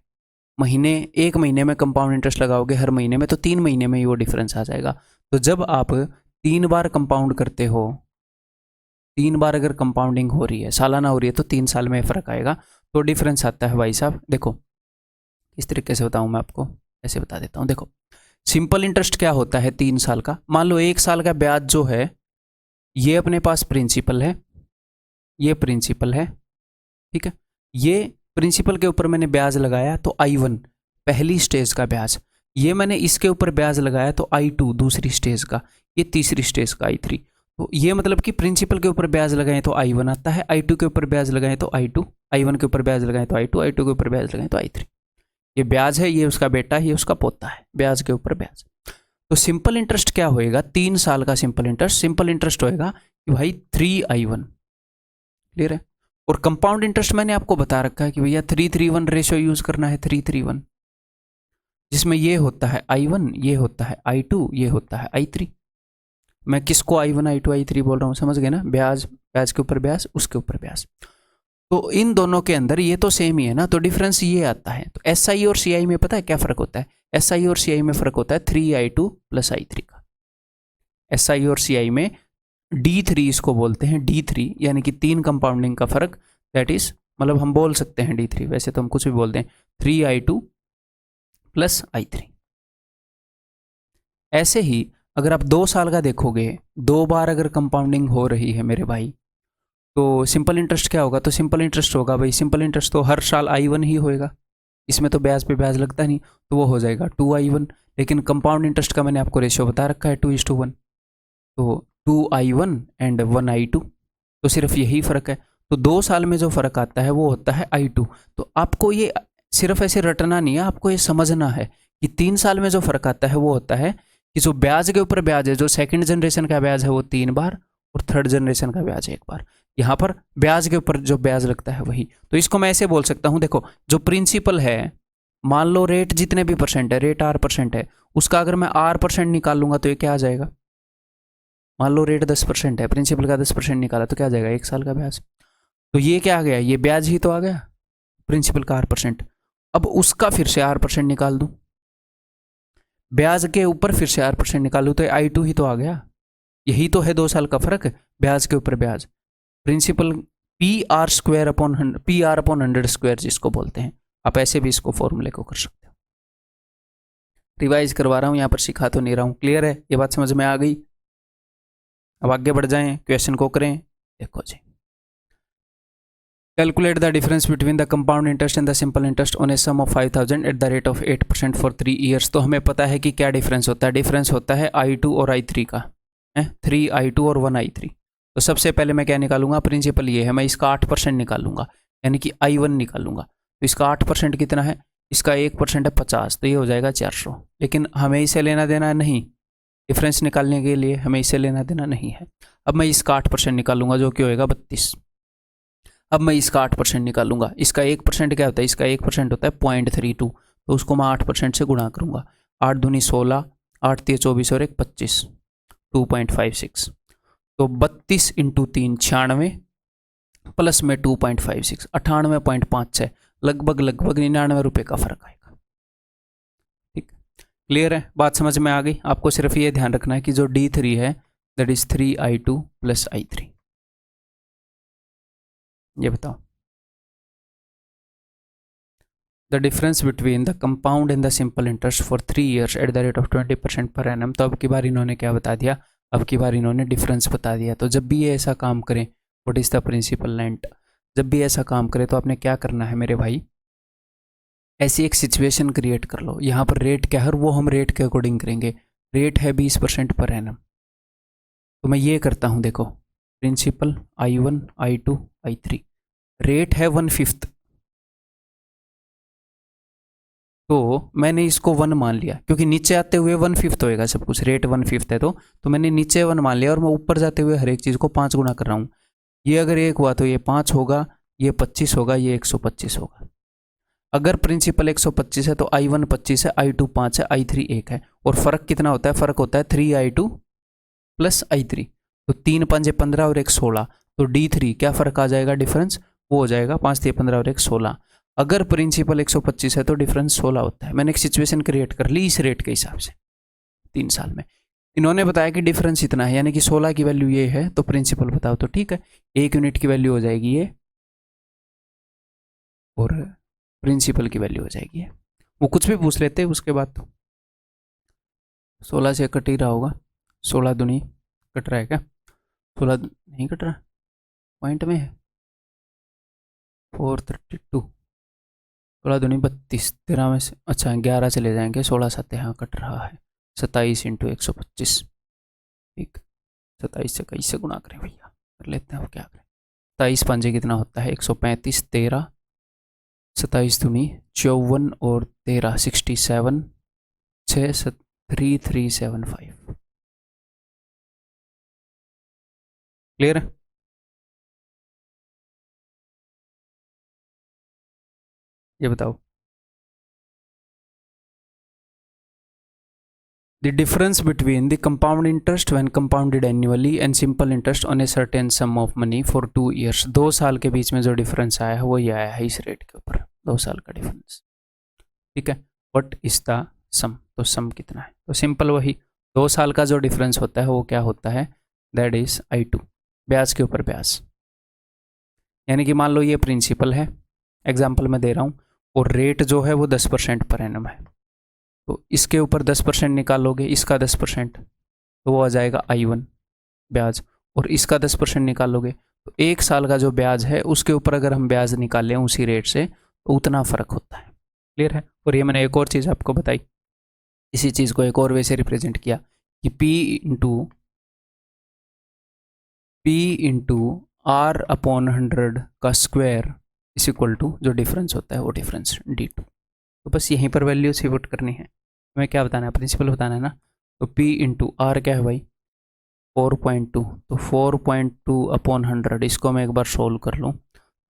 महीने 1 महीने में कंपाउंड इंटरेस्ट लगाओगे हर महीने में, तो 3 महीने में ही वो डिफरेंस आ जाएगा। तो जब आप 3 बार कंपाउंड करते हो, 3 बार अगर कंपाउंडिंग हो रही है, सालाना हो रही है, तो 3 साल में फ़र्क आएगा। तो डिफरेंस आता है भाई साहब। देखो इस तरीके से बताऊँ मैं आपको, ऐसे बता देता हूँ। देखो सिंपल इंटरेस्ट क्या होता है 3 साल का, मान लो 1 साल का ब्याज जो है ये अपने पास प्रिंसिपल है, ये प्रिंसिपल है, ठीक है। ये प्रिंसिपल के ऊपर मैंने ब्याज लगाया तो I1 पहली स्टेज का ब्याज, ये मैंने इसके ऊपर ब्याज लगाया तो I2 दूसरी स्टेज का, ये तीसरी स्टेज का I3। तो ये मतलब कि प्रिंसिपल के ऊपर ब्याज लगाएं तो I1 आता है, I2 के ऊपर ब्याज लगाएं तो I2, I1 के ऊपर ब्याज लगाएं तो I2, I2 के ऊपर ब्याज लगाएं तो I3। ये ब्याज है, ये उसका बेटा है, ये उसका पोता है, ब्याज के ऊपर ब्याज। तो सिंपल इंटरेस्ट क्या होएगा, 3 साल का सिंपल इंटरेस्ट होएगा कि भाई 3I1। क्लियर है। और कंपाउंड इंटरेस्ट मैंने आपको बता रखा है कि भैया 3:3:1 रेशियो यूज करना है, 3:3:1, जिसमें ये होता है I1, ये होता है I2, ये होता है I3। मैं किसको I1 I2 I3 बोल रहा हूँ, समझ गए ना? ब्याज, ब्याज के ऊपर ब्याज, उसके ऊपर ब्याज। तो इन दोनों के अंदर ये तो सेम ही है ना, तो डिफरेंस ये आता है। तो SI और CI में पता है क्या फ़र्क होता है? SI और CI में फ़र्क होता है 3I2 + I3 का। SI और CI में D3 इसको बोलते हैं, D3 यानी कि 3 कंपाउंडिंग का फ़र्क, दैट इज मतलब हम बोल सकते हैं D3, वैसे तो हम कुछ भी बोलते हैं, 3I2 + I3। ऐसे ही अगर आप 2 साल का देखोगे, 2 बार अगर कंपाउंडिंग हो रही है मेरे भाई, तो सिंपल इंटरेस्ट क्या होगा? तो सिंपल इंटरेस्ट होगा भाई, सिंपल इंटरेस्ट तो हर साल I1 ही होएगा, इसमें तो ब्याज पे ब्याज लगता नहीं, तो वो हो जाएगा 2I1। लेकिन कंपाउंड इंटरेस्ट का मैंने आपको रेशियो बता रखा है 2:1, तो 2I1 एंड 1I2, तो सिर्फ यही फ़र्क है। तो 2 साल में जो फ़र्क आता है वो होता है I2। तो आपको ये सिर्फ ऐसे रटना नहीं है, आपको ये समझना है कि 3 साल में जो फ़र्क आता है वो होता है कि जो ब्याज के ऊपर ब्याज है, जो सेकंड जनरेशन का ब्याज है वो 3 बार, और थर्ड जनरेशन का ब्याज 1 बार। यहाँ पर ब्याज के ऊपर जो ब्याज लगता है वही। तो इसको मैं ऐसे बोल सकता हूँ, देखो जो प्रिंसिपल है, मान लो रेट जितने भी परसेंट है, रेट R% है, उसका अगर मैं R% निकाल लूंगा तो ये क्या आ जाएगा? मान लो रेट 10% है, प्रिंसिपल का 10% निकाला तो क्या आ जाएगा? 1 साल का ब्याज। तो ये क्या आ गया? ये ब्याज ही तो आ गया, प्रिंसिपल का R%। अब उसका फिर से R% निकाल दूं, ब्याज के ऊपर फिर से R% निकालूं, तो I2 ही तो आ गया। यही तो है 2 साल का फर्क, ब्याज के ऊपर ब्याज। प्रिंसिपल PR/100 जिसको बोलते हैं, आप ऐसे भी इसको फॉर्मूले को कर सकते हो। रिवाइज करवा रहा हूं, यहाँ पर सिखा तो नहीं रहा हूं। क्लियर है? ये बात समझ में आ गई? अब आगे बढ़ जाएं, क्वेश्चन को करें। देखो जी, calculate the difference between the compound interest and the simple interest on a sum of 5000 at the rate of 8% for 3 years. तो हमें पता है कि क्या डिफरेंस होता है। डिफरेंस होता है I2 और I3 का, 3I2 और 1I3। तो सबसे पहले मैं क्या निकालूंगा? प्रिंसिपल ये है, मैं इसका 8% निकालूंगा, यानी कि I1 निकालूंगा। तो इसका 8% कितना है? इसका 1% है 50, तो ये हो जाएगा 400। लेकिन हमें इसे लेना देना नहीं, डिफरेंस निकालने के लिए हमें इसे लेना देना नहीं है। अब मैं इसका 8% निकालूंगा, जो कि होएगा 32। अब मैं इसका 8% निकालूंगा, इसका 1% क्या होता है? इसका 1% होता है 0.32, तो उसको मैं 8% से गुणा करूंगा। 8 दूनी 16, 8 3 24 और 1 25, 2.56। तो 32 इंटू 3 96, प्लस में 2.56 98.56, लगभग लगभग 99 रुपये का फर्क आएगा। ठीक, क्लियर है? बात समझ में आ गई? आपको सिर्फ ये ध्यान रखना है कि जो D3 है, दैट इज 3I2 + I3। ये बताओ, the difference between the compound and the simple interest for 3 years eight the rate of 20% per annum. तो अब की बार इन्होंने क्या बता दिया? अब की बार इन्होंने डिफरेंस बता दिया। तो जब भी ये ऐसा काम करें, what is the principal rent, जब भी ऐसा काम करें तो आपने क्या करना है मेरे भाई? ऐसी एक सिचुएशन क्रिएट कर लो, यहाँ पर रेट क्या है वो हम रेट के अकॉर्डिंग करेंगे। रेट है 20% पर एनम, तो मैं ये करता हूँ, देखो principal I1 I2 I3, rate है 1/5, तो मैंने इसको 1 मान लिया, क्योंकि नीचे आते हुए 1/5 होएगा सब कुछ, रेट 1/5 है, तो मैंने नीचे 1 मान लिया और मैं ऊपर जाते हुए हर एक चीज़ को 5 गुना कर रहा हूँ। ये अगर 1 हुआ तो ये 5 होगा, ये 25 होगा, ये 125 होगा। अगर प्रिंसिपल 125 है तो I1 25 है, I2 5 है, I3 1 है। और फर्क कितना होता है? फर्क होता है 3I2 + I3। तो 3 5 15 और 1 16, तो D3 क्या फर्क आ जाएगा? डिफरेंस वो हो जाएगा 5 3 15 और 1 16। अगर प्रिंसिपल 125 है तो डिफरेंस 16 होता है। मैंने एक सिचुएशन क्रिएट कर ली इस रेट के हिसाब से। 3 साल में इन्होंने बताया कि डिफरेंस इतना है, यानी कि 16 की वैल्यू ये है, तो प्रिंसिपल बताओ। तो ठीक है, 1 यूनिट की वैल्यू हो जाएगी ये, और प्रिंसिपल की वैल्यू हो जाएगी ये। वो कुछ भी पूछ लेते हैं उसके बाद। तो 16 से कट ही रहा होगा, 16 दूनी कट रहा है क्या? 16 नहीं कट रहा, पॉइंट में है 432, 16 दूनी 32, 13 में से अच्छा 11 चले जाएंगे, 16 7 यहाँ कट रहा है, 27 × 125। ठीक, 27 से कई से गुणा करें भैया, कर लेते हैं, अब क्या करें। 27 पंजे कितना होता है? 135, 13, 27 दूनी 54 और 13 67, 6 3375। क्लियर है? ये बताओ। The difference between the compound interest when compounded annually and simple interest on a certain some of money for 2 years. 2 साल के बीच में जो डिफरेंस आया है वो ये आया है इस रेट के ऊपर, 2 साल का डिफरेंस। ठीक है, व्हाट इज द सम, तो सम कितना है? तो सिंपल वही 2 साल का जो डिफरेंस होता है वो क्या होता है, दैट इज I2, ब्याज के ऊपर ब्याज। यानी कि मान लो ये प्रिंसिपल है, एग्जाम्पल मैं दे रहा हूँ, और रेट जो है वो 10% पर एनम है, तो इसके ऊपर 10% निकालोगे, इसका 10%, तो वो आ जाएगा I1 ब्याज, और इसका 10% निकालोगे तो 1 साल का जो ब्याज है उसके ऊपर अगर हम ब्याज निकालें उसी रेट से तो उतना फ़र्क होता है। क्लियर है? और ये मैंने एक और चीज़ आपको बताई, इसी चीज़ को एक और वे से रिप्रेजेंट किया कि P R अपॉन 100 का स्क्वायर इज इक्वल टू जो डिफरेंस होता है वो डिफरेंस D2। तो बस यहीं पर वैल्यू सी पुट करनी है, हमें क्या बताना है, प्रिंसिपल बताना है ना। तो P इंटू आर क्या है भाई, 4.2, तो 4.2 अपॉन 100, इसको मैं एक बार सोल्व कर लूँ तो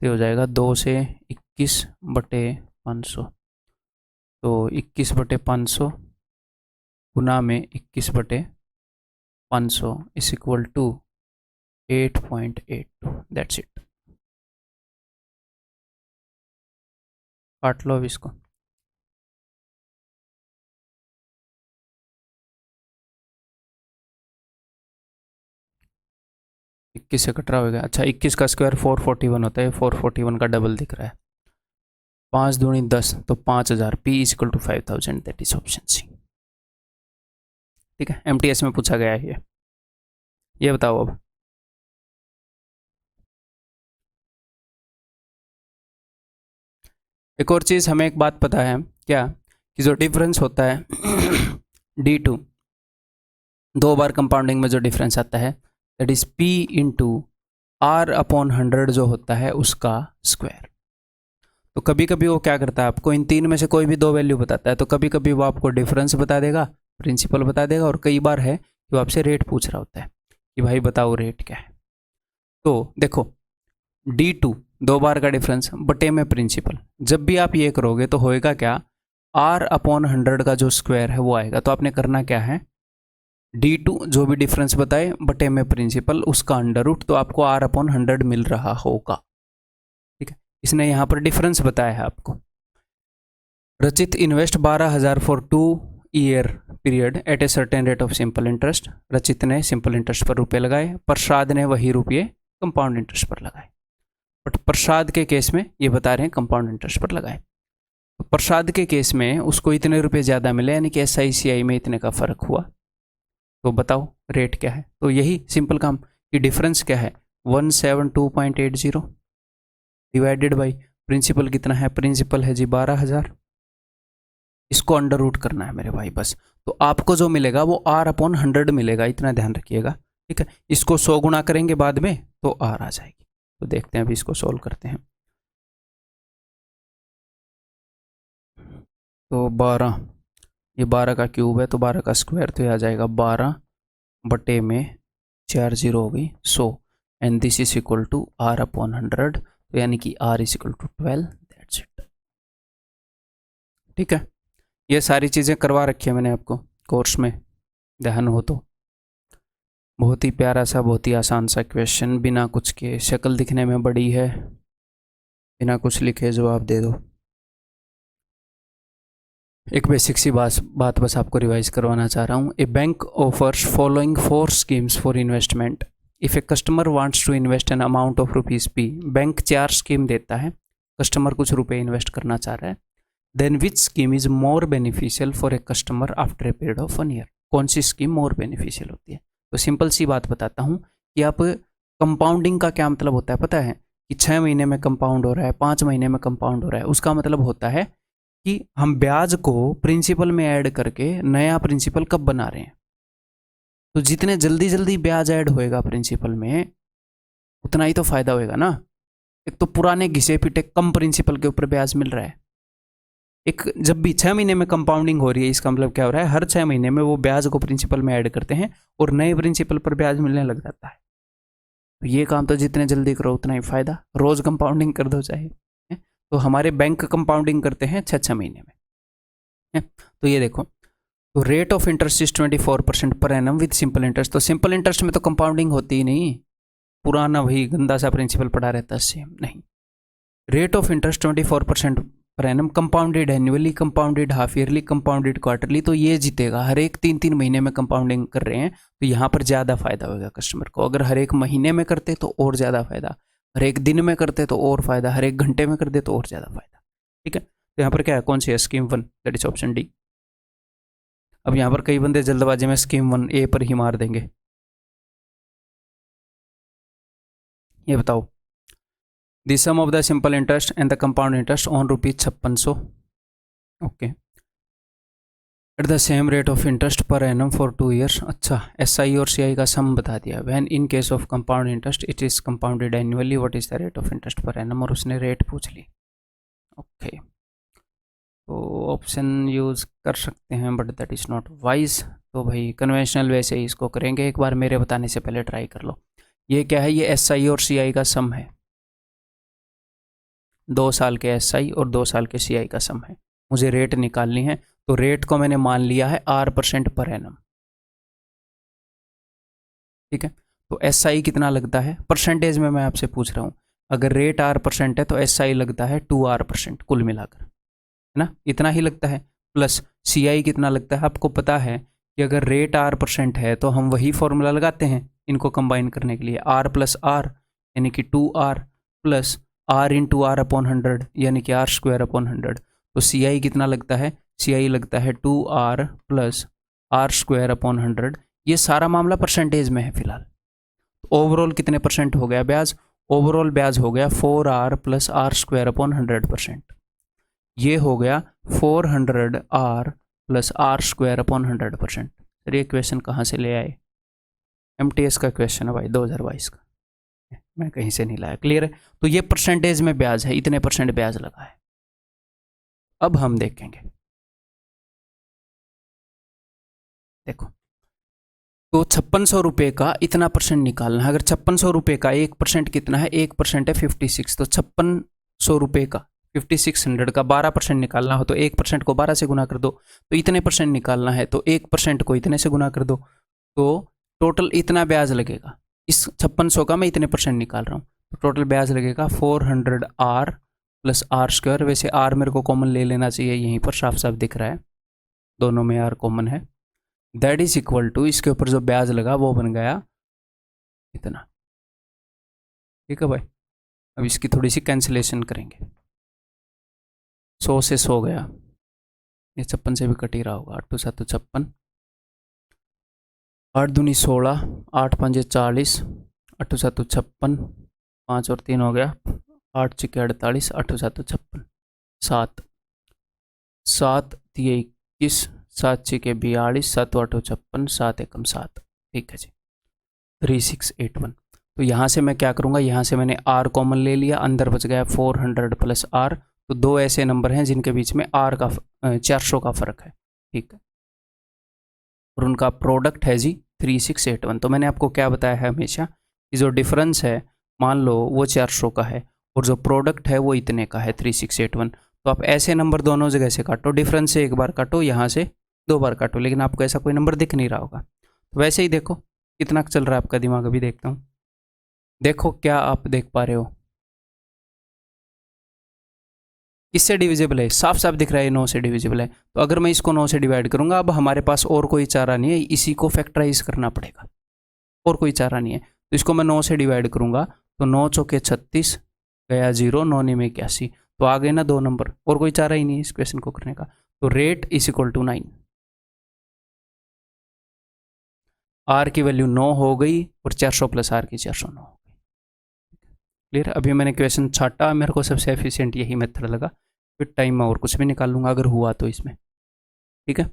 हो जाएगा 2 से 21/500, तो 21/500 गुना में 21/500 is equal to 8.82, that's it. काट लो अब इसको। इक्कीस से कट रहा होगा, अच्छा 21 का स्क्वायर 441 होता है, 441 का डबल दिख रहा है, 5 दूनी 10, तो 5000, P is equal to 5000, that is option C. ठीक है, MTS में पूछा गया है ये बताओ अब। एक और चीज़ हमें एक बात पता है क्या, कि जो डिफरेंस होता है D2, 2 बार कंपाउंडिंग में जो डिफरेंस आता है that is P into R upon 100 जो होता है उसका स्क्वायर। तो कभी कभी वो क्या करता है, आपको इन 3 में से कोई भी 2 वैल्यू बताता है, तो कभी कभी वो आपको डिफरेंस बता देगा, प्रिंसिपल बता देगा, और कई बार है कि वो आपसे रेट पूछ रहा होता है कि भाई बताओ रेट क्या है। तो देखो D2 2 बार का डिफरेंस बटे में प्रिंसिपल, जब भी आप ये करोगे तो होएगा क्या, R अपॉन 100 का जो स्क्वायर है वो आएगा। तो आपने करना क्या है, D2 जो भी डिफरेंस बताए बटे में प्रिंसिपल, उसका अंडर रूट, तो आपको R अपॉन 100 मिल रहा होगा। ठीक है, इसने यहाँ पर डिफरेंस बताया है आपको। Rachit invest 12,000 for 2 year period at a certain rate of simple interest. Rachit ने सिंपल इंटरेस्ट पर रुपये लगाए, प्रसाद ने वही रुपये कंपाउंड इंटरेस्ट पर लगाए। बट प्रसाद के केस में ये बता रहे हैं कंपाउंड इंटरेस्ट पर लगाए, तो प्रसाद के केस में उसको इतने रुपये ज़्यादा मिले, यानी कि SICI में इतने का फ़र्क हुआ। तो बताओ रेट क्या है, तो यही सिंपल काम कि डिफरेंस क्या है, 172.80 डिवाइडेड बाई प्रिंसिपल कितना है, प्रिंसिपल है जी 12,000, इसको अंडर रूट करना है मेरे भाई बस। तो आपको जो मिलेगा वो R अपॉन 100 मिलेगा, इतना ध्यान रखिएगा। ठीक है, इसको 100 गुणा करेंगे बाद में तो R आ जाएगी। तो देखते हैं अभी इसको सोल्व करते हैं। तो 12, ये 12 का क्यूब है, तो 12 का स्क्वायर, तो ये आ जाएगा 12 बटे में 4 0 हो गई 100, and this is equal to R upon 100, तो यानी कि R is equal to 12, that's it. ठीक है, ये सारी चीज़ें करवा रखी है मैंने आपको कोर्स में, ध्यान हो तो। बहुत ही प्यारा सा, बहुत ही आसान सा क्वेश्चन, बिना कुछ के, शक्ल दिखने में बड़ी है, बिना कुछ लिखे जवाब दे दो। एक बेसिक सी बात बस आपको रिवाइज करवाना चाह रहा हूँ। A bank offers following 4 schemes for investment. If a customer wants to invest an amount of ₹P, bank 4 scheme देता है, कस्टमर कुछ रुपए इन्वेस्ट करना चाह रहा है, then which scheme is more beneficial for a customer after a period of 1 year. कौन सी स्कीम मोर बेनिफिशियल होती है? तो सिंपल सी बात बताता हूँ कि आप कंपाउंडिंग का क्या मतलब होता है पता है, कि 6 महीने में कंपाउंड हो रहा है, 5 महीने में कंपाउंड हो रहा है, उसका मतलब होता है कि हम ब्याज को प्रिंसिपल में ऐड करके नया प्रिंसिपल कब बना रहे हैं। तो जितने जल्दी जल्दी ब्याज ऐड होएगा प्रिंसिपल में उतना ही तो फायदा होएगा ना। एक तो पुराने घिसे पिटे कम प्रिंसिपल के ऊपर ब्याज मिल रहा है, एक जब भी 6 महीने में कंपाउंडिंग हो रही है, इसका मतलब क्या हो रहा है, हर 6 महीने में वो ब्याज को प्रिंसिपल में ऐड करते हैं और नए प्रिंसिपल पर ब्याज मिलने लग जाता है। तो ये काम तो जितने जल्दी करो उतना ही फायदा, रोज कंपाउंडिंग कर दो चाहे। तो हमारे बैंक कंपाउंडिंग करते हैं 6-6 महीने में। तो ये देखो, तो rate of interest is 24% per annum with simple interest. तो सिंपल इंटरेस्ट में तो कंपाउंडिंग होती ही नहीं, पुराना वही गंदा सा प्रिंसिपल पड़ा रहता है, सेम नहीं। रेट ऑफ इंटरेस्ट 24% पर annum, compounded annually, compounded half yearly, compounded quarterly. तो ये जीतेगा, हर एक 3-3 महीने में कंपाउंडिंग कर रहे हैं तो यहाँ पर ज़्यादा फायदा होगा कस्टमर को। अगर हर एक महीने में करते तो और ज़्यादा फायदा, हर एक दिन में करते तो और फायदा, हर एक घंटे में करते तो और ज़्यादा फायदा। ठीक है, तो यहाँ पर क्या है, कौन सी है, scheme 1, that is option D. अब यहाँ पर कई बंदे जल्दबाजी में स्कीम 1A पर ही मार देंगे। ये बताओ, the sum of the simple interest and the compound interest on ₹5600, okay, at the same rate of interest per annum for 2 years. अच्छा, SI और CI का सम बता दिया। When in case of compound interest it is compounded annually, what is the rate of interest per annum, और उसने रेट पूछ ली। ओके, तो ऑप्शन यूज़ कर सकते हैं but that is not wise. तो भाई कन्वेंशनल वैसे ही इसको करेंगे। एक बार मेरे बताने से पहले ट्राई कर लो। ये क्या है, ये SI और CI का सम है, 2 साल के SI और 2 साल के CI का सम है। मुझे रेट निकालनी है, तो रेट को मैंने मान लिया है R% पर एनम। ठीक है, तो SI कितना लगता है परसेंटेज में, मैं आपसे पूछ रहा हूँ। अगर रेट R% है तो SI लगता है 2R% कुल मिलाकर, है ना, इतना ही लगता है। प्लस CI कितना लगता है, आपको पता है कि अगर रेट R% है तो हम वही फॉर्मूला लगाते हैं इनको कंबाइन करने के लिए, R प्लस R यानी कि 2R plus R into R upon 100 यानी कि R² अपॉन 100। तो CI कितना लगता है, CI लगता है 2R प्लस R² अपॉन 100। ये सारा मामला परसेंटेज में है फिलहाल। ओवरऑल कितने परसेंट हो गया ब्याज, ओवरऑल ब्याज हो गया 4R प्लस R² अपॉन 100%। ये हो गया 400R plus R² upon 100%। Sir ये क्वेश्चन कहाँ से ले आए, MTS का क्वेश्चन है भाई, 2022 का, मैं कहीं से नहीं लाया। क्लियर है, तो ये परसेंटेज में ब्याज है, इतने परसेंट ब्याज लगा है। अब हम देखेंगे, देखो, तो 5600 रुपये का इतना परसेंट निकालना है। अगर 5600 रुपये का 1% कितना है, 1% है 56। तो 5600 रुपये का 5600 का 12% निकालना हो तो 1% को 12 से गुना कर दो। तो इतने परसेंट निकालना है तो 1% को इतने से गुना कर दो, तो टोटल इतना ब्याज लगेगा। इस 5600 का मैं इतने परसेंट निकाल रहा हूँ, तो टोटल ब्याज लगेगा 400R प्लस R²। वैसे R मेरे को कॉमन ले लेना चाहिए, यहीं पर साफ साफ दिख रहा है, दोनों में R कॉमन है। दैट इज इक्वल टू, इसके ऊपर जो ब्याज लगा वो बन गया इतना। ठीक है भाई, अब इसकी थोड़ी सी कैंसिलेशन करेंगे। 100 से 100 गया, ये 56 से भी कट ही रहा होगा। 8 7 56, 8 दूनी 16, 8 5 40, 8 7 56, 5 और 3 हो गया, 8 6 48, 8 7 56, 7 7 3 21, 7 6 42, 7 8 56, 7 1 7। ठीक है जी, 3681। तो यहाँ से मैं क्या करूँगा, यहाँ से मैंने R कॉमन ले लिया, अंदर बच गया 400 प्लस R। तो दो ऐसे नंबर हैं जिनके बीच में R का 400 का फ़र्क है। ठीक है, और उनका प्रोडक्ट है जी 3681। तो मैंने आपको क्या बताया है हमेशा कि जो डिफरेंस है मान लो वो 400 का है और जो प्रोडक्ट है वो इतने का है 3681। तो आप ऐसे नंबर दोनों जगह से काटो, डिफरेंस से एक बार काटो, यहाँ से 2 बार काटो, लेकिन आपको ऐसा कोई नंबर दिख नहीं रहा होगा। तो वैसे ही देखो कितना चल रहा है आपका दिमाग, अभी देखता हूँ। देखो क्या आप देख पा रहे हो, किससे डिविजिबल है, साफ साफ दिख रहा है 9 से डिविजिबल है। तो अगर मैं इसको 9 से डिवाइड करूंगा, अब हमारे पास और कोई चारा नहीं है, इसी को फैक्टराइज करना पड़ेगा, और कोई चारा नहीं है। तो इसको मैं 9 से डिवाइड करूंगा, तो 9 चौके 36 गया 0, 9 9 में 81, तो आ गए ना 2 नंबर, और कोई चारा ही नहीं है इस क्वेश्चन को करने का। तो rate is equal to 9, R की वैल्यू 9 हो गई और 400 प्लस R की 409 हो गई। क्लियर, अभी मैंने क्वेश्चन छाटा, मेरे को सबसे एफिशिएंट यही मेथड लगा, फिर टाइम में और कुछ भी निकाल लूँगा अगर हुआ तो इसमें। ठीक है,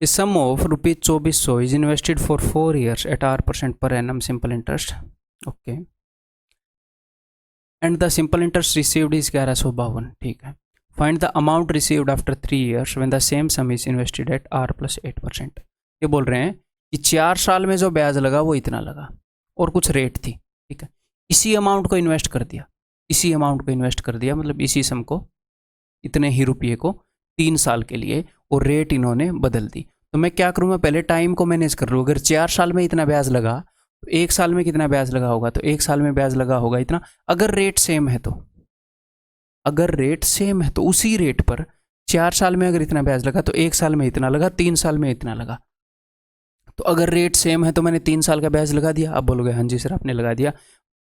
the sum of ₹2400 is invested for 4 years at R% per annum simple interest, okay, and the simple interest received is 1152। ठीक है, find the amount received after 3 years when the same sum is invested at R plus 8%। ये बोल रहे हैं कि 4 साल में जो ब्याज लगा वो इतना लगा और कुछ रेट थी। ठीक है, इसी अमाउंट को इन्वेस्ट कर दिया, इसी अमाउंट को इन्वेस्ट कर दिया, मतलब इसी सम को इतने ही रुपये को 3 साल के लिए, और रेट इन्होंने बदल दी। तो मैं क्या करूँगा, पहले टाइम को मैनेज कर लूँ। अगर 4 साल में इतना ब्याज लगा तो 1 साल में कितना ब्याज लगा होगा, तो 1 साल में ब्याज लगा होगा इतना। अगर रेट सेम है तो, अगर रेट सेम है तो उसी रेट पर 4 साल में अगर इतना ब्याज लगा तो 1 साल में इतना लगा, 3 साल में इतना लगा। तो अगर रेट सेम है तो मैंने 3 साल का ब्याज लगा दिया। अब बोलोगे हाँ जी सर आपने लगा दिया,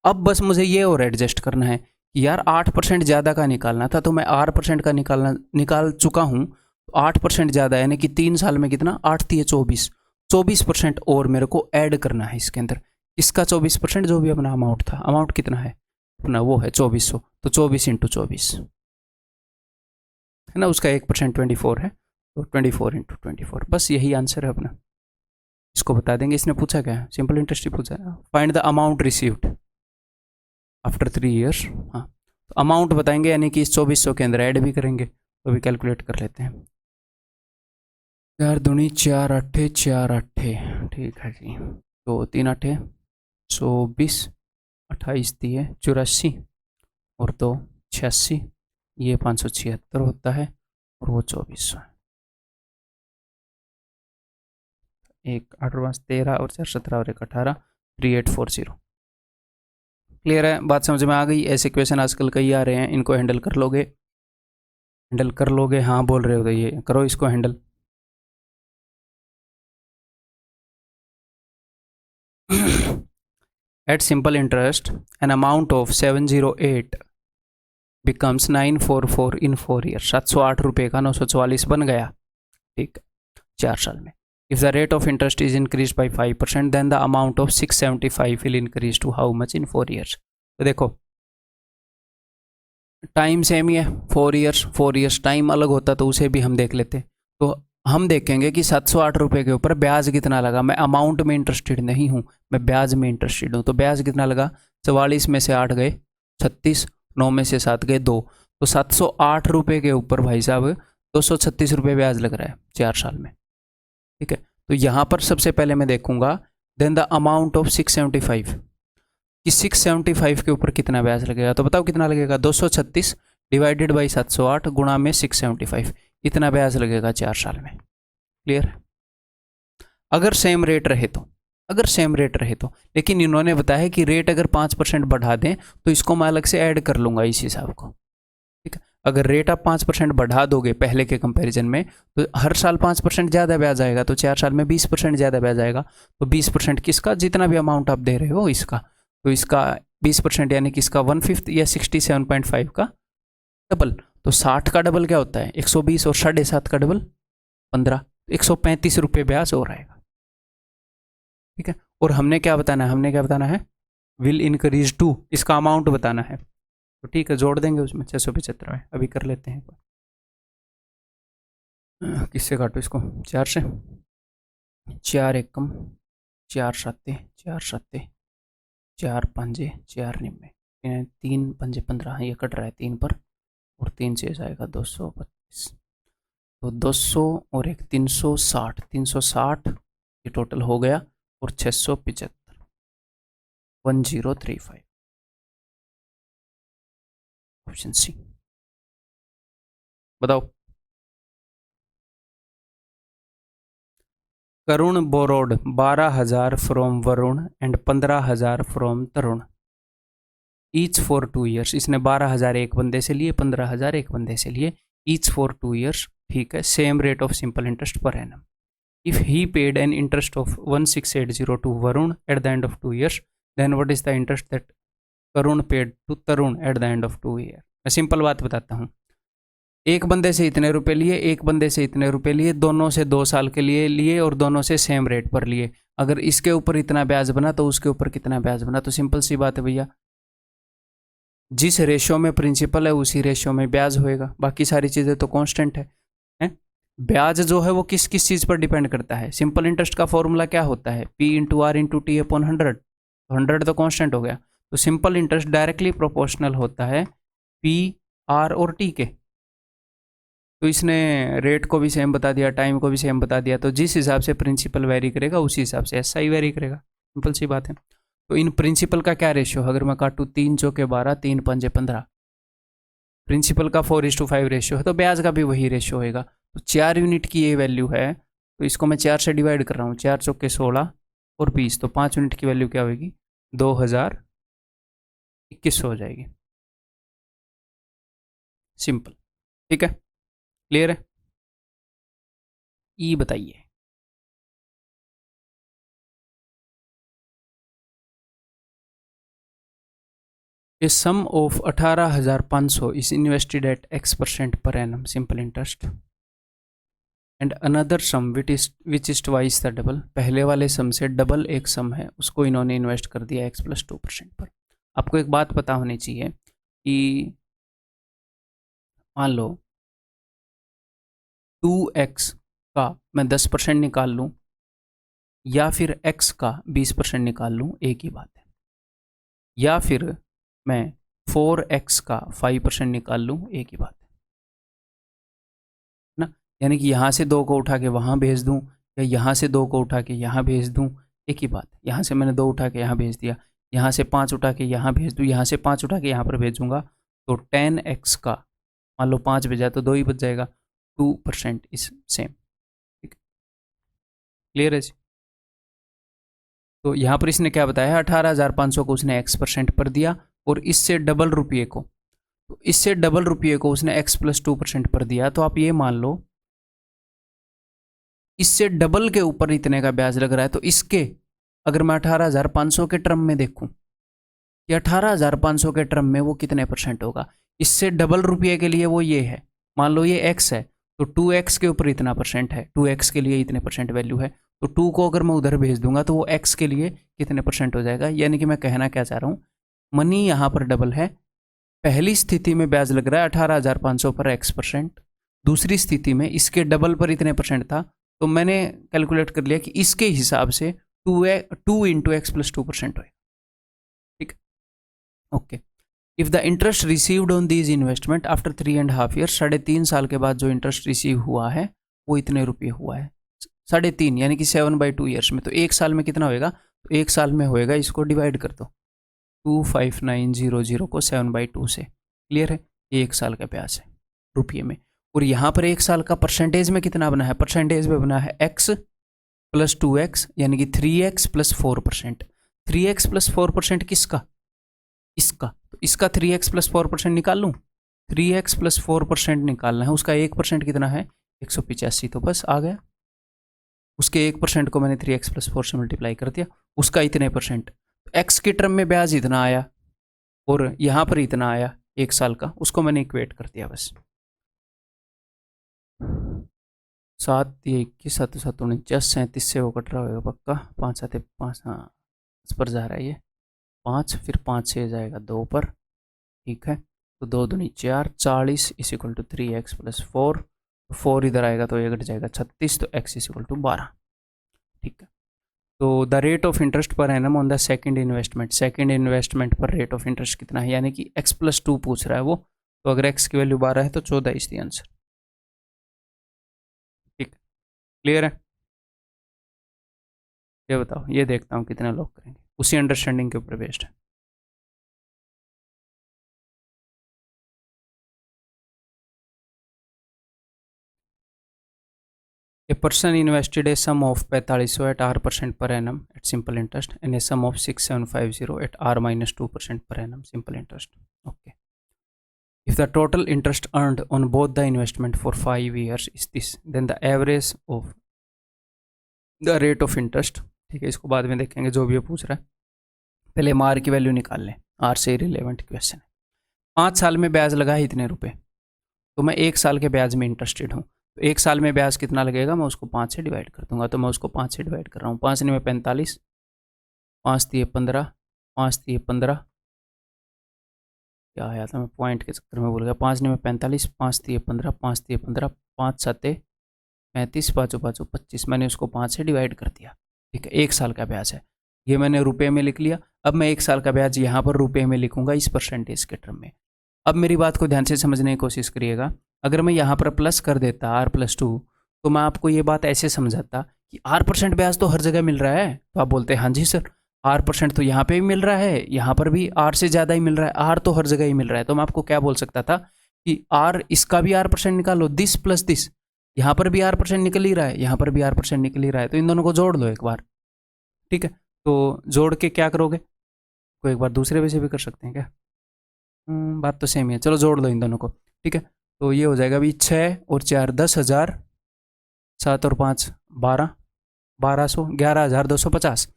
अब बस मुझे ये और एडजस्ट करना है कि यार 8% ज़्यादा का निकालना था, तो मैं 8% का निकाल चुका हूँ। 8% ज़्यादा यानी कि 3 साल में कितना, 8 3 24, 24% और मेरे को ऐड करना है इसके अंदर। इसका 24% जो भी अपना अमाउंट था, अमाउंट कितना है अपना, वो है 2400, तो 24 × 24 है ना, उसका 1% 24 है, तो 24 × 24, बस यही आंसर है अपना। इसको बता देंगे। इसने पूछा क्या है, सिंपल इंटरेस्ट ही पूछा है। Find the amount received after 3 years. हाँ, तो अमाउंट बताएंगे यानी कि इस 2400 के अंदर ऐड भी करेंगे, तो भी कैलकुलेट कर लेते हैं। 4 दूनी 4 8 4 8, ठीक है जी। तो 3 8 24, 28 दिए 84, और 2 86, ये 576 होता है, और वो 2400 है। 1 8 5 13 और 4 17 और 1 18, 3840। क्लियर है, बात समझ में आ गई। ऐसे क्वेश्चन आजकल कई आ रहे हैं, इनको हैंडल कर लोगे, हैंडल कर लोगे, हाँ बोल रहे हो तो ये करो इसको handle. At simple interest, an amount of 708 becomes 944 in 4 years। 708 रुपये का 944 बन गया, ठीक, 4 साल में। If the rate of interest is increased by 5%, then the amount of 675 will increase to how much in 4 years। तो देखो टाइम सेम ही है, 4 ईयर्स टाइम अलग होता तो उसे भी हम देख लेते। तो हम देखेंगे कि 708 रुपये के ऊपर ब्याज कितना लगा। मैं अमाउंट में इंटरेस्टेड नहीं हूँ, मैं ब्याज में इंटरेस्टेड हूँ। तो ब्याज कितना लगा, 44 में से 8 गए 36, 9 में से 7 गए 2, तो 708 रुपये के ऊपर भाई साहब 236 रुपये ब्याज लग रहा है 4 साल में, ठीक है। तो यहाँ पर सबसे पहले मैं देखूंगा देन द अमाउंट ऑफ 675 कि 675 के ऊपर कितना ब्याज लगेगा। तो बताओ कितना लगेगा, 236 डिवाइडेड बाई 708 गुणा में 675, इतना ब्याज लगेगा 4 साल में। क्लियर है। अगर सेम रेट रहे तो, अगर सेम रेट रहे तो, लेकिन इन्होंने बताया कि रेट अगर 5% बढ़ा दें तो इसको मैं अलग से ऐड कर लूँगा इस हिसाब को, ठीक है। अगर रेट आप 5% बढ़ा दोगे पहले के कंपैरिजन में, तो हर साल 5% ज़्यादा ब्याज आएगा, तो 4 साल में 20% ज़्यादा ब्याज आएगा। तो 20% किसका, जितना भी अमाउंट आप दे रहे हो इसका, तो इसका 20% यानी कि इसका 1/5 या 67.5 का डबल। तो 60 का डबल क्या होता है, 120, और 7.5 का डबल 15, 135 रुपये ब्याज और आएगा, ठीक है। और हमने क्या बताना है, हमने क्या बताना है, विल इंक्रीज टू, इसका अमाउंट बताना है। तो ठीक है, जोड़ देंगे उसमें 675 में। अभी कर लेते हैं, किससे काटो इसको, 4 से, 4 एकम 4 7 4 7 4 5 4 9, 3 5 15, ये कट रहा है 3 पर, और 3 से जाएगा 225, तो 200 और एक 360, 360 ये टोटल हो गया, और 675, 1035, ऑप्शन सी। बताओ। Karun borrowed 12,000 from Varun and 15,000 from Tarun, each for 2 years. इसने 12,000 एक बंदे से लिए, 15,000 एक बंदे से लिए, ईच फॉर 2 ईयर्स, ठीक है। Same rate of simple interest per annum. If he paid an interest of 1680 to Varun at the end of 2 years, then what is the interest that Karun paid to Tarun at the end of 2 year. मैं सिंपल बात बताता हूँ, एक बंदे से इतने रुपए लिए, एक बंदे से इतने रुपए लिए, दोनों से 2 साल के लिए लिए, और दोनों से सेम रेट पर लिए। अगर इसके ऊपर इतना ब्याज बना तो उसके ऊपर कितना ब्याज बना। तो सिंपल सी बात है भैया, जिस रेशियो में प्रिंसिपल है उसी रेशियो में ब्याज होएगा, बाकी सारी चीज़ें तो कांस्टेंट है। ब्याज जो है वो किस किस चीज़ पर डिपेंड करता है। सिंपल इंटरेस्ट का फॉर्मूला क्या होता है, P × R × T अपॉन 100, 100 तो कांस्टेंट हो गया। तो सिंपल इंटरेस्ट डायरेक्टली प्रोपोर्शनल होता है P, R और T के। तो इसने रेट को भी सेम बता दिया, टाइम को भी सेम बता दिया, तो जिस हिसाब से प्रिंसिपल वेरी करेगा उसी हिसाब से SI वेरी करेगा, सिंपल सी बात है। तो इन प्रिंसिपल का क्या रेशियो, अगर मैं काटूँ 3 × 12, 3 × 5 = 15, प्रिंसिपल का 4:5 रेशियो है तो ब्याज का भी वही रेशियो होएगा। तो 4 यूनिट की ये वैल्यू है तो इसको मैं 4 से डिवाइड कर रहा हूँ, 4 चौके 16 और 20, तो 5 यूनिट की वैल्यू क्या होगी, 2021 हो जाएगी। सिंपल, ठीक है, क्लियर है। ई बताइए। A sum of 18,500 is invested at X% per annum simple interest and another sum which is twice the double। पहले वाले सम से डबल एक सम है उसको इन्होंने इन्वेस्ट कर दिया X+2% पर। आपको एक बात पता होनी चाहिए कि मान लो 2x का मैं 10% निकाल लूँ या फिर x का 20% निकाल लूँ, एक ही बात है। या फिर मैं 4x का 5% निकाल लूँ, एक ही बात है ना। यानी कि यहाँ से 2 को उठा के वहाँ भेज दूँ या यहाँ से 2 को उठा के यहाँ भेज दूँ, एक ही बात है। यहाँ से मैंने 2 उठा के यहाँ भेज दिया, यहाँ से 5 उठा के यहाँ भेज दूँ, यहाँ से 5 उठा के यहाँ पर भेजूँगा, तो 10x का मान लो 5 बचा तो 2 ही बच जाएगा, 2% इज सेम। ठीक, क्लियर है जी। तो यहाँ पर इसने क्या बताया, 18,500 को उसने X% पर दिया और इससे डबल रुपये को, तो इससे डबल रुपये को उसने X+2% पर दिया। तो आप ये मान लो इससे डबल के ऊपर इतने का ब्याज लग रहा है, तो इसके अगर मैं 18,500 के टर्म में देखूं कि 18,500 के टर्म में वो कितने परसेंट होगा, इससे डबल रुपये के लिए वो ये है, मान लो ये x है तो 2x के ऊपर इतना परसेंट है, 2x के लिए इतने परसेंट वैल्यू है, तो 2 को अगर मैं उधर भेज दूंगा तो वो x के लिए कितने परसेंट हो जाएगा। यानी कि मैं कहना क्या चाह रहा हूँ, मनी यहाँ पर डबल है। पहली स्थिति में ब्याज लग रहा है 18,500 पर X%, दूसरी स्थिति में इसके डबल पर इतने परसेंट था, तो मैंने कैलकुलेट कर लिया कि इसके हिसाब से 2 × X+2% होगा। ठीक, okay. If the interest received on these investment after 3.5 year, 3.5 साल के बाद जो इंटरेस्ट रिसीव हुआ है वो इतने रुपये हुआ है, 3.5 यानी कि 7/2 ईयर्स में। तो एक साल में कितना होएगा, तो एक साल में होएगा, इसको डिवाइड कर दो 25900 को 7/2 से। क्लियर है, ये एक साल का ब्याज है रुपये में। और यहाँ पर एक साल का परसेंटेज में कितना बना है, परसेंटेज में बना है x+2x यानी कि 3x + 4%। 3x + 4% किसका, इसका, तो इसका 3x + 4% निकाल लूँ, 3x + 4% निकालना है, उसका 1% कितना है 185, तो बस आ गया। उसके 1% को मैंने 3x + 4 से मल्टीप्लाई कर दिया, उसका इतने परसेंट, x के टर्म में ब्याज इतना आया और यहाँ पर इतना आया एक साल का, उसको मैंने इक्वेट कर दिया बस। 7 × 21 7 × 7 49, 37 से वो कट रहा होगा पक्का, 5 7 5, हाँ इस पर जा रहा है ये 5, फिर 5 से जाएगा 2 पर, ठीक है। तो 2 दूनी 4, 40 = 3x + 4, 4 इधर आएगा तो ये घट जाएगा 36, तो x = 12, ठीक है। तो the rate of interest per annum on the second investment पर रेट ऑफ इंटरेस्ट कितना है, यानी कि X+2 पूछ रहा है वो, तो अगर x की वैल्यू 12 है तो 14 इज द आंसर। ठीक, क्लियर है। ये बताओ, ये देखता हूँ कितने लोग करेंगे, उसी अंडरस्टैंडिंग के ऊपर बेस्ड है। A person invested a sum of 4500 at R% per annum at simple interest and a sum of 6750 at R-2% per annum simple interest. Okay. If the total interest earned on both the investment for 5 years is this, then the average of the rate of interest, ठीक है, इसको बाद में देखेंगे, जो भी ये पूछ रहा है पहले मार की वैल्यू निकाल लें, आर से रिलेवेंट क्वेश्चन है। 5 साल में ब्याज लगा है इतने रुपए, तो मैं 1 साल के ब्याज में इंटरेस्टेड हूँ, तो 1 साल में ब्याज कितना लगेगा, मैं उसको 5 से डिवाइड कर दूंगा, तो मैं उसको 5 से डिवाइड कर रहा हूँ। 5 में 45, 5 × 15, 5 × 15, क्या आया था, मैं पॉइंट के चक्कर में बोल गया। 5 में 45, 5 × 15, 5 × 15, 5 7 35, 5 5 25, मैंने उसको 5 से डिवाइड कर दिया, ठीक है। 1 साल का ब्याज है, ये मैंने रुपये में लिख लिया। अब मैं 1 साल का ब्याज यहाँ पर रुपये में लिखूंगा इस परसेंटेज के टर्म में। अब मेरी बात को ध्यान से समझने की कोशिश करिएगा, अगर मैं यहाँ पर प्लस कर देता R+2, तो मैं आपको ये बात ऐसे समझाता कि R% ब्याज तो हर जगह मिल रहा है, तो आप बोलते हैं हाँ जी सर R% तो यहाँ पे भी मिल रहा है, यहाँ पर भी R से ज़्यादा ही मिल रहा है, R तो हर जगह ही मिल रहा है। तो मैं आपको क्या बोल सकता था कि आर, इसका भी R% निकालो, दिस प्लस दिस, यहाँ पर भी R% निकल ही रहा है, यहाँ पर भी R% निकल ही रहा है, तो इन दोनों को जोड़ लो एक बार। ठीक है, तो जोड़ के क्या करोगे, कोई एक बार दूसरे वे से भी कर सकते हैं क्या, बात तो सेम ही है, चलो जोड़ दो इन दोनों को। ठीक है, तो ये हो जाएगा अभी 6 और 4 10,000, 7 और 5 12, 1200, 11,250।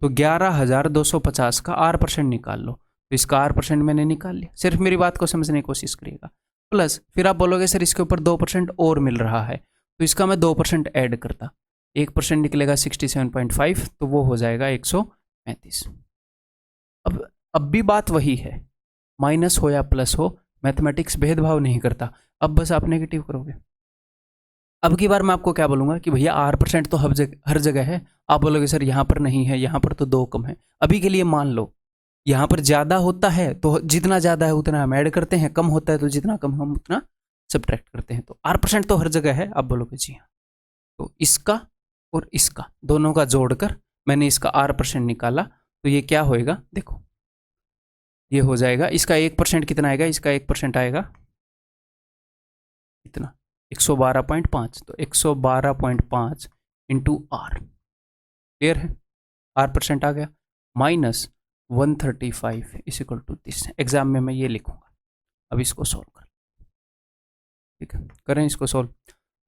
तो 11,250 का R% निकाल लो। तो इसका R% मैंने निकाल लिया, सिर्फ मेरी बात को समझने की कोशिश करिएगा। प्लस फिर आप बोलोगे सर इसके ऊपर 2% और मिल रहा है, तो इसका मैं 2% ऐड करता, 1% निकलेगा 67.5, तो वो हो जाएगा 135। अब भी बात वही है, माइनस हो या प्लस हो, मैथमेटिक्स भेदभाव नहीं करता। अब बस आप नेगेटिव करोगे। अब की बार मैं आपको क्या बोलूँगा कि भैया R% तो हर जगह है। आप बोलोगे सर यहाँ पर नहीं है, यहाँ पर तो 2 कम है। अभी के लिए मान लो यहाँ पर ज़्यादा होता है तो जितना ज़्यादा है उतना हम ऐड करते हैं, कम होता है तो जितना कम हम उतना सब्ट्रैक्ट करते हैं। तो R% तो हर जगह है। आप बोलोगे जी हाँ, तो इसका और इसका दोनों का जोड़कर मैंने इसका R% निकाला, तो ये क्या होएगा देखो, ये हो जाएगा, इसका 1% कितना आएगा, इसका 1% आएगा कितना, 112.5। तो 112.5 इंटू R, क्लियर है, R% आ गया, minus 135 is equal to this. Exam में मैं ये लिखूंगा। अब इसको सॉल्व कर, ठीक है, करें इसको सॉल्व।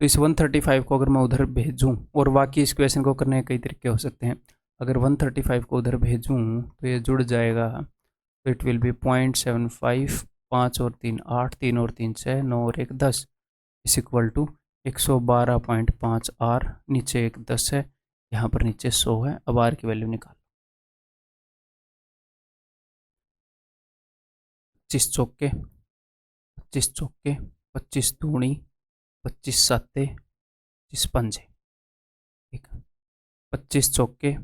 तो इस 135 को अगर मैं उधर भेजूँ, और बाकी इस क्वेश्चन को करने के कई तरीके हो सकते हैं, अगर 135 को उधर भेजूँ तो ये जुड़ जाएगा, तो इट विल बी 0.75, 5 और 3 8, 3 और 3 6, 9 और 1 10 इस इक्वल टू 112.5 R, नीचे एक 10 है, यहाँ पर नीचे 100 है। अब R की वैल्यू निकाल, 25 चौके 25 चौके, 25 दूनी, 25 साते, 25 पंजे, ठीक है, 25 चौके,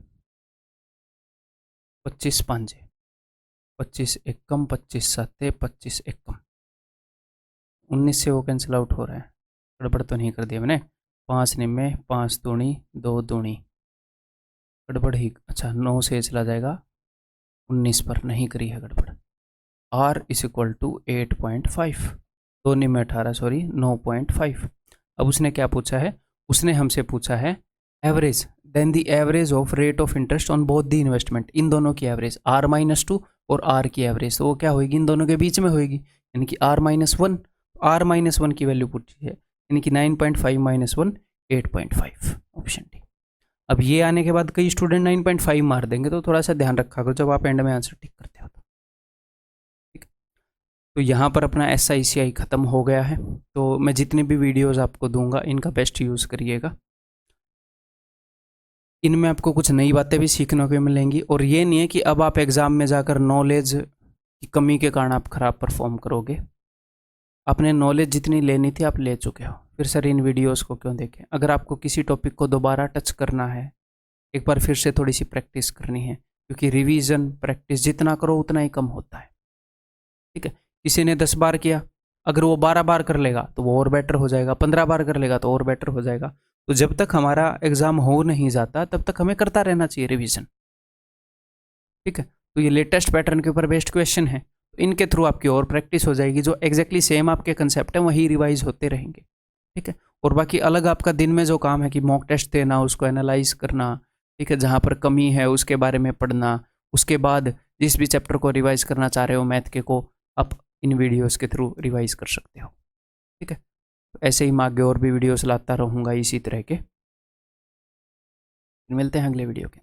25 पंजे, 25 एकम, 25 साते, 25 एकम, 19 से वो कैंसिल आउट हो रहा है, गड़बड़ तो नहीं कर दिया मैंने, 5 निम्मे, 5 दूनी, 2 दूनी, गड़बड़ ही, अच्छा 9 से चला जाएगा 19 पर, नहीं करी है गड़बड़। R इज इक्वल टू 8.5, 2 निम्मे 18, सॉरी 9.5। अब उसने क्या पूछा है, उसने हमसे पूछा है average, then the average of rate of interest on both the investment, इन दोनों की एवरेज R-2 और R की एवरेज, तो वो क्या होगी, इन दोनों के बीच में होगी, यानी कि R-1, R-1 की वैल्यू पूछी है, यानी कि 9.5 माइनस 1 8.5, ऑप्शन डी। अब ये आने के बाद कई स्टूडेंट 9.5 मार देंगे, तो थोड़ा सा ध्यान रखा करो जब आप एंड में आंसर टिक करते हो। ठीक, तो यहाँ पर अपना SICI ख़त्म हो गया है। तो मैं जितने भी वीडियोस आपको दूंगा इनका बेस्ट यूज़ करिएगा, इनमें आपको कुछ नई बातें भी सीखने को मिलेंगी, और ये नहीं है कि अब आप एग्ज़ाम में जाकर नॉलेज की कमी के कारण आप ख़राब परफॉर्म करोगे। आपने नॉलेज जितनी लेनी थी आप ले चुके हो, फिर सर इन वीडियोस को क्यों देखें। अगर आपको किसी टॉपिक को दोबारा टच करना है, एक बार फिर से थोड़ी सी प्रैक्टिस करनी है, क्योंकि रिवीजन प्रैक्टिस जितना करो उतना ही कम होता है। ठीक है, किसी ने 10 बार किया, अगर वो 12 बार कर लेगा तो वो और बेटर हो जाएगा, 15 बार कर लेगा तो और बेटर हो जाएगा। तो जब तक हमारा एग्ज़ाम हो नहीं जाता तब तक हमें करता रहना चाहिए रिवीजन। ठीक है, तो ये लेटेस्ट पैटर्न के ऊपर बेस्ड क्वेश्चन है, तो इनके थ्रू आपकी और प्रैक्टिस हो जाएगी, जो एग्जैक्टली सेम आपके कंसेप्ट हैं वही रिवाइज होते रहेंगे। ठीक है, और बाकी अलग आपका दिन में जो काम है कि मॉक टेस्ट देना, उसको एनालाइज करना, ठीक है, जहाँ पर कमी है उसके बारे में पढ़ना, उसके बाद जिस भी चैप्टर को रिवाइज करना चाह रहे हो मैथ के को, आप इन वीडियोस के थ्रू रिवाइज कर सकते हो। ठीक है, ऐसे ही मैं आगे और भी वीडियोस लाता रहूँगा इसी तरह के। मिलते हैं अगले वीडियो के।